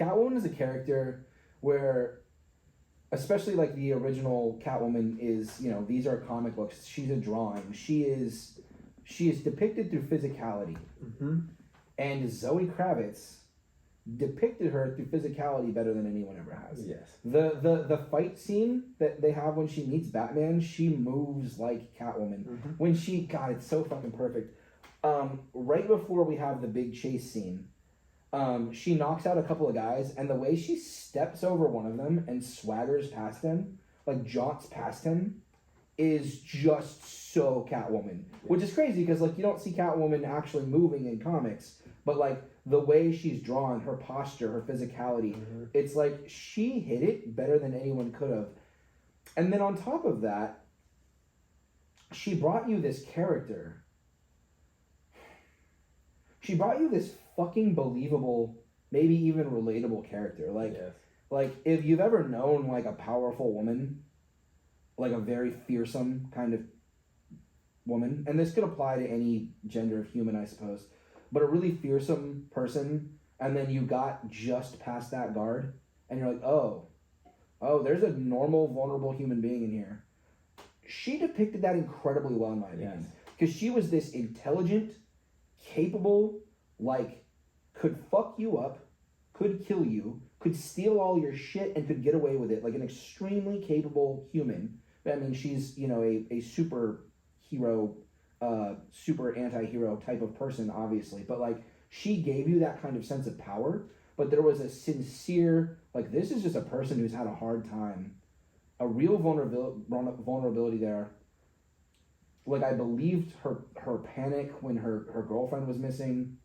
Catwoman is a character where, especially like the original Catwoman is, you know, these are comic books. She's a drawing. She is depicted through physicality, and Zoe Kravitz depicted her through physicality better than anyone ever has. Yes. The fight scene that they have when she meets Batman, she moves like Catwoman. When she, God, it's so fucking perfect. Right before we have the big chase scene, she knocks out a couple of guys, and the way she steps over one of them and swaggers past him, like jaunts past him, is just so Catwoman. Which is crazy because like you don't see Catwoman actually moving in comics, but like the way she's drawn, her posture, her physicality, it's like she hit it better than anyone could have. And then on top of that, she brought you this character. She brought you this fucking believable, maybe even relatable character. Like if you've ever known like a powerful woman, like a very fearsome kind of woman, and this could apply to any gender of human, I suppose, but a really fearsome person, and then you got just past that guard, and you're like, oh, there's a normal, vulnerable human being in here. She depicted that incredibly well, in my opinion, because she was this intelligent, capable, like, could fuck you up, could kill you, could steal all your shit, and could get away with it, like an extremely capable human. I mean, she's, you know, a super hero, super anti-hero type of person, obviously, but like, she gave you that kind of sense of power, but there was a sincere, like, this is just a person who's had a hard time, a real vulnerability there. Like, I believed her panic when her girlfriend was missing,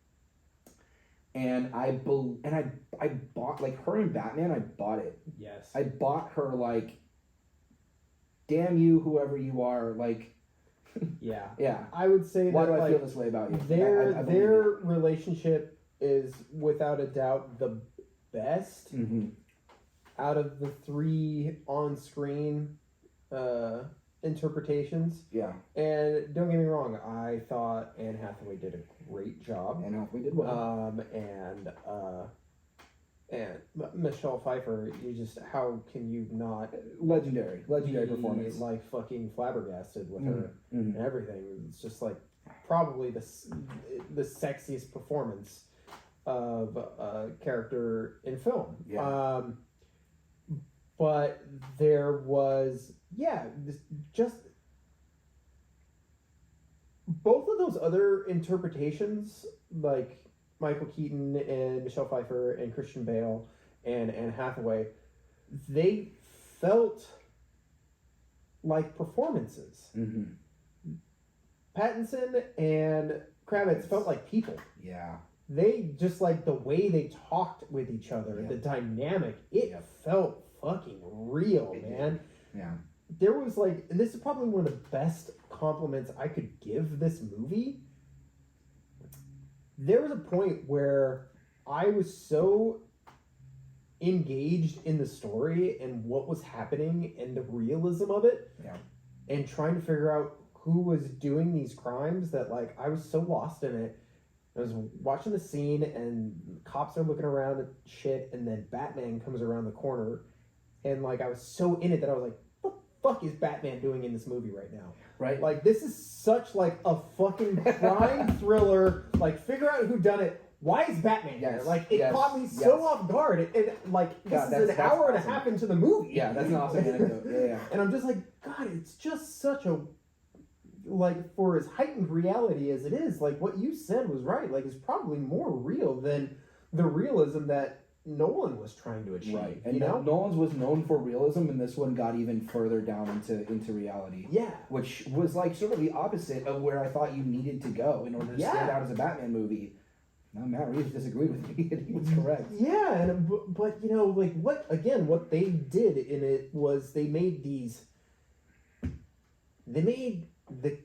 and I bought, like, her and Batman, I bought it. Yes. I bought her, like, damn you, whoever you are, like... Yeah. Yeah. I would say Why that, do I like, feel this way about you? Their relationship is, without a doubt, the best out of the 3 on-screen interpretations. Yeah. And don't get me wrong, I thought Anne Hathaway did a great job. Anne Hathaway did well. And Michelle Pfeiffer, how can you not legendary performance, like fucking flabbergasted with her and everything. It's just like probably the sexiest performance of a character in film. Yeah. But there was just both of those other interpretations, like Michael Keaton and Michelle Pfeiffer and Christian Bale and Anne Hathaway, they felt like performances. Pattinson and Kravitz felt like people. Yeah. They just, like, the way they talked with each other, the dynamic, it felt fucking real, man. Yeah. There was, like, and this is probably one of the best compliments I could give this movie. There was a point where I was so engaged in the story and what was happening and the realism of it and trying to figure out who was doing these crimes that, like, I was so lost in it. I was watching the scene, and cops are looking around at shit, and then Batman comes around the corner, and, like, I was so in it that I was like, what the fuck is Batman doing in this movie right now? Right. Like, this is such, like, a fucking crime thriller. Like, figure out who done it. Why is Batman here? Like, it caught me so off guard. And like, this is an hour and a half into the movie. Yeah, that's an awesome anecdote. Yeah. And I'm just like, God, it's just such a, like, for as heightened reality as it is, like, what you said was right. Like, it's probably more real than the realism that Nolan was trying to achieve. Right. And you know? Nolan's was known for realism, and this one got even further down into reality. Yeah. Which was, like, sort of the opposite of where I thought you needed to go in order to stand out as a Batman movie. Now, Matt Reeves disagreed with me, and he was correct. Yeah, and but you know, like, what they did in it was they made the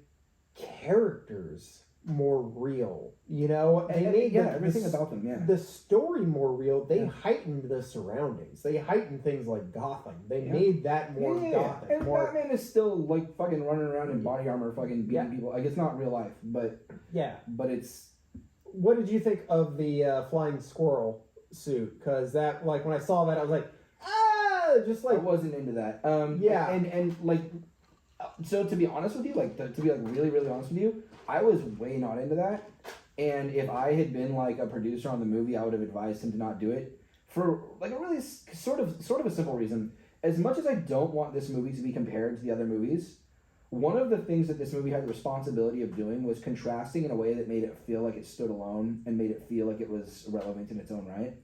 characters more real, you know? They made everything about them, the story more real. They heightened the surroundings. They heightened things like Gotham. They made that more Gothic. And Batman is still, like, fucking running around in body armor, fucking beating people. Like, it's not real life, but it's... What did you think of the flying squirrel suit? Because that, like, when I saw that, I was like, just like... I wasn't into that. And like, so to be honest with you, like, to be, like, really, really honest with you, I was way not into that. And if I had been, like, a producer on the movie, I would have advised him to not do it for, like, a really sort of a simple reason. As much as I don't want this movie to be compared to the other movies, one of the things that this movie had the responsibility of doing was contrasting in a way that made it feel like it stood alone and made it feel like it was relevant in its own right.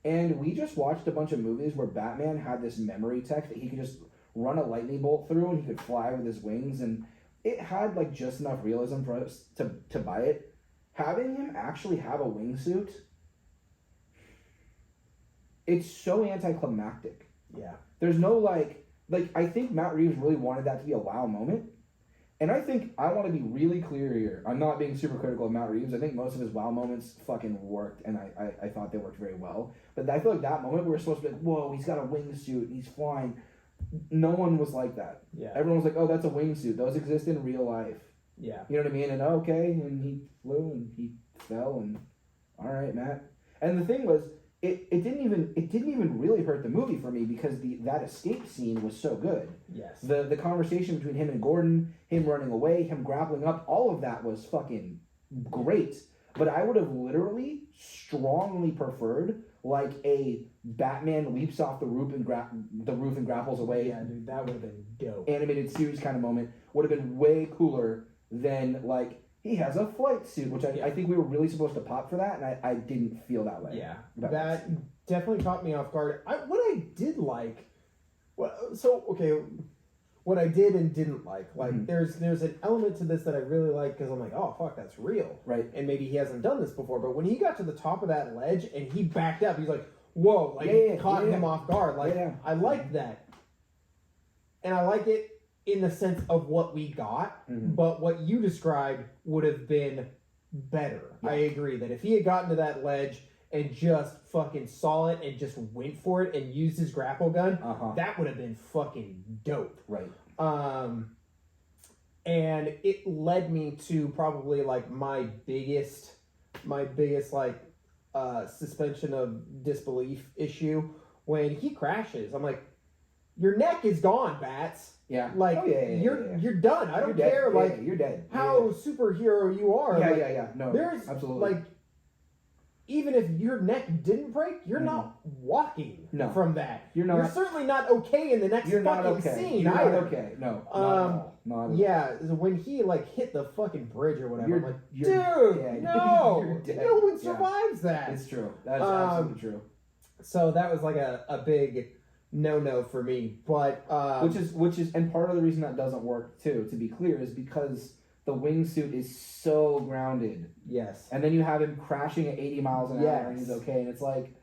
And we just watched a bunch of movies where Batman had this memory tech that he could just run a lightning bolt through, and he could fly with his wings, and it had, like, just enough realism for us to buy it. Having him actually have a wingsuit, it's so anticlimactic. Yeah. There's no, like, I think Matt Reeves really wanted that to be a wow moment. And I think I want to be really clear here. I'm not being super critical of Matt Reeves. I think most of his wow moments fucking worked, and I thought they worked very well. But I feel like that moment we were supposed to be like, whoa, he's got a wingsuit and he's flying. No one was like that. Yeah. Everyone was like, oh, that's a wingsuit. Those exist in real life. Yeah. You know what I mean? And okay, and he flew and he fell, and all right, Matt. And the thing was, it didn't even really hurt the movie for me because that escape scene was so good. Yes. The conversation between him and Gordon, him running away, him grappling up, all of that was fucking great. But I would have literally strongly preferred, like, a Batman leaps off the roof and grapples away. Yeah, dude, that would have been dope. Animated series kind of moment would have been way cooler than, like, he has a flight suit, which I think we were really supposed to pop for that, and I didn't feel that way. Yeah, that definitely caught me off guard. What I did like, what I did and didn't like, there's an element to this that I really like because I'm like, oh fuck, that's real, right? And maybe he hasn't done this before, but when he got to the top of that ledge and he backed up, he's like, whoa, like caught him off guard, like I like that, and I like it in the sense of what we got, but what you described would have been better. Yeah. I agree that if he had gotten to that ledge and just fucking saw it and just went for it and used his grapple gun, that would have been fucking dope. Right. And it led me to probably, like, my biggest like suspension of disbelief issue when he crashes. I'm like, your neck is gone, Bats. Yeah. Like, you're done. I don't care, like, you're dead. How superhero you are. Yeah, like, No, there's, absolutely. Like, even if your neck didn't break, you're not walking from that. You're not. You're certainly not okay in the next fucking scene. You're either. not okay. No, not at all. Not at all. Yeah, when he, like, hit the fucking bridge or whatever, I'm like, dude, dead. No! No one survives that. It's true. That's absolutely true. So that was, like, a big no for me, but which is and part of the reason that doesn't work too, to be clear, is because the wingsuit is so grounded. Yes. And then you have him crashing at 80 miles an hour and he's okay, and it's like,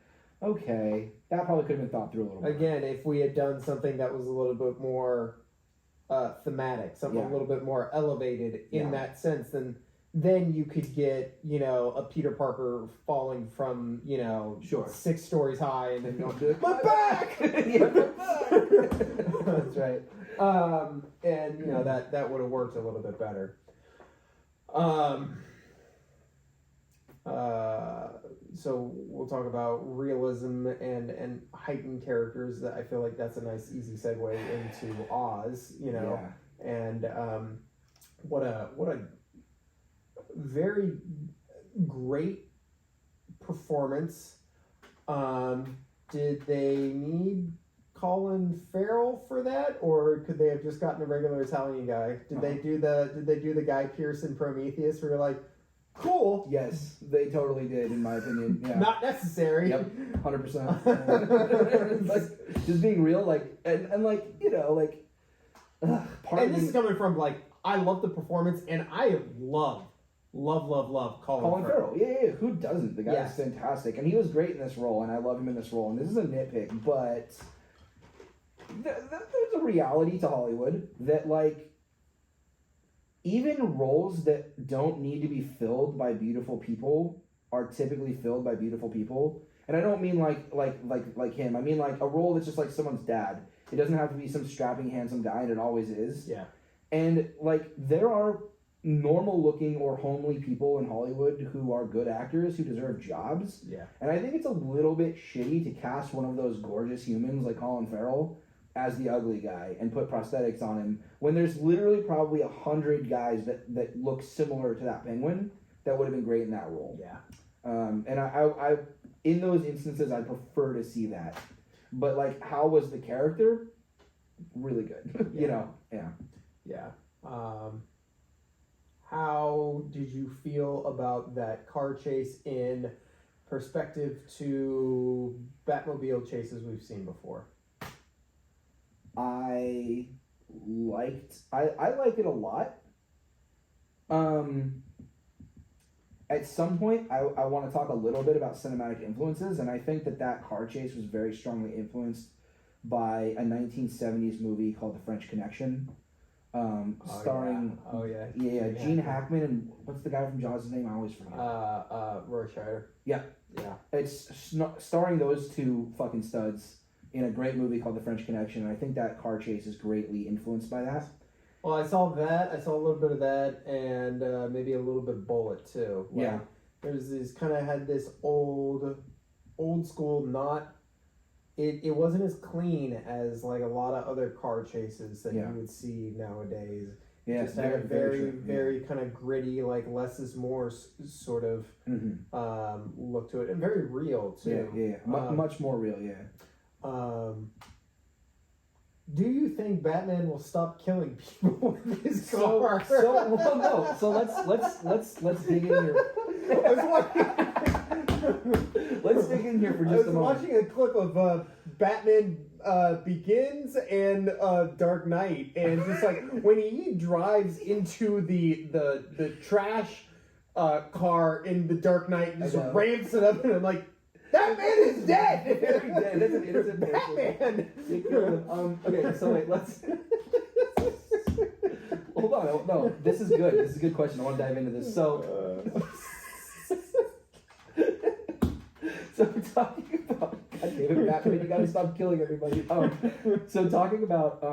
okay, that probably could have been thought through a little bit. Again, if we had done something that was a little bit more thematic, something a little bit more elevated in that sense, then you could get, a Peter Parker falling from, 6 stories high and then you'll be like, my back! Yeah, my back! That's right. And that would have worked a little bit better. So we'll talk about realism and heightened characters. That I feel like that's a nice, easy segue into Oz. And what a very great performance. Did they need Colin Farrell for that, or could they have just gotten a regular Italian guy? Did they do the Guy Pearce in Prometheus where you're like, cool? Yes, they totally did, in my opinion. Yeah. Not necessary. Yep, 100%. Like, just being real, like, and like, part and this is coming from, like, I love the performance, and I love Colin Farrell. Yeah. Who doesn't? The guy is fantastic, and he was great in this role, and I love him in this role. And this is a nitpick, but there's a reality to Hollywood that, like, even roles that don't need to be filled by beautiful people are typically filled by beautiful people. And I don't mean like him. I mean like a role that's just like someone's dad. It doesn't have to be some strapping, handsome guy, and it always is. Yeah. And like there are normal looking or homely people in Hollywood who are good actors who deserve jobs. Yeah. And I think it's a little bit shitty to cast one of those gorgeous humans like Colin Farrell as the ugly guy and put prosthetics on him when there's literally probably 100 guys that look similar to that penguin that would have been great in that role. Yeah. And I in those instances I prefer to see that. But like how was the character? Really good. Yeah. Yeah. How did you feel about that car chase in perspective to Batmobile chases we've seen before? I like it a lot. At some point, I want to talk a little bit about cinematic influences, and I think that car chase was very strongly influenced by a 1970s movie called The French Connection, starring Gene Hackman and what's the guy from Jaws' name? I always forget. Roy Scheider. Yeah. It's starring those two fucking studs in a great movie called The French Connection, and I think that car chase is greatly influenced by that. Well, I saw that. I saw a little bit of that, and maybe a little bit of Bullet too. Like, there's this kind of had this old school. Not it wasn't as clean as like a lot of other car chases that you would see nowadays. Yeah, just had a very kind of gritty, like less is more sort of look to it, and very real too. Yeah. Much more real. Yeah. Do you think Batman will stop killing people with his car? So let's dig in here. Let's dig in here for just a moment. I was watching a clip of Batman Begins and Dark Knight, and just like when he drives into the trash car in the Dark Knight, and just ramps it up, and I'm like, that man is dead! Very dead. That's an innocent Batman! You killed him. Okay, so wait, let's... Hold on. No, this is good. This is a good question. I want to dive into this. So talking about... God damn it, Batman, you gotta stop killing everybody. So talking about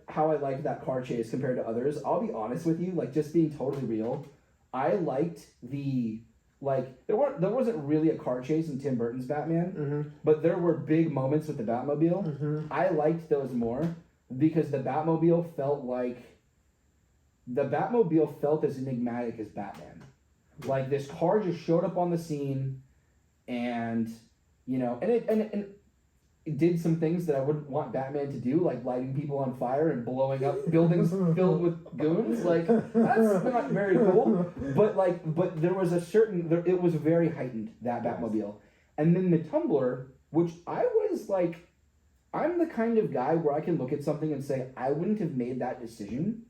how I liked that car chase compared to others, I'll be honest with you, like just being totally real, I liked the... Like, there wasn't really a car chase in Tim Burton's Batman, but there were big moments with the Batmobile. I liked those more because the Batmobile felt as enigmatic as Batman. Like, this car just showed up on the scene and, and it did some things that I wouldn't want Batman to do, like lighting people on fire and blowing up buildings filled with goons. Like, that's not very cool. But there was it was very heightened, that Batmobile. And then the Tumbler, which I was like, I'm the kind of guy where I can look at something and say, I wouldn't have made that decision,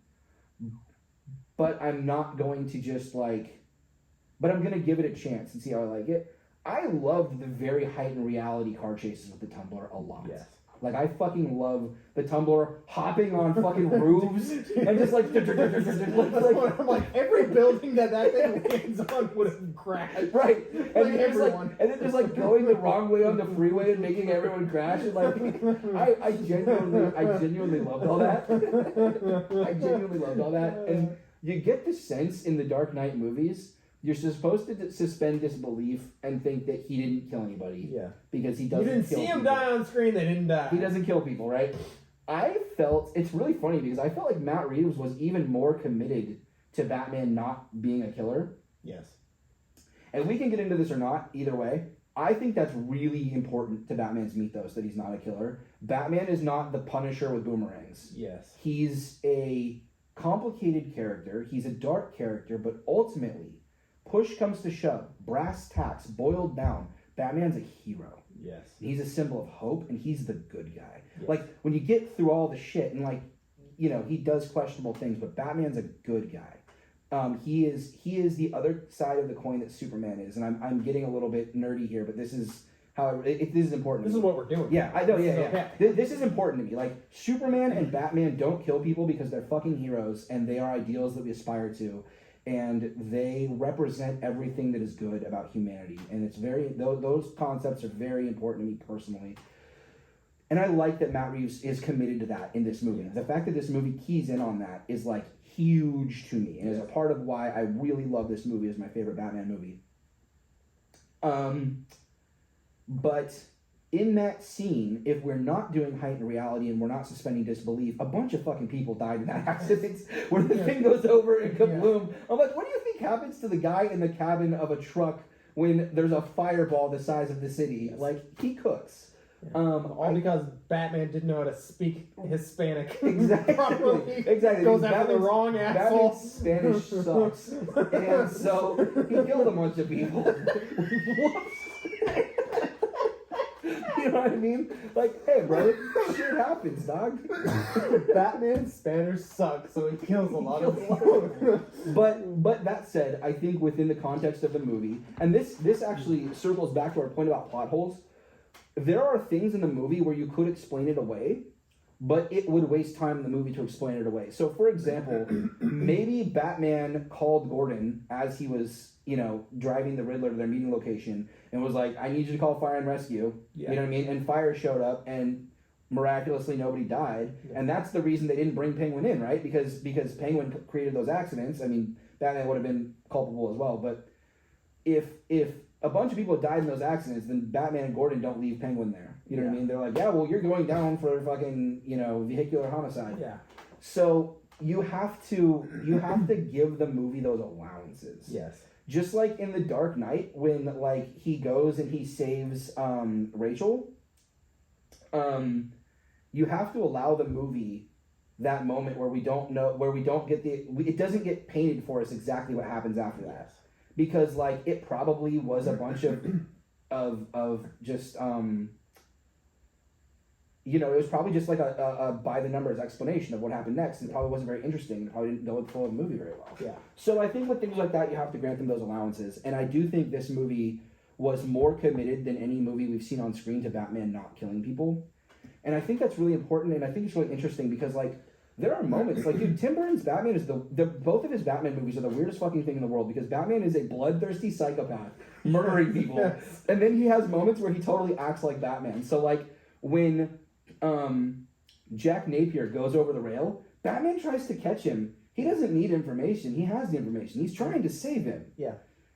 but I'm not going to just but I'm going to give it a chance and see how I like it. I loved the very heightened reality car chases with the Tumbler a lot. Yes. Like, I fucking love the Tumbler hopping on fucking roofs and just like I'm like, every building that thing lands on would have crashed. Right. Like And everyone. and then just like going the wrong way on the freeway and making everyone crash. And like, I genuinely loved all that. I genuinely loved all that. And you get the sense in the Dark Knight movies, you're supposed to suspend disbelief and think that he didn't kill anybody. Yeah. Because he doesn't You didn't kill see him people. die on screen, they didn't die. He doesn't kill people, right? It's really funny because I felt like Matt Reeves was even more committed to Batman not being a killer. Yes. And we can get into this or not, either way. I think that's really important to Batman's mythos, that he's not a killer. Batman is not the Punisher with boomerangs. Yes. He's a complicated character. He's a dark character, but ultimately, push comes to shove, brass tacks, boiled down, Batman's a hero. Yes. He's a symbol of hope, and he's the good guy. Yes. Like, when you get through all the shit, and like, you know, he does questionable things, but Batman's a good guy. He is the other side of the coin that Superman is, and I'm getting a little bit nerdy here, but this is how this is important. This is what we're doing. Yeah, I know. Yeah, okay. This is important to me. Like, Superman and Batman don't kill people because they're fucking heroes, and they are ideals that we aspire to, and they represent everything that is good about humanity, and it's those concepts are very important to me personally. And I like that Matt Reeves is committed to that in this movie. The fact that this movie keys in on that is like huge to me, and is a part of why I really love this movie as my favorite Batman movie. But in that scene, if we're not doing heightened reality and we're not suspending disbelief, a bunch of fucking people died in that accident where the thing goes over and kabloom. I'm like, what do you think happens to the guy in the cabin of a truck when there's a fireball the size of the city? Like, he cooks. All because Batman didn't know how to speak Hispanic. Exactly. Properly. Exactly. Goes after the wrong asshole. Batman's Spanish sucks. And so he killed a bunch of people. You know what I mean? Like, hey, brother, shit happens, dog. Batman's Spanish sucks, so he kills a lot of people. But that said, I think within the context of the movie, and this actually circles back to our point about plot holes, there are things in the movie where you could explain it away, but it would waste time in the movie to explain it away. So, for example, maybe Batman called Gordon as he was, you know, driving the Riddler to their meeting location and was like, I need you to call fire and rescue. Yeah. You know what I mean? And fire showed up and miraculously nobody died. Yeah. And that's the reason they didn't bring Penguin in, right? Because Penguin created those accidents. I mean, Batman would have been culpable as well. But if a bunch of people died in those accidents, then Batman and Gordon don't leave Penguin there. You know what I mean? They're like, yeah, well, you're going down for fucking, you know, vehicular homicide. Yeah. So you have to give the movie those allowances. Yes. Just like in The Dark Knight, when like he goes and he saves Rachel, you have to allow the movie that moment where we don't get it doesn't get painted for us exactly what happens after that. Because like it probably was a bunch of just you know, it was probably just like a by the numbers explanation of what happened next, and it probably wasn't very interesting. It probably didn't go with the flow of the movie very well. Yeah. So I think with things like that, you have to grant them those allowances, and I do think this movie was more committed than any movie we've seen on screen to Batman not killing people, and I think that's really important, and I think it's really interesting because like. There are moments, like, dude, Tim Burton's Batman is both of his Batman movies are the weirdest fucking thing in the world because Batman is a bloodthirsty psychopath murdering people. Yes. And then he has moments where he totally acts like Batman. So, like, when Jack Napier goes over the rail, Batman tries to catch him. He doesn't need information. He has the information. He's trying to save him. Yeah.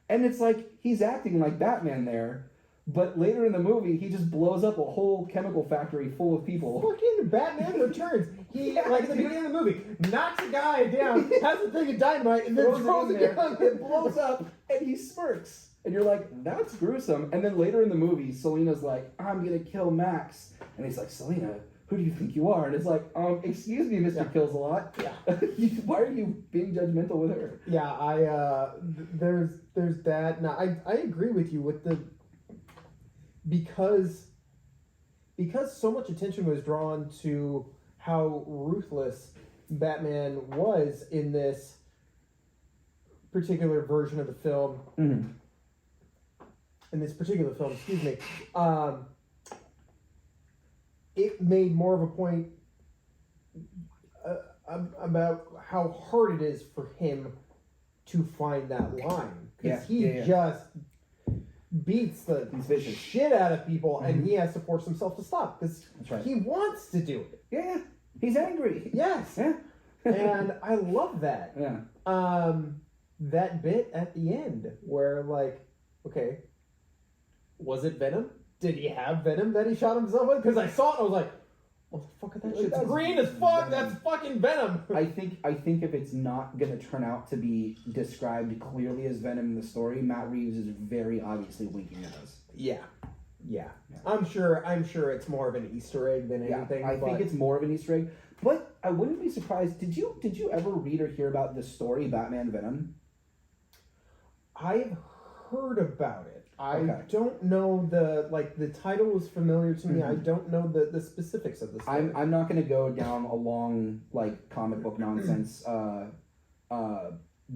And it's like, he's acting like Batman there. But later in the movie, he just blows up a whole chemical factory full of people. Fucking Batman Returns. He, like at the beginning of the movie, knocks a guy down, has a thing of dynamite, and then throws it down. It blows up, and he smirks. And you're like, that's gruesome. And then later in the movie, Selina's like, I'm going to kill Max. And he's like, Selina, who do you think you are? And it's like, excuse me, Mr. Kills-a-Lot. Yeah. Why are you being judgmental with her? Yeah, there's that. Now, I agree with you with the... Because so much attention was drawn to how ruthless Batman was in this particular version of the film, in this particular film, excuse me, it made more of a point about how hard it is for him to find that line. Because he just beats the shit out of people, and he has to force himself to stop because he wants to do it. Yeah, he's angry. Yes. Yeah. And I love that. Yeah. That bit at the end where, like, okay, was it Venom? Did he have Venom that he shot himself with? Because I saw it and I was like, motherfucker, that shit's green as fuck. That's fucking Venom. I think if it's not gonna turn out to be described clearly as Venom in the story, Matt Reeves is very obviously winking at us. Yeah. I'm sure it's more of an Easter egg than anything. I think it's more of an Easter egg. But I wouldn't be surprised. Did you ever read or hear about the story Batman Venom? I've heard about it. I don't know the title was familiar to me. I don't know the specifics of the story. I'm not going to go down a long comic book nonsense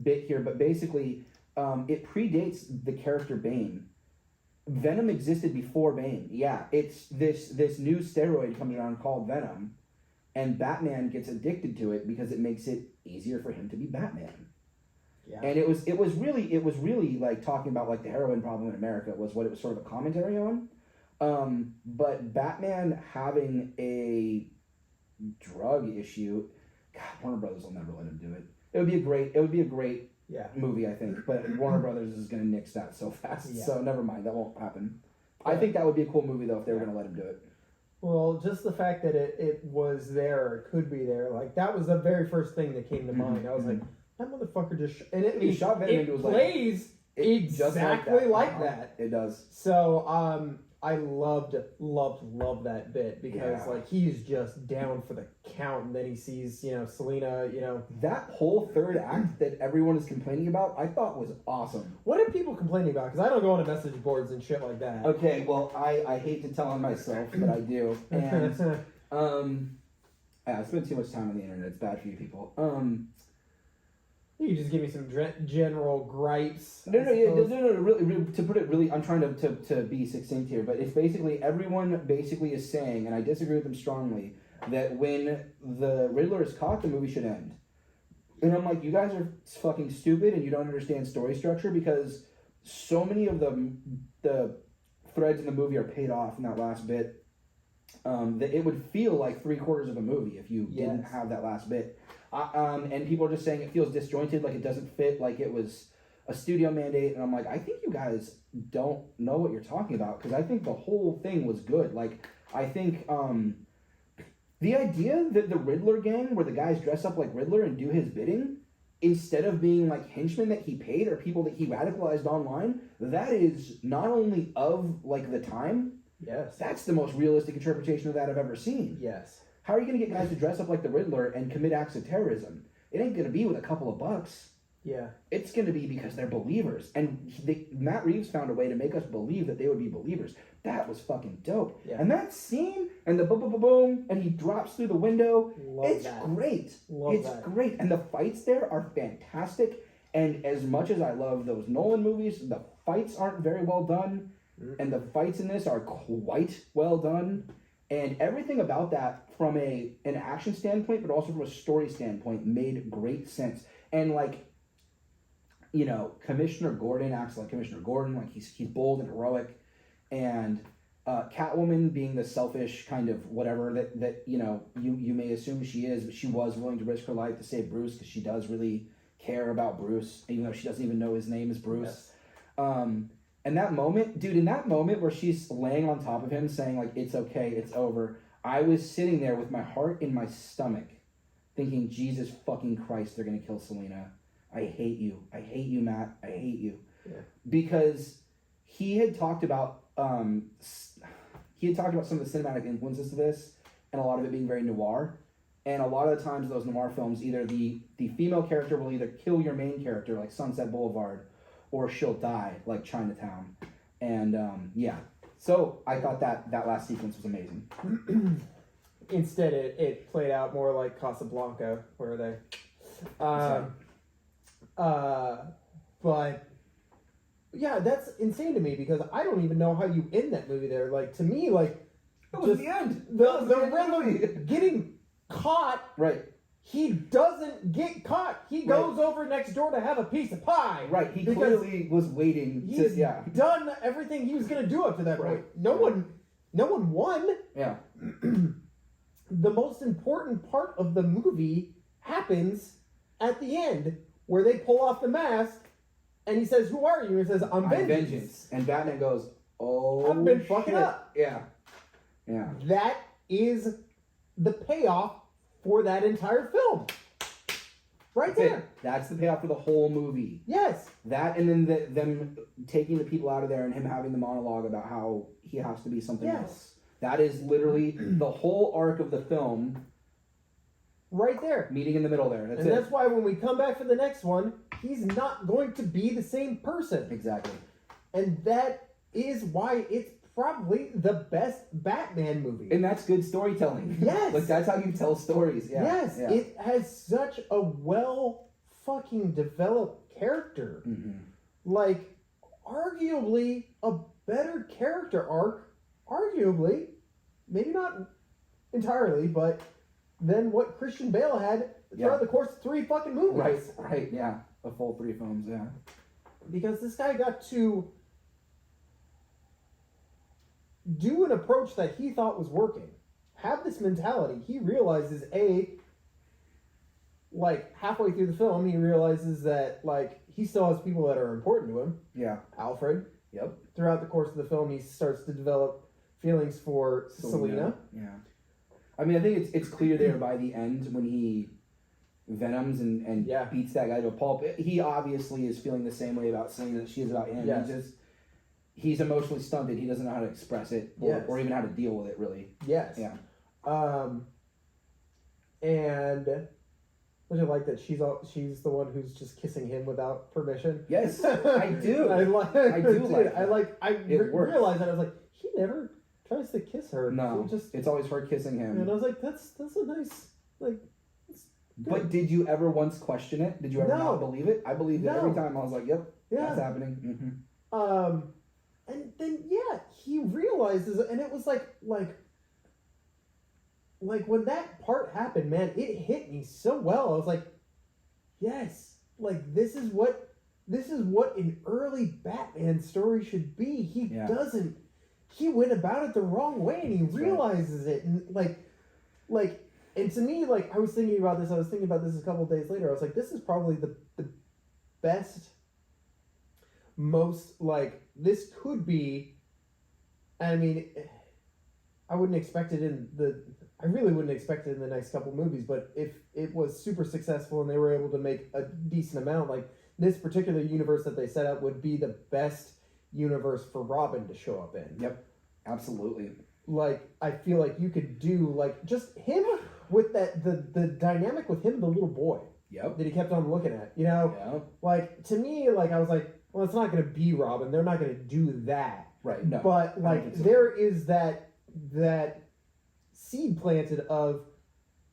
bit here, but basically it predates the character Bane. Venom existed before Bane. Yeah, it's this new steroid comes around called Venom, and Batman gets addicted to it because it makes it easier for him to be Batman. Yeah. And it was really like talking about like the heroin problem in America was what it was sort of a commentary on. But Batman having a drug issue, God, Warner Brothers will never let him do it. It would be a great movie, I think. But Warner Brothers is gonna nix that so fast. Yeah. So never mind, that won't happen. Yeah. I think that would be a cool movie though if they were gonna let him do it. Well, just the fact that it was there or could be there, like that was the very first thing that came to mind. I was like, that motherfucker just and it shot Venom it plays exactly like that. It does. So I loved that bit because like he's just down for the count, and then he sees Selena. That whole third act that everyone is complaining about, I thought was awesome. What are people complaining about? Because I don't go on message boards and shit like that. Okay, well I hate to tell on myself, but I do, and I spend too much time on the internet. It's bad for you people. You just give me some general gripes. No. Really, to put it really, I'm trying to be succinct here, but it's basically everyone basically is saying, and I disagree with them strongly, that when the Riddler is caught, the movie should end. And I'm like, you guys are fucking stupid, and you don't understand story structure because so many of the threads in the movie are paid off in that last bit. That it would feel like 3/4 of a movie if you didn't have that last bit. And people are just saying it feels disjointed, like it doesn't fit, like it was a studio mandate. And I'm like, I think you guys don't know what you're talking about because I think the whole thing was good. Like, I think the idea that the Riddler gang, where the guys dress up like Riddler and do his bidding, instead of being like henchmen that he paid or people that he radicalized online, that is not only of like the time. Yes. That's the most realistic interpretation of that I've ever seen. Yes. How are you going to get guys to dress up like the Riddler and commit acts of terrorism? It ain't going to be with a couple of bucks. Yeah. It's going to be because they're believers. And Matt Reeves found a way to make us believe that they would be believers. That was fucking dope. Yeah. And that scene, and the boom, and he drops through the window. It's great. It's great. And the fights there are fantastic. And as much as I love those Nolan movies, the fights aren't very well done. And the fights in this are quite well done. And everything about that from an action standpoint, but also from a story standpoint, made great sense. And Commissioner Gordon acts like Commissioner Gordon, like he's bold and heroic. And Catwoman being the selfish kind of whatever that you may assume she is, but she was willing to risk her life to save Bruce because she does really care about Bruce, even though she doesn't even know his name is Bruce. Yes. And that moment, dude, in that moment where she's laying on top of him saying, like, it's okay, it's over, I was sitting there with my heart in my stomach thinking, Jesus fucking Christ, they're going to kill Selena. I hate you. I hate you, Matt. I hate you. Yeah. Because he had talked about some of the cinematic influences to this, and a lot of it being very noir. And a lot of the times those noir films, either the female character will either kill your main character, like Sunset Boulevard, or she'll die, like Chinatown. And, So I thought that last sequence was amazing. Instead, it played out more like Casablanca, where they... But... Yeah, that's insane to me, because I don't even know how you end that movie there. Like, to me, like... That was the end. The Riddler getting caught. Right. He doesn't get caught. He goes over next door to have a piece of pie. Right. He clearly was waiting. He's done everything he was going to do up to that point. No one won. Yeah. The most important part of the movie happens at the end, where they pull off the mask, and he says, "Who are you?" And he says, "I'm Vengeance." And Batman goes, "Oh, I've been fucking up." Yeah. Yeah. That is the payoff for that entire film. Right there. That's the payoff for the whole movie. Yes. That, and then them taking the people out of there and him having the monologue about how he has to be something else. That is literally the whole arc of the film. Right there. Meeting in the middle there. That's why when we come back for the next one, he's not going to be the same person. Exactly. And that is why it's probably the best Batman movie. And that's good storytelling. Yes. Like, that's how you tell stories. Yeah. Yes. Yeah. It has such a well fucking developed character. Mm-hmm. Like, arguably a better character arc, arguably, maybe not entirely, but than what Christian Bale had throughout the course of 3 fucking movies. Right, yeah. A full 3 films, yeah. Because this guy got to do an approach that he thought was working. Have this mentality. He realizes, like, halfway through the film, he realizes that, like, he still has people that are important to him. Yeah. Alfred. Yep. Throughout the course of the film, he starts to develop feelings for Selina. Yeah. I mean, I think it's clear there by the end when he venoms and beats that guy to a pulp. He obviously is feeling the same way about Selina that she is about him. Yes. He's emotionally stunted. He doesn't know how to express it or even how to deal with it, really. Yes. Yeah. And don't you like that she's the one who's just kissing him without permission? Yes, I do. I realized that. I was like, he never tries to kiss her. No, it's always her kissing him. And I was like, that's a nice, like. But did you ever once question it? Did you ever not believe it? I believed it every time. I was like, yep, that's happening. Mm-hmm. And then he realizes, and it was like when that part happened, man, it hit me so well. I was like, yes, like this is what an early Batman story should be. He went about it the wrong way, and he realizes it, and and to me, like, I was thinking about this a couple of days later. I was like, this is probably the best, most, like, this could be, I mean, I really wouldn't expect it in the next couple movies, but if it was super successful and they were able to make a decent amount, like, this particular universe that they set up would be the best universe for Robin to show up in. Yep, absolutely. Like, I feel like you could do, like, just him with the dynamic with him and the little boy. Yep. That he kept on looking at, you know? Yep. Like, to me, like, I was like, well, it's not going to be Robin. They're not going to do that. Right, no. But, like, there is that seed planted of,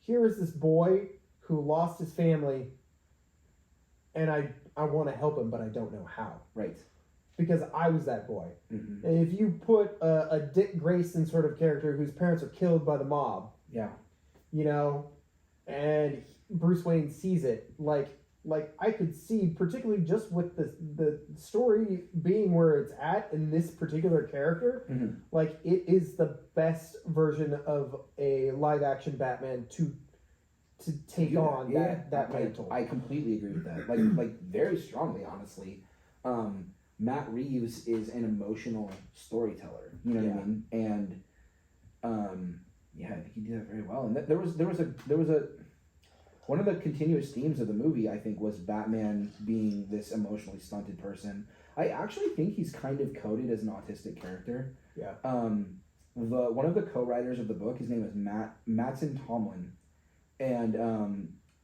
here is this boy who lost his family, and I want to help him, but I don't know how. Right. Because I was that boy. Mm-hmm. And if you put a Dick Grayson sort of character whose parents are killed by the mob, you know, and Bruce Wayne sees it, like I could see, particularly just with the story being where it's at in this particular character, like, it is the best version of a live action Batman to take on that mantle. I completely agree with that. Like very strongly, honestly. Matt Reeves is an emotional storyteller. You know what I mean? And I think he did that very well. And there was a one of the continuous themes of the movie, I think, was Batman being this emotionally stunted person. I actually think he's kind of coded as an autistic character. Yeah. One of the co-writers of the book, his name is Mattson Tomlin, and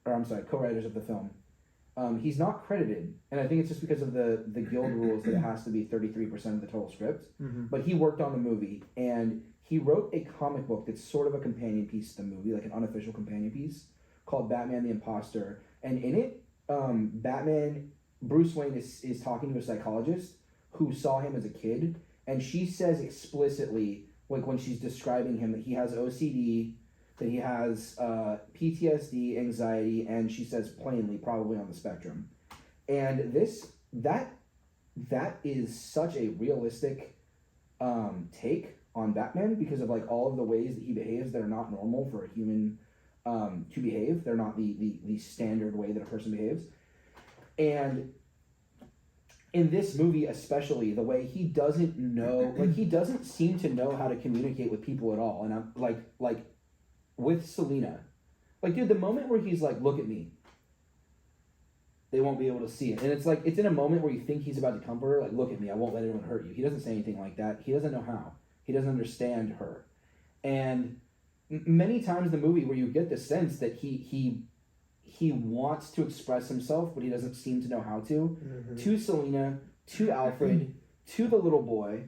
co-writers of the film. He's not credited, and I think it's just because of the guild rules that it has to be 33% of the total script. Mm-hmm. But he worked on the movie, and he wrote a comic book that's sort of a companion piece to the movie, like an unofficial companion piece, called Batman the Imposter. And in it, Bruce Wayne is talking to a psychologist who saw him as a kid, and she says explicitly, like when she's describing him, that he has OCD, that he has PTSD, anxiety, and she says plainly, probably on the spectrum. And that is such a realistic take on Batman, because of like all of the ways that he behaves that are not normal for a human to behave. They're not the standard way that a person behaves. And in this movie especially, the way he doesn't know, like he doesn't seem to know how to communicate with people at all. And I'm like with Selina, like, dude, the moment where he's like, look at me, they won't be able to see it. And it's like, it's in a moment where you think he's about to comfort her, like, look at me, I won't let anyone hurt you. He doesn't say anything like that. He doesn't know how. He doesn't understand her. And many times in the movie where you get the sense that he wants to express himself, but he doesn't seem to know how to. Mm-hmm. To Selina, to Alfred, to the little boy.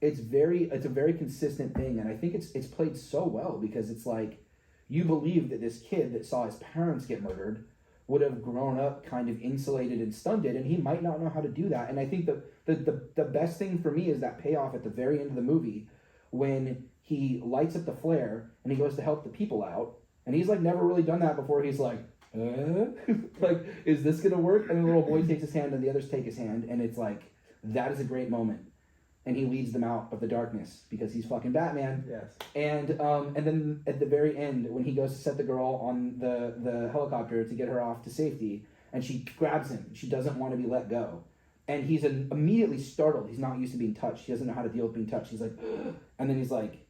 It's a very consistent thing, and I think it's played so well, because it's like, you believe that this kid that saw his parents get murdered would have grown up kind of insulated and stunted, and he might not know how to do that. And I think the best thing for me is that payoff at the very end of the movie, when he lights up the flare and he goes to help the people out, and he's like never really done that before. He's like, like, is this gonna work? And the little boy takes his hand and the others take his hand, and it's like, that is a great moment. And he leads them out of the darkness because he's fucking Batman. Yes. And then at the very end, when he goes to set the girl on the helicopter to get her off to safety, and she grabs him, she doesn't want to be let go, and he's immediately startled. He's not used to being touched. He doesn't know how to deal with being touched. He's like, and then he's like,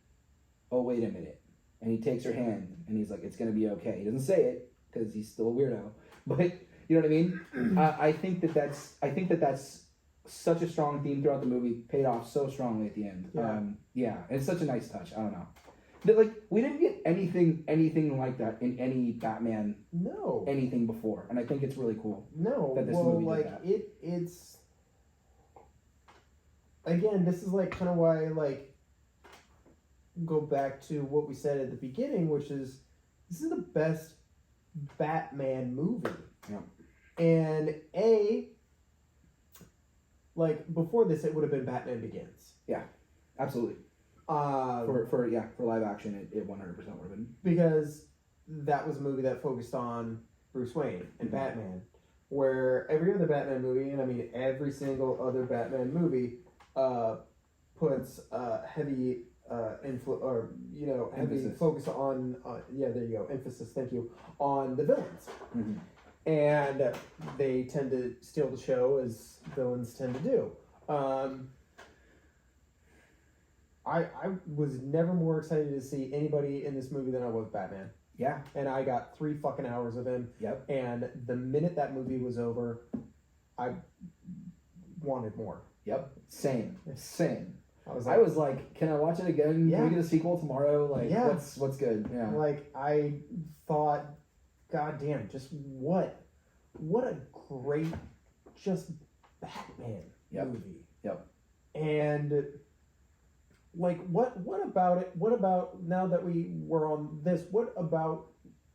oh, wait a minute. And he takes her hand, and he's like, it's gonna be okay. He doesn't say it because he's still a weirdo, but you know what I mean. I think that's such a strong theme throughout the movie, paid off so strongly at the end. Yeah, it's such a nice touch. I don't know. But like, we didn't get anything like that in any Batman anything before, and I think it's really cool. That this movie did that. It's again, this is like kind of why I like go back to what we said at the beginning, which is this is the best Batman movie. Yeah. And like, before this, it would have been Batman Begins. Yeah, absolutely. For live action, it 100% would have been. Because that was a movie that focused on Bruce Wayne and Batman. Where every other Batman movie, and I mean every single other Batman movie, puts heavy Emphasis. focus on, there you go, emphasis, thank you, on the villains. Mm-hmm. And they tend to steal the show, as villains tend to do. I was never more excited to see anybody in this movie than I was Batman. Yeah. And I got 3 fucking hours of him. Yep. And the minute that movie was over, I wanted more. Yep. Same. I was like, can I watch it again? Yeah. Can we get a sequel tomorrow? Like, yeah. what's good? Yeah. Like, I thought, God damn, just what a great just Batman movie. Yep. And like, what about it? What about, now that we were on this, what about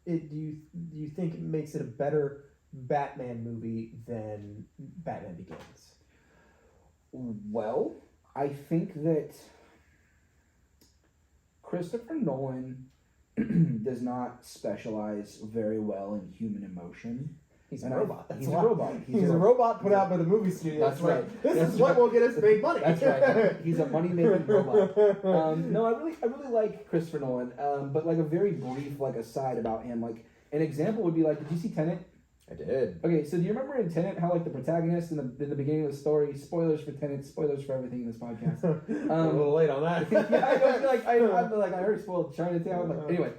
it do you think it makes it a better Batman movie than Batman Begins? Well, I think that Christopher Nolan does not specialize very well in human emotion. He's a robot. He's a robot. He's a robot put out by the movie studio. That's right. This is what will get us big money. That's right. He's a money-making robot. No, I really like Christopher Nolan. But like a very brief like aside about him, like an example would be like, did you see Tenet? I did. Okay, so do you remember in Tenet how like the protagonist in the beginning of the story, spoilers for Tenet, spoilers for everything in this podcast. A little late on that. Yeah, I feel like I heard spoiled Chinatown. Like, anyway,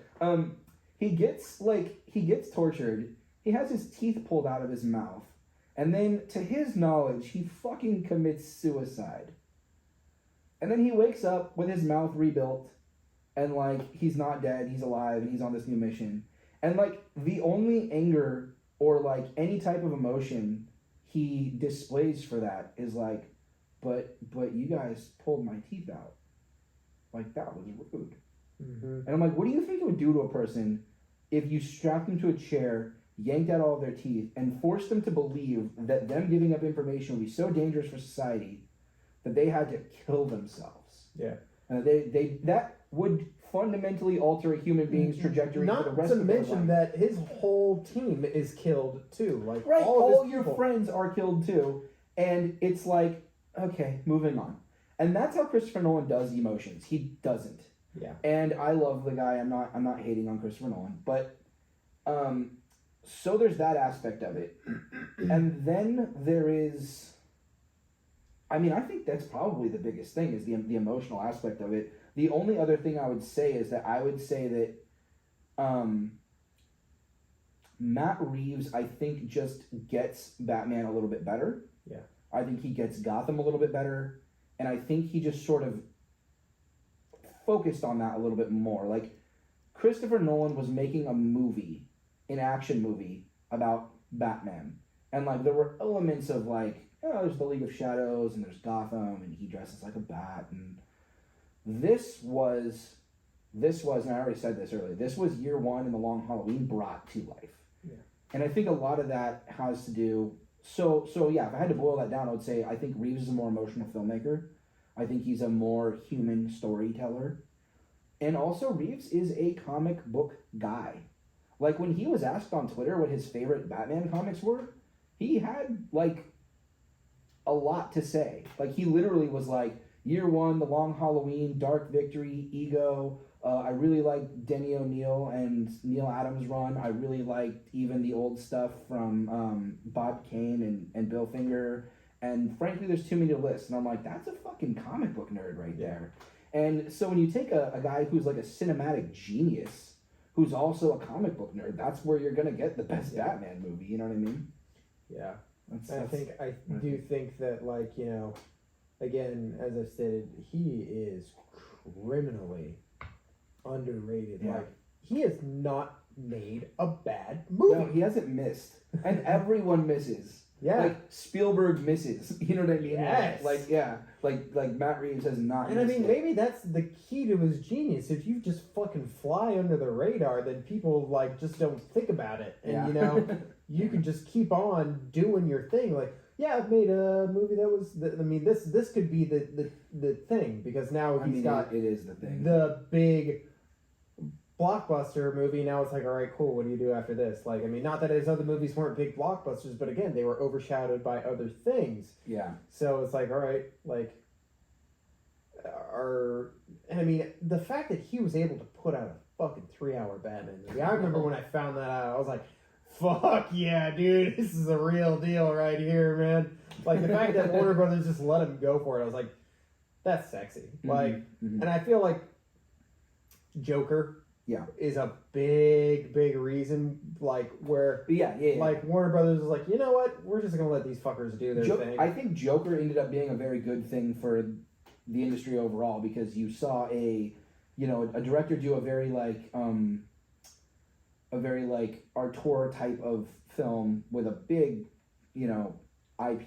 he gets tortured. He has his teeth pulled out of his mouth, and then to his knowledge, he fucking commits suicide. And then he wakes up with his mouth rebuilt, and like he's not dead, he's alive, and he's on this new mission. And like the only anger or like any type of emotion he displays for that is like, but you guys pulled my teeth out. Like, that was rude. Mm-hmm. And I'm like, what do you think it would do to a person if you strapped them to a chair, yanked out all of their teeth, and forced them to believe that them giving up information would be so dangerous for society that they had to kill themselves? Yeah. They that would fundamentally alter a human being's trajectory for the rest of their life. Not to mention that his whole team is killed too. Like Right, all your friends are killed too, and it's like, okay, moving on. And that's how Christopher Nolan does emotions. He doesn't. Yeah. And I love the guy. I'm not hating on Christopher Nolan, but so there's that aspect of it. And then there is, I mean, I think that's probably the biggest thing is the emotional aspect of it. The only other thing I would say is that I would say that Matt Reeves, I think, just gets Batman a little bit better. Yeah. I think he gets Gotham a little bit better. And I think he just sort of focused on that a little bit more. Like, Christopher Nolan was making a movie, an action movie, about Batman. And, like, there were elements of, like, oh, there's the League of Shadows, and there's Gotham, and he dresses like a bat, and this was, and I already said this earlier, this was year one in The Long Halloween brought to life. Yeah. And I think a lot of that has to do, so yeah, if I had to boil that down, I would say I think Reeves is a more emotional filmmaker. I think he's a more human storyteller. And also, Reeves is a comic book guy. Like, when he was asked on Twitter what his favorite Batman comics were, he had, like, a lot to say. Like, he literally was like, year one, The Long Halloween, Dark Victory, Ego. I really liked Denny O'Neil and Neil Adams' run. I really liked even the old stuff from Bob Kane and Bill Finger. And frankly, there's too many to list. And I'm like, that's a fucking comic book nerd right there. And so when you take a guy who's like a cinematic genius, who's also a comic book nerd, that's where you're going to get the best Batman movie. You know what I mean? Yeah. I do think that, like, you know, again, as I stated, he is criminally underrated. Yeah. Like, he has not made a bad movie. No, he hasn't missed. And everyone misses. Yeah. Like, Spielberg misses. You know what I mean? Yes. Like Matt Reeves has not And I missed mean, it. maybe that's the key to his genius. If you just fucking fly under the radar, then people, like, just don't think about it. And, you know, you can just keep on doing your thing. Like, yeah, I've made a movie that was, this could be the thing. Because now he's got it is the thing. The big blockbuster movie. Now it's like, all right, cool, what do you do after this? Like, I mean, not that his other movies weren't big blockbusters, but again, they were overshadowed by other things. Yeah. So it's like, all right, like, and I mean, the fact that he was able to put out a fucking 3-hour Batman movie. I remember when I found that out, I was like, fuck yeah, dude, this is a real deal right here, man. Like, the fact that Warner Brothers just let him go for it, I was like, that's sexy. Like, and I feel like Joker is a big reason, like, where like Warner Brothers is like, you know what, we're just gonna let these fuckers do their thing. I think Joker ended up being a very good thing for the industry overall, because you saw a director do a very auteur type of film with a big IP,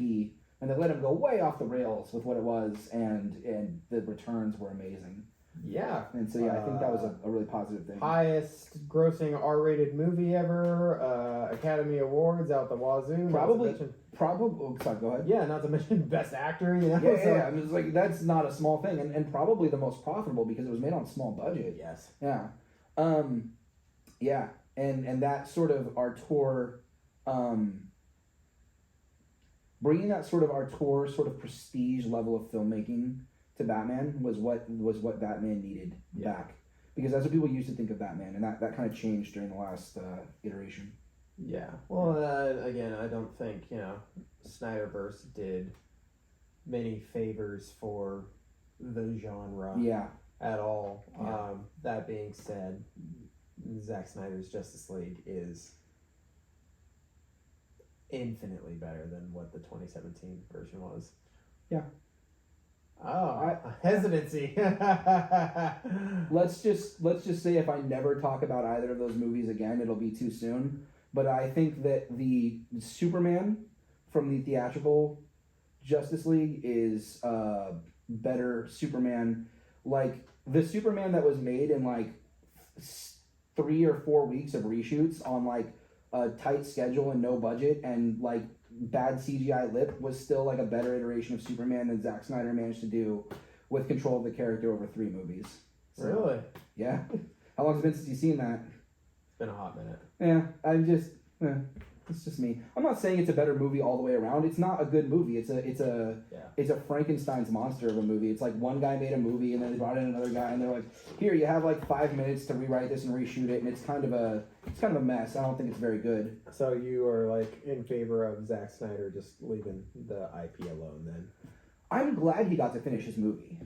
and they let him go way off the rails with what it was, and the returns were amazing. Yeah. And so, I think that was a really positive thing. Highest grossing R-rated movie ever, Academy Awards out the wazoo. Probably, sorry, go ahead. Yeah, not to mention Best Actor, you know? Yeah. I mean, it's like, that's not a small thing, and probably the most profitable because it was made on a small budget. Yes. Yeah. And that sort of auteur, bringing that sort of auteur, sort of prestige level of filmmaking to Batman was what Batman needed back, because that's what people used to think of Batman, and that kind of changed during the last iteration. Yeah. Well, again, I don't think Snyderverse did many favors for the genre. At all. Yeah. That being said, Zack Snyder's Justice League is infinitely better than what the 2017 version was. Yeah. Oh, hesitancy. Let's just say if I never talk about either of those movies again, it'll be too soon. But I think that the Superman from the theatrical Justice League is better Superman. Like, the Superman that was made in like 3 or 4 weeks of reshoots on like a tight schedule and no budget and like bad CGI lip was still like a better iteration of Superman than Zack Snyder managed to do with control of the character over 3 movies. So, Really? Yeah. How long has it been since you've seen that? It's been a hot minute. Yeah, it's just me. I'm not saying it's a better movie all the way around. It's not a good movie. It's a Frankenstein's monster of a movie. It's like one guy made a movie and then they brought in another guy and they're like, here, you have like 5 minutes to rewrite this and reshoot it, and it's kind of a mess. I don't think it's very good. So you are like in favor of Zack Snyder just leaving the IP alone then? I'm glad he got to finish his movie.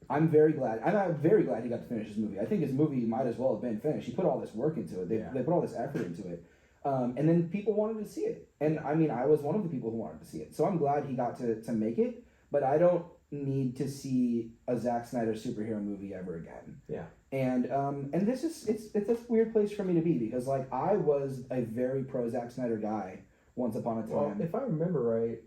I'm very glad he got to finish his movie. I think his movie might as well have been finished. He put all this work into it. They put all this effort into it. And then people wanted to see it. And I mean, I was one of the people who wanted to see it. So I'm glad he got to make it, but I don't need to see a Zack Snyder superhero movie ever again. Yeah. And this is, it's a weird place for me to be because like I was a very pro Zack Snyder guy once upon a time. Well, if I remember right,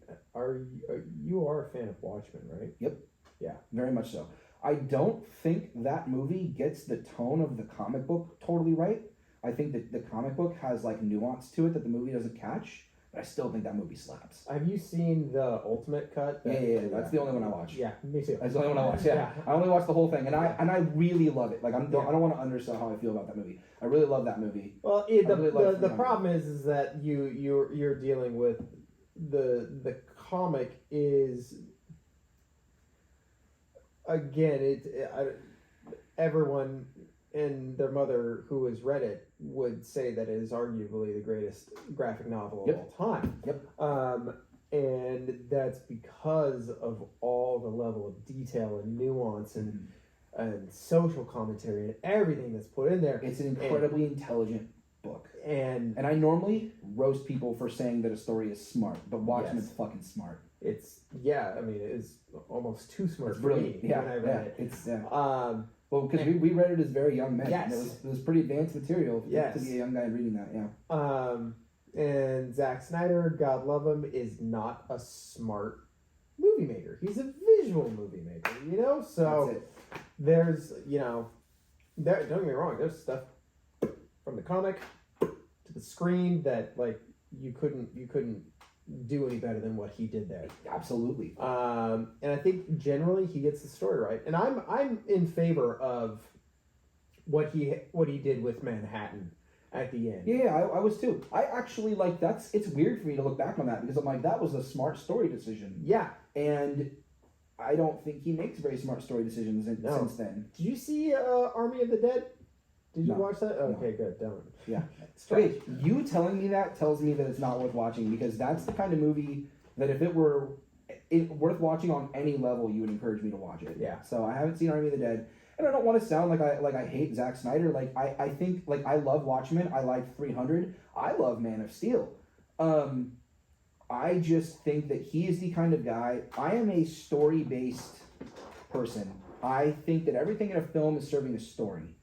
you are a fan of Watchmen, right? Yep. Yeah. Very much so. I don't think that movie gets the tone of the comic book totally right. I think that the comic book has like nuance to it that the movie doesn't catch, but I still think that movie slaps. Have you seen the Ultimate Cut? Yeah. That's the only one I watched. Yeah, me too. That's the only one I watched. Yeah. I only watched the whole thing, and I really love it. Like I don't want to undersell how I feel about that movie. I really love that movie. Well, the problem is that you're dealing with the comic is again everyone and their mother who has read it would say that it is arguably the greatest graphic novel of all time. Yep. And that's because of all the level of detail and nuance and social commentary and everything that's put in there. It's an incredibly intelligent book. And I normally roast people for saying that a story is smart, but Watchmen's fucking smart. It's I mean, it is almost too smart for brilliant. me when I read it. It's well, because we read it as very young men. Yes. And it was pretty advanced material to be a young guy reading that, yeah. And Zack Snyder, God love him, is not a smart movie maker. He's a visual movie maker, So there's, don't get me wrong, there's stuff from the comic to the screen that like you couldn't do any better than what he did there. Absolutely. And I think generally he gets the story right. And I'm in favor of what he did with Manhattan at the end. Yeah, I was too. I actually it's weird for me to look back on that because I'm like, that was a smart story decision. Yeah. And I don't think he makes very smart story decisions since then. Did you see Army of the Dead? Did you No. watch that? Okay, No. good. Don't. Yeah. Okay, you telling me that tells me that it's not worth watching because that's the kind of movie that if it were worth watching on any level, you would encourage me to watch it. Yeah. So I haven't seen Army of the Dead, and I don't want to sound like I hate Zack Snyder. Like I think like I love Watchmen. I like 300. I love Man of Steel. I just think that he is the kind of guy. I am a story-based person. I think that everything in a film is serving a story.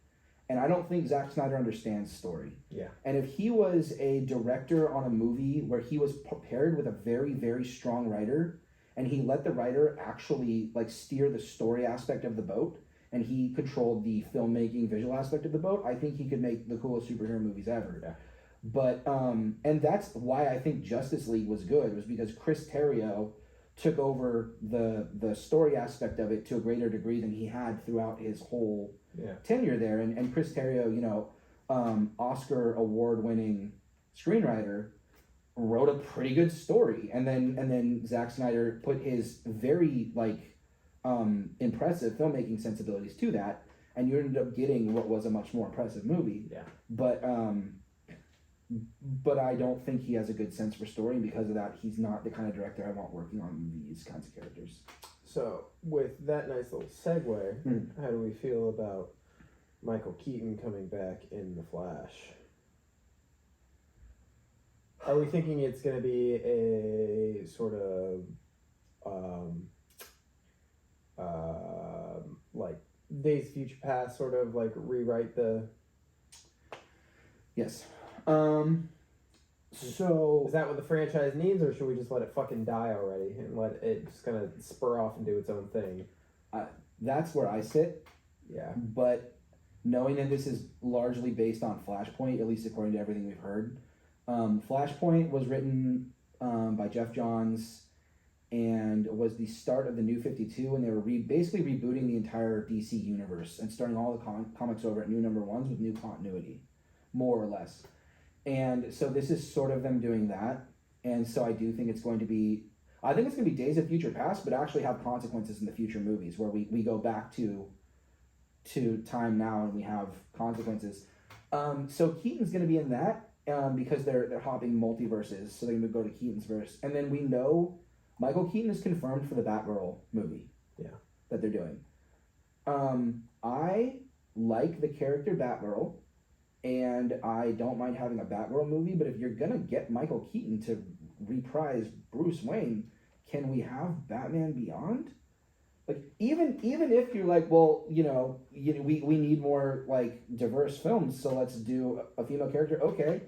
And I don't think Zack Snyder understands story. Yeah. And if he was a director on a movie where he was paired with a very, very strong writer, and he let the writer actually like steer the story aspect of the boat, and he controlled the filmmaking visual aspect of the boat, I think he could make the coolest superhero movies ever. Yeah. But and that's why I think Justice League was good, was because Chris Terrio took over the story aspect of it to a greater degree than he had throughout his whole tenure there. And Chris Terrio, Oscar award-winning screenwriter, wrote a pretty good story. And then Zack Snyder put his very impressive filmmaking sensibilities to that, and you ended up getting what was a much more impressive movie. Yeah. But I don't think he has a good sense for story, and because of that, he's not the kind of director I want working on these kinds of characters. So, with that nice little segue, how do we feel about Michael Keaton coming back in The Flash? Are we thinking it's going to be a sort of like Days of Future Past, sort of like rewrite the... Yes. So is that what the franchise needs, or should we just let it fucking die already and let it just kind of spur off and do its own thing? That's where I sit. Yeah. But knowing that this is largely based on Flashpoint, at least according to everything we've heard, Flashpoint was written by Jeff Johns and was the start of the New 52, and they were basically rebooting the entire DC universe and starting all the comics over at new number ones with new continuity, more or less. And so this is sort of them doing that, and so I do think it's going to be, I think it's going to be Days of Future Past, but actually have consequences in the future movies where we go back to time now and we have consequences. So Keaton's going to be in that because they're hopping multiverses, so they're going to go to Keaton's verse, and then we know Michael Keaton is confirmed for the Batgirl movie. Yeah. That they're doing. I like the character Batgirl, and I don't mind having a Batgirl movie, but if you're gonna get Michael Keaton to reprise Bruce Wayne, can we have Batman Beyond? Like, even if you're like, well, we need more, like, diverse films, so let's do a female character. Okay.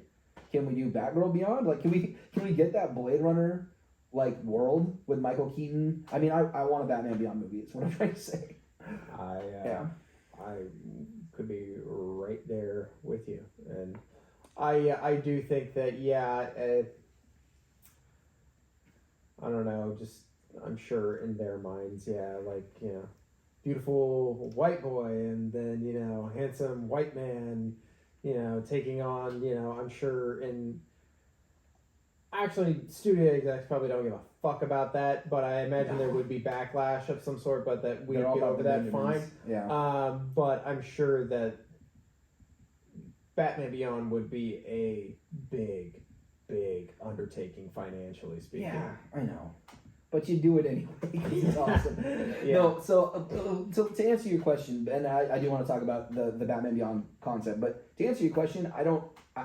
Can we do Batgirl Beyond? Like, can we get that Blade Runner, like, world with Michael Keaton? I mean, I want a Batman Beyond movie. That's what I'm trying to say. I could be right there with you, and I do think that I don't know, just I'm sure in their minds, beautiful white boy, and then handsome white man, taking on I'm sure in. Actually, studio execs probably don't give a fuck about that, but I imagine there would be backlash of some sort, but that we'd get over that fine. Yeah. But I'm sure that Batman Beyond would be a big, big undertaking financially speaking. Yeah, I know. But you do it anyway because it's awesome. Yeah. No, so to answer your question, and I do want to talk about the Batman Beyond concept, but to answer your question,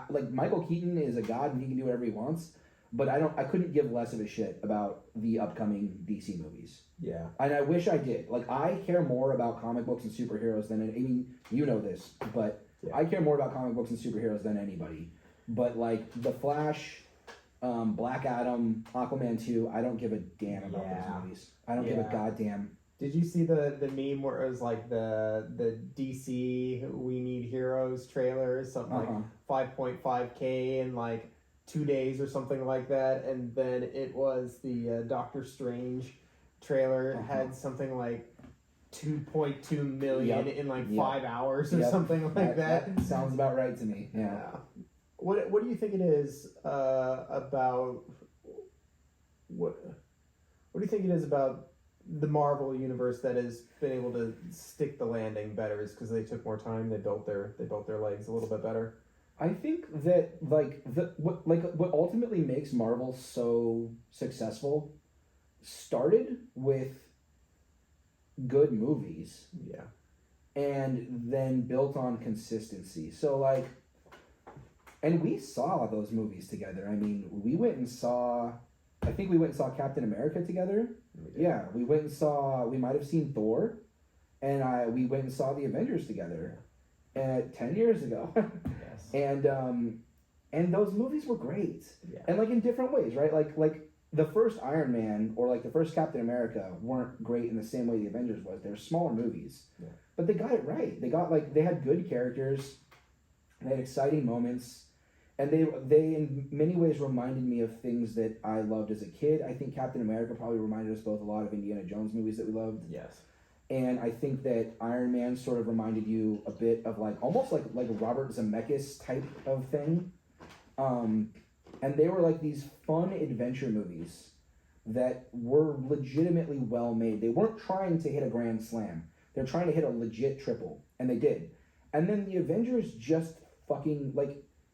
like Michael Keaton is a god and he can do whatever he wants. But I couldn't give less of a shit about the upcoming DC movies. Yeah. And I wish I did. Like, I care more about comic books and superheroes than, I mean, you know this, but I care more about comic books and superheroes than anybody. But, like, The Flash, Black Adam, Aquaman 2, I don't give a damn about those movies. I don't give a goddamn. Did you see the meme where it was like the DC We Need Heroes trailer, something like 5.5K and like 2 days or something like that, and then it was the Doctor Strange trailer had something like 2.2 million in like 5 hours or something like that. Sounds about right to me. Yeah. What do you think it is about what do you think it is about the Marvel universe that has been able to stick the landing better? Is because they took more time, they built their legs a little bit better? I think that what ultimately makes Marvel so successful started with good movies. Yeah. And then built on consistency. So and we saw those movies together. I mean, we went and saw Captain America together. Yeah, we might have seen Thor, and we went and saw the Avengers together 10 years ago. Yes. And those movies were great. Yeah. And in different ways, right? Like the first Iron Man or the first Captain America weren't great in the same way the Avengers was. They're smaller movies. Yeah. But they got it right. They had good characters, they had exciting moments, and they in many ways reminded me of things that I loved as a kid. I think Captain America probably reminded us both a lot of Indiana Jones movies that we loved. Yes. And I think that Iron Man sort of reminded you a bit of almost like Robert Zemeckis type of thing. And they were these fun adventure movies that were legitimately well made. They weren't trying to hit a grand slam. They're trying to hit a legit triple. And they did. And then the Avengers just fucking,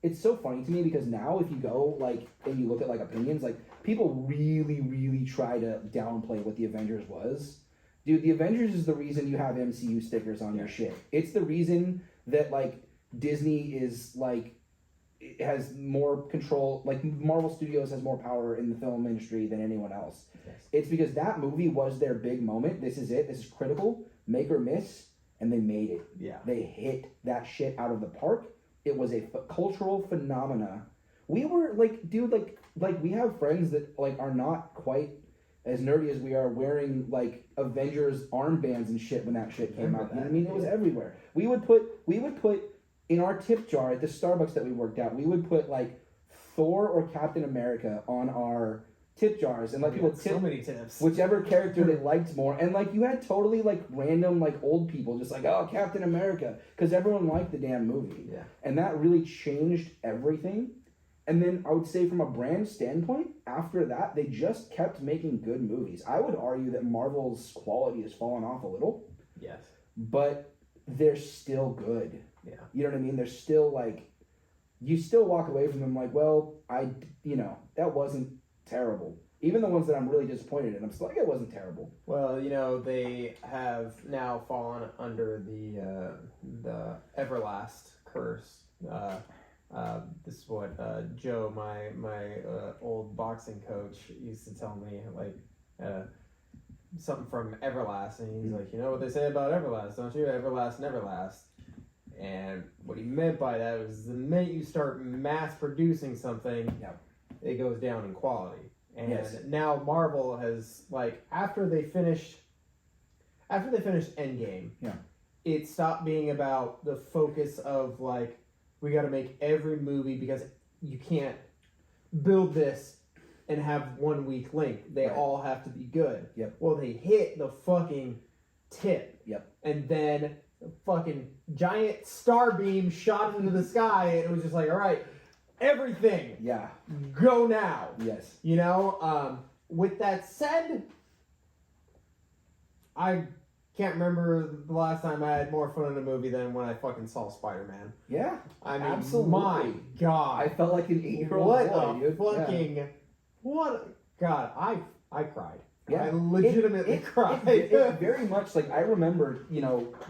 it's so funny to me because now if you go, and you look at, opinions, people really, really try to downplay what the Avengers was. Dude, the Avengers is the reason you have MCU stickers on your shit. It's the reason that, Disney is, has more control, Marvel Studios has more power in the film industry than anyone else. Yes. It's because that movie was their big moment. This is it. This is critical. Make or miss. And they made it. Yeah. They hit that shit out of the park. It was a cultural phenomena. We were, dude, we have friends that, are not quite as nerdy as we are, wearing Avengers armbands and shit when that shit came out. You know what I mean? It was everywhere. We would put in our tip jar at the Starbucks that we worked at, we would put Thor or Captain America on our tip jars, and like people tip so many tips. whichever character they liked more, and like you had totally like random like old people just like, oh, Captain America, because everyone liked the damn movie. Yeah. And that really changed everything. And then I would say from a brand standpoint, after that, they just kept making good movies. I would argue that Marvel's quality has fallen off a little. Yes. But they're still good. Yeah. You know what I mean? They're still like, you still walk away from them like, well, that wasn't terrible. Even the ones that I'm really disappointed in, I'm still like, it wasn't terrible. Well, they have now fallen under the Everlast curse. This is what Joe, my old boxing coach, used to tell me, like something from Everlast, and he's like, you know what they say about Everlast, don't you? Everlast never last. And what he meant by that was the minute you start mass producing something, it goes down in quality. And now Marvel has, like, after they finished Endgame, it stopped being about the focus of like, we got to make every movie because you can't build this and have 1 week link. They all have to be good. Yep. Well, they hit the fucking tip. Yep. And then the fucking giant star beam shot into the sky, and it was just like, all right, everything. Yeah. Go now. Yes. With that said, I can't remember the last time I had more fun in a movie than when I fucking saw Spider-Man. Yeah. I mean, absolutely. My God. I felt like an 8-year-old boy. God, I cried. Yeah. I legitimately cried. It very much, like, I remember,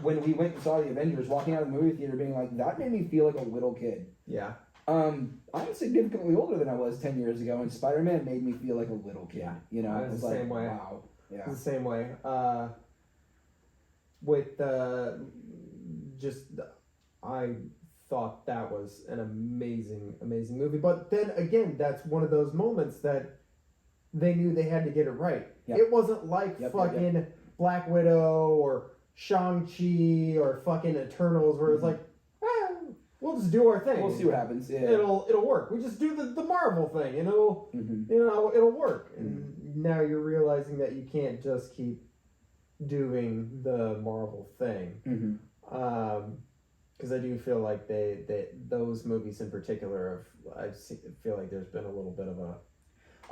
when we went and saw the Avengers, walking out of the movie theater being like, that made me feel like a little kid. Yeah. I'm significantly older than I was 10 years ago, and Spider-Man made me feel like a little kid. Yeah. It was the like, same way. wow. Yeah. It's the same way. I thought that was an amazing, amazing movie. But then again, that's one of those moments that they knew they had to get it right. Yep. It wasn't like fucking Black Widow or Shang-Chi or fucking Eternals where it's like, we'll just do our thing. We'll see what happens. Yeah. It'll work. We just do the Marvel thing and it'll it'll work. And now you're realizing that you can't just keep doing the Marvel thing. Because I do feel like those movies in particular feel like there's been a little bit of a.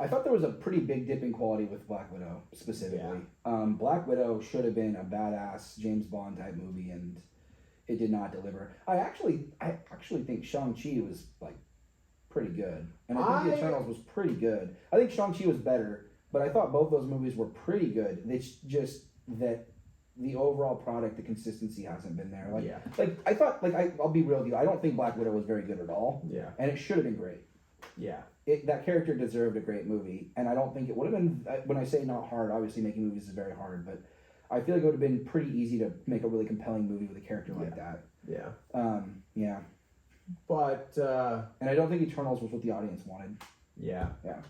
I thought there was a pretty big dip in quality with Black Widow specifically. Yeah. Black Widow should have been a badass James Bond type movie, and it did not deliver. I actually think Shang-Chi was like pretty good, and I think the Eternals was pretty good. I think Shang-Chi was better, but I thought both those movies were pretty good. It's just that the overall product, the consistency hasn't been there. I'll be real with you. I don't think Black Widow was very good at all. Yeah. And it should have been great. Yeah. That character deserved a great movie, and I don't think it would have been. When I say not hard, obviously making movies is very hard, but I feel like it would have been pretty easy to make a really compelling movie with a character like that. Yeah. Yeah. But and I don't think Eternals was what the audience wanted. Yeah. Yeah.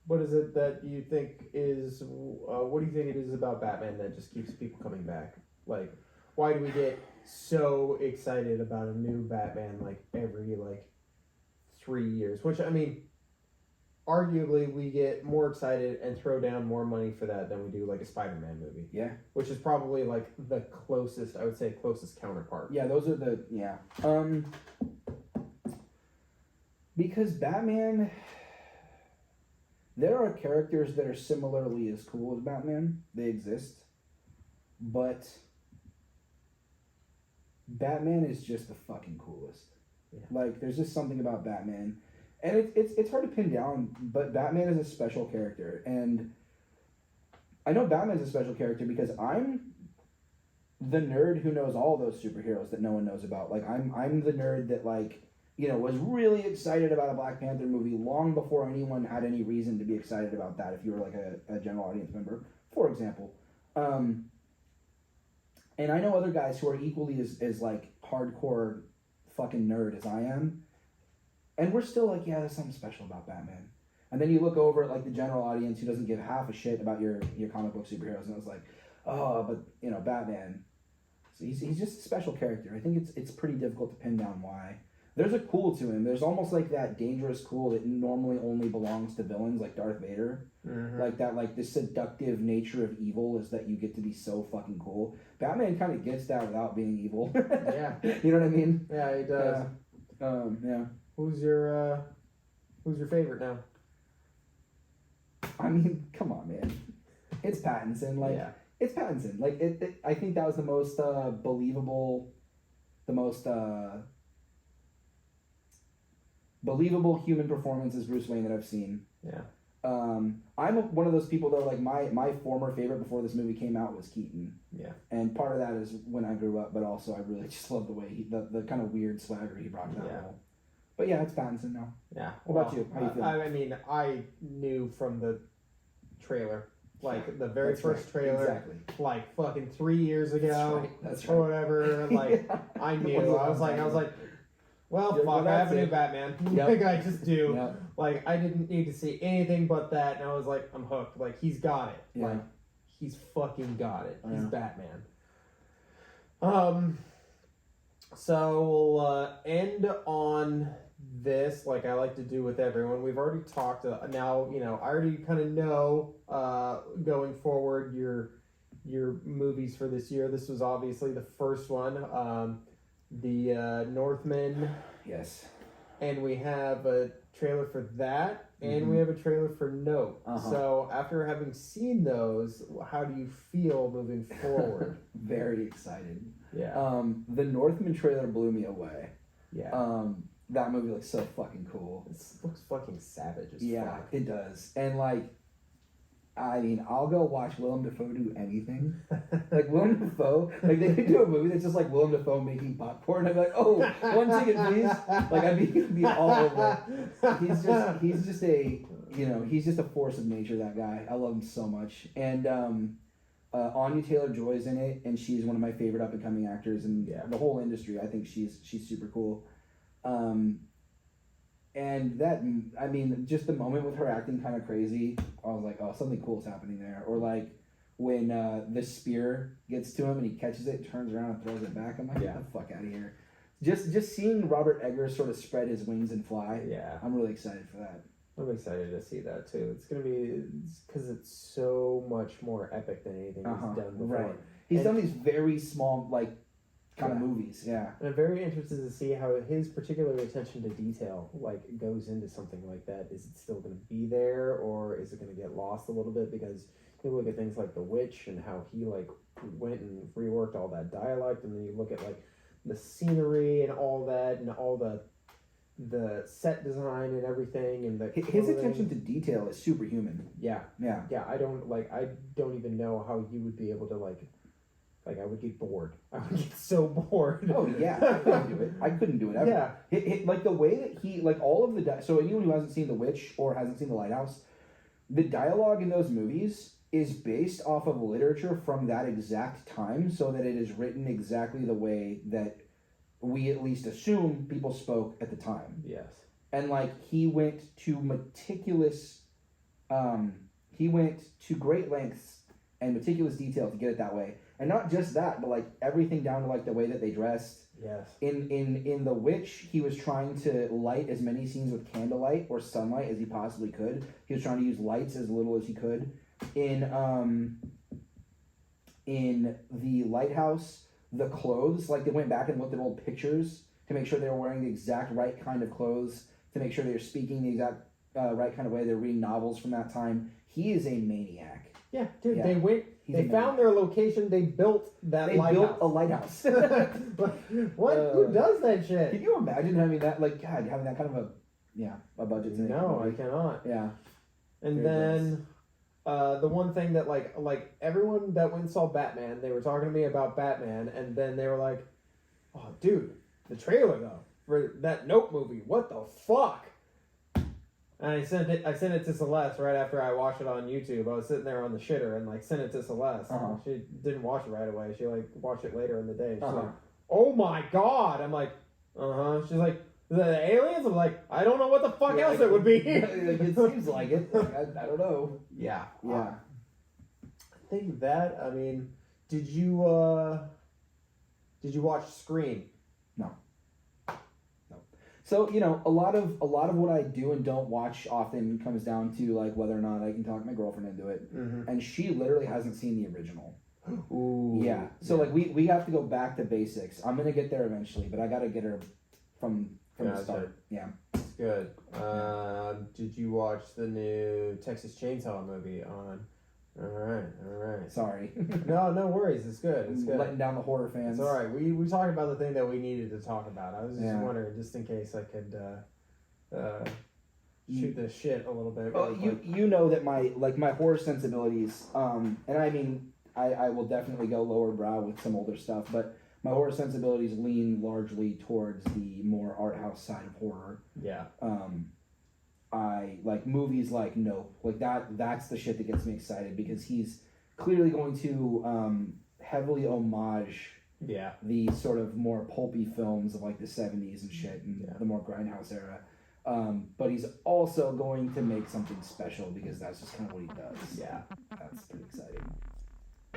What is it that you think is? What do you think it is about Batman that just keeps people coming back? Like, why do we get so excited about a new Batman like every 3 years? Which, I mean, arguably we get more excited and throw down more money for that than we do like a Spider-Man movie. Yeah. Which is probably like the closest, I would say, closest counterpart. Yeah, those are the because Batman, there are characters that are similarly as cool as Batman. They exist, but Batman is just the fucking coolest. Yeah. Like, there's just something about Batman, and it's hard to pin down, but Batman is a special character, and I know Batman's a special character because I'm the nerd who knows all those superheroes that no one knows about. Like, I'm the nerd that was really excited about a Black Panther movie long before anyone had any reason to be excited about that. If you were like a general audience member, for example. And I know other guys who are equally as like hardcore fucking nerd as I am. And we're still like, yeah, there's something special about Batman. And then you look over at like the general audience who doesn't give half a shit about your comic book superheroes, and it's like, oh, but Batman, so he's just a special character. I think it's pretty difficult to pin down why. There's a cool to him. There's almost like that dangerous cool that normally only belongs to villains like Darth Vader. Mm-hmm. Like that, like the seductive nature of evil is that you get to be so fucking cool. Batman kind of gets that without being evil. Yeah. You know what I mean? Yeah, he does. Yeah. Who's your favorite now? I mean, come on, man. It's Pattinson. Like, yeah. It's Pattinson. Like, I think that was the most believable, believable human performance as Bruce Wayne that I've seen. Yeah. I'm one of those people though. Like my former favorite before this movie came out was Keaton. Yeah. And part of that is when I grew up, but also I really just love the way the kind of weird swagger he brought to that role. But yeah, it's Pattinson now. Yeah. What about you? How you feel? I mean, I knew from the trailer, like the very first trailer, exactly. like fucking 3 years ago, That's or whatever. Like I knew. I was like, well, fuck, I have a new Batman. Yep. Like I just do. Yep. Like I didn't need to see anything but that, and I was like, I'm hooked. Like he's got it. Yeah. Like he's fucking got it. He's Batman. So we'll end on this, like I like to do with everyone. We've already talked. Now I already kind of know going forward your movies for this year. This was obviously the first one, the Northman. Yes. And we have a trailer for that, and we have a trailer for Nope. So after having seen those, how do you feel moving forward? Very excited. Yeah. The Northman trailer blew me away. Yeah. That movie looks so fucking cool. It looks fucking savage as fuck. It does. And like, I mean, I'll go watch Willem Dafoe do anything. Like Willem Dafoe, like they could do a movie that's just like Willem Dafoe making popcorn. I'd be like, oh, one ticket, please. Like I'd be all over it. He's just a force of nature. That guy, I love him so much. And Anya Taylor-Joy's in it, and she's one of my favorite up and coming actors in the whole industry. I think she's super cool. And that, I mean, just the moment with her acting kind of crazy, I was like, oh, something cool is happening there. Or like when the spear gets to him and he catches it, turns around and throws it back. I'm like, get the fuck out of here. Just seeing Robert Eggers sort of spread his wings and fly. Yeah, I'm really excited for that. I'm excited to see that too. It's gonna be because it's so much more epic than anything he's done before. Right. He's done these very small kind of movies. Yeah. And I'm very interested to see how his particular attention to detail goes into something like that. Is it still gonna be there, or is it gonna get lost a little bit? Because you look at things like The Witch and how he went and reworked all that dialect, and then you look at the scenery and all that, and all the set design and everything, and his attention to detail is superhuman. Yeah. I don't even know how you would be able to I would get bored. I would get so bored. Oh yeah, I couldn't do it ever. Yeah. Like the way that he all of the so anyone who hasn't seen The Witch or hasn't seen The Lighthouse, the dialogue in those movies is based off of literature from that exact time, so that it is written exactly the way that we at least assume people spoke at the time. Yes. And he went to great lengths and meticulous detail to get it that way. And not just that, but everything down to the way that they dressed. Yes. In The Witch, he was trying to light as many scenes with candlelight or sunlight as he possibly could. He was trying to use lights as little as he could. In The Lighthouse, the clothes, they went back and looked at old pictures to make sure they were wearing the exact right kind of clothes, to make sure they were speaking the exact right kind of way. They're reading novels from that time. He is a maniac. Yeah, dude. Yeah. They found their location. They built that. They built a lighthouse. What? Who does that shit? Can you imagine having that? Having that kind of a budget. No, I cannot. Yeah. And then, the one thing that everyone that went and saw Batman, they were talking to me about Batman, and then they were like, "Oh, dude, the trailer though for that Nope movie. What the fuck?" And I sent it to Celeste right after I watched it on YouTube. I was sitting there on the shitter and sent it to Celeste. She didn't watch it right away. She watched it later in the day. She's like, "Oh my god!" I'm like, She's like, "The aliens?" I'm like, "I don't know what the fuck else it would be." It seems like it. I don't know. Yeah. Yeah. I think that. I mean, did you watch Scream? No. So a lot of what I do and don't watch often comes down to like whether or not I can talk my girlfriend into it, and she literally hasn't seen the original. Ooh. Yeah. So like we have to go back to basics. I'm gonna get there eventually, but I gotta get her from the start. Yeah. Good. Did you watch the new Texas Chainsaw movie on? All right. Sorry. No worries. It's good. It's good. Letting down the horror fans. It's all right. We talked about the thing that we needed to talk about. I was just wondering, just in case I could shoot the shit a little bit. Well, you know that my horror sensibilities, and I mean I will definitely go lower brow with some older stuff, but my horror sensibilities lean largely towards the more art house side of horror. Yeah. I like movies like Nope. Like that's the shit that gets me excited because he's clearly going to heavily homage the sort of more pulpy films of like the 70s and shit and the more grindhouse era. But he's also going to make something special because that's just kind of what he does. Yeah. That's pretty exciting.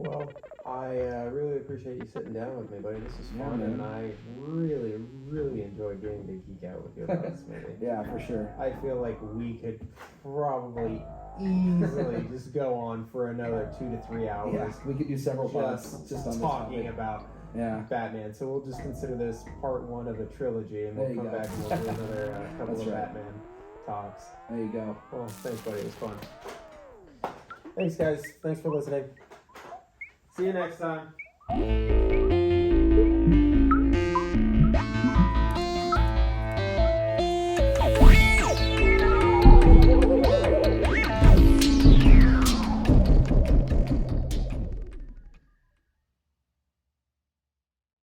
Well, I really appreciate you sitting down with me, buddy. This was fun, and I really, really enjoyed getting to geek out with you about this movie. Yeah, for sure. I feel like we could probably easily just go on for another 2 to 3 hours. Yeah, we could do several parts just on talking about Batman. So we'll just consider this part 1 of a trilogy, and we'll come back and we'll do another couple of Batman talks. There you go. Well, thanks, buddy. It was fun. Thanks, guys. Thanks for listening. See you next time.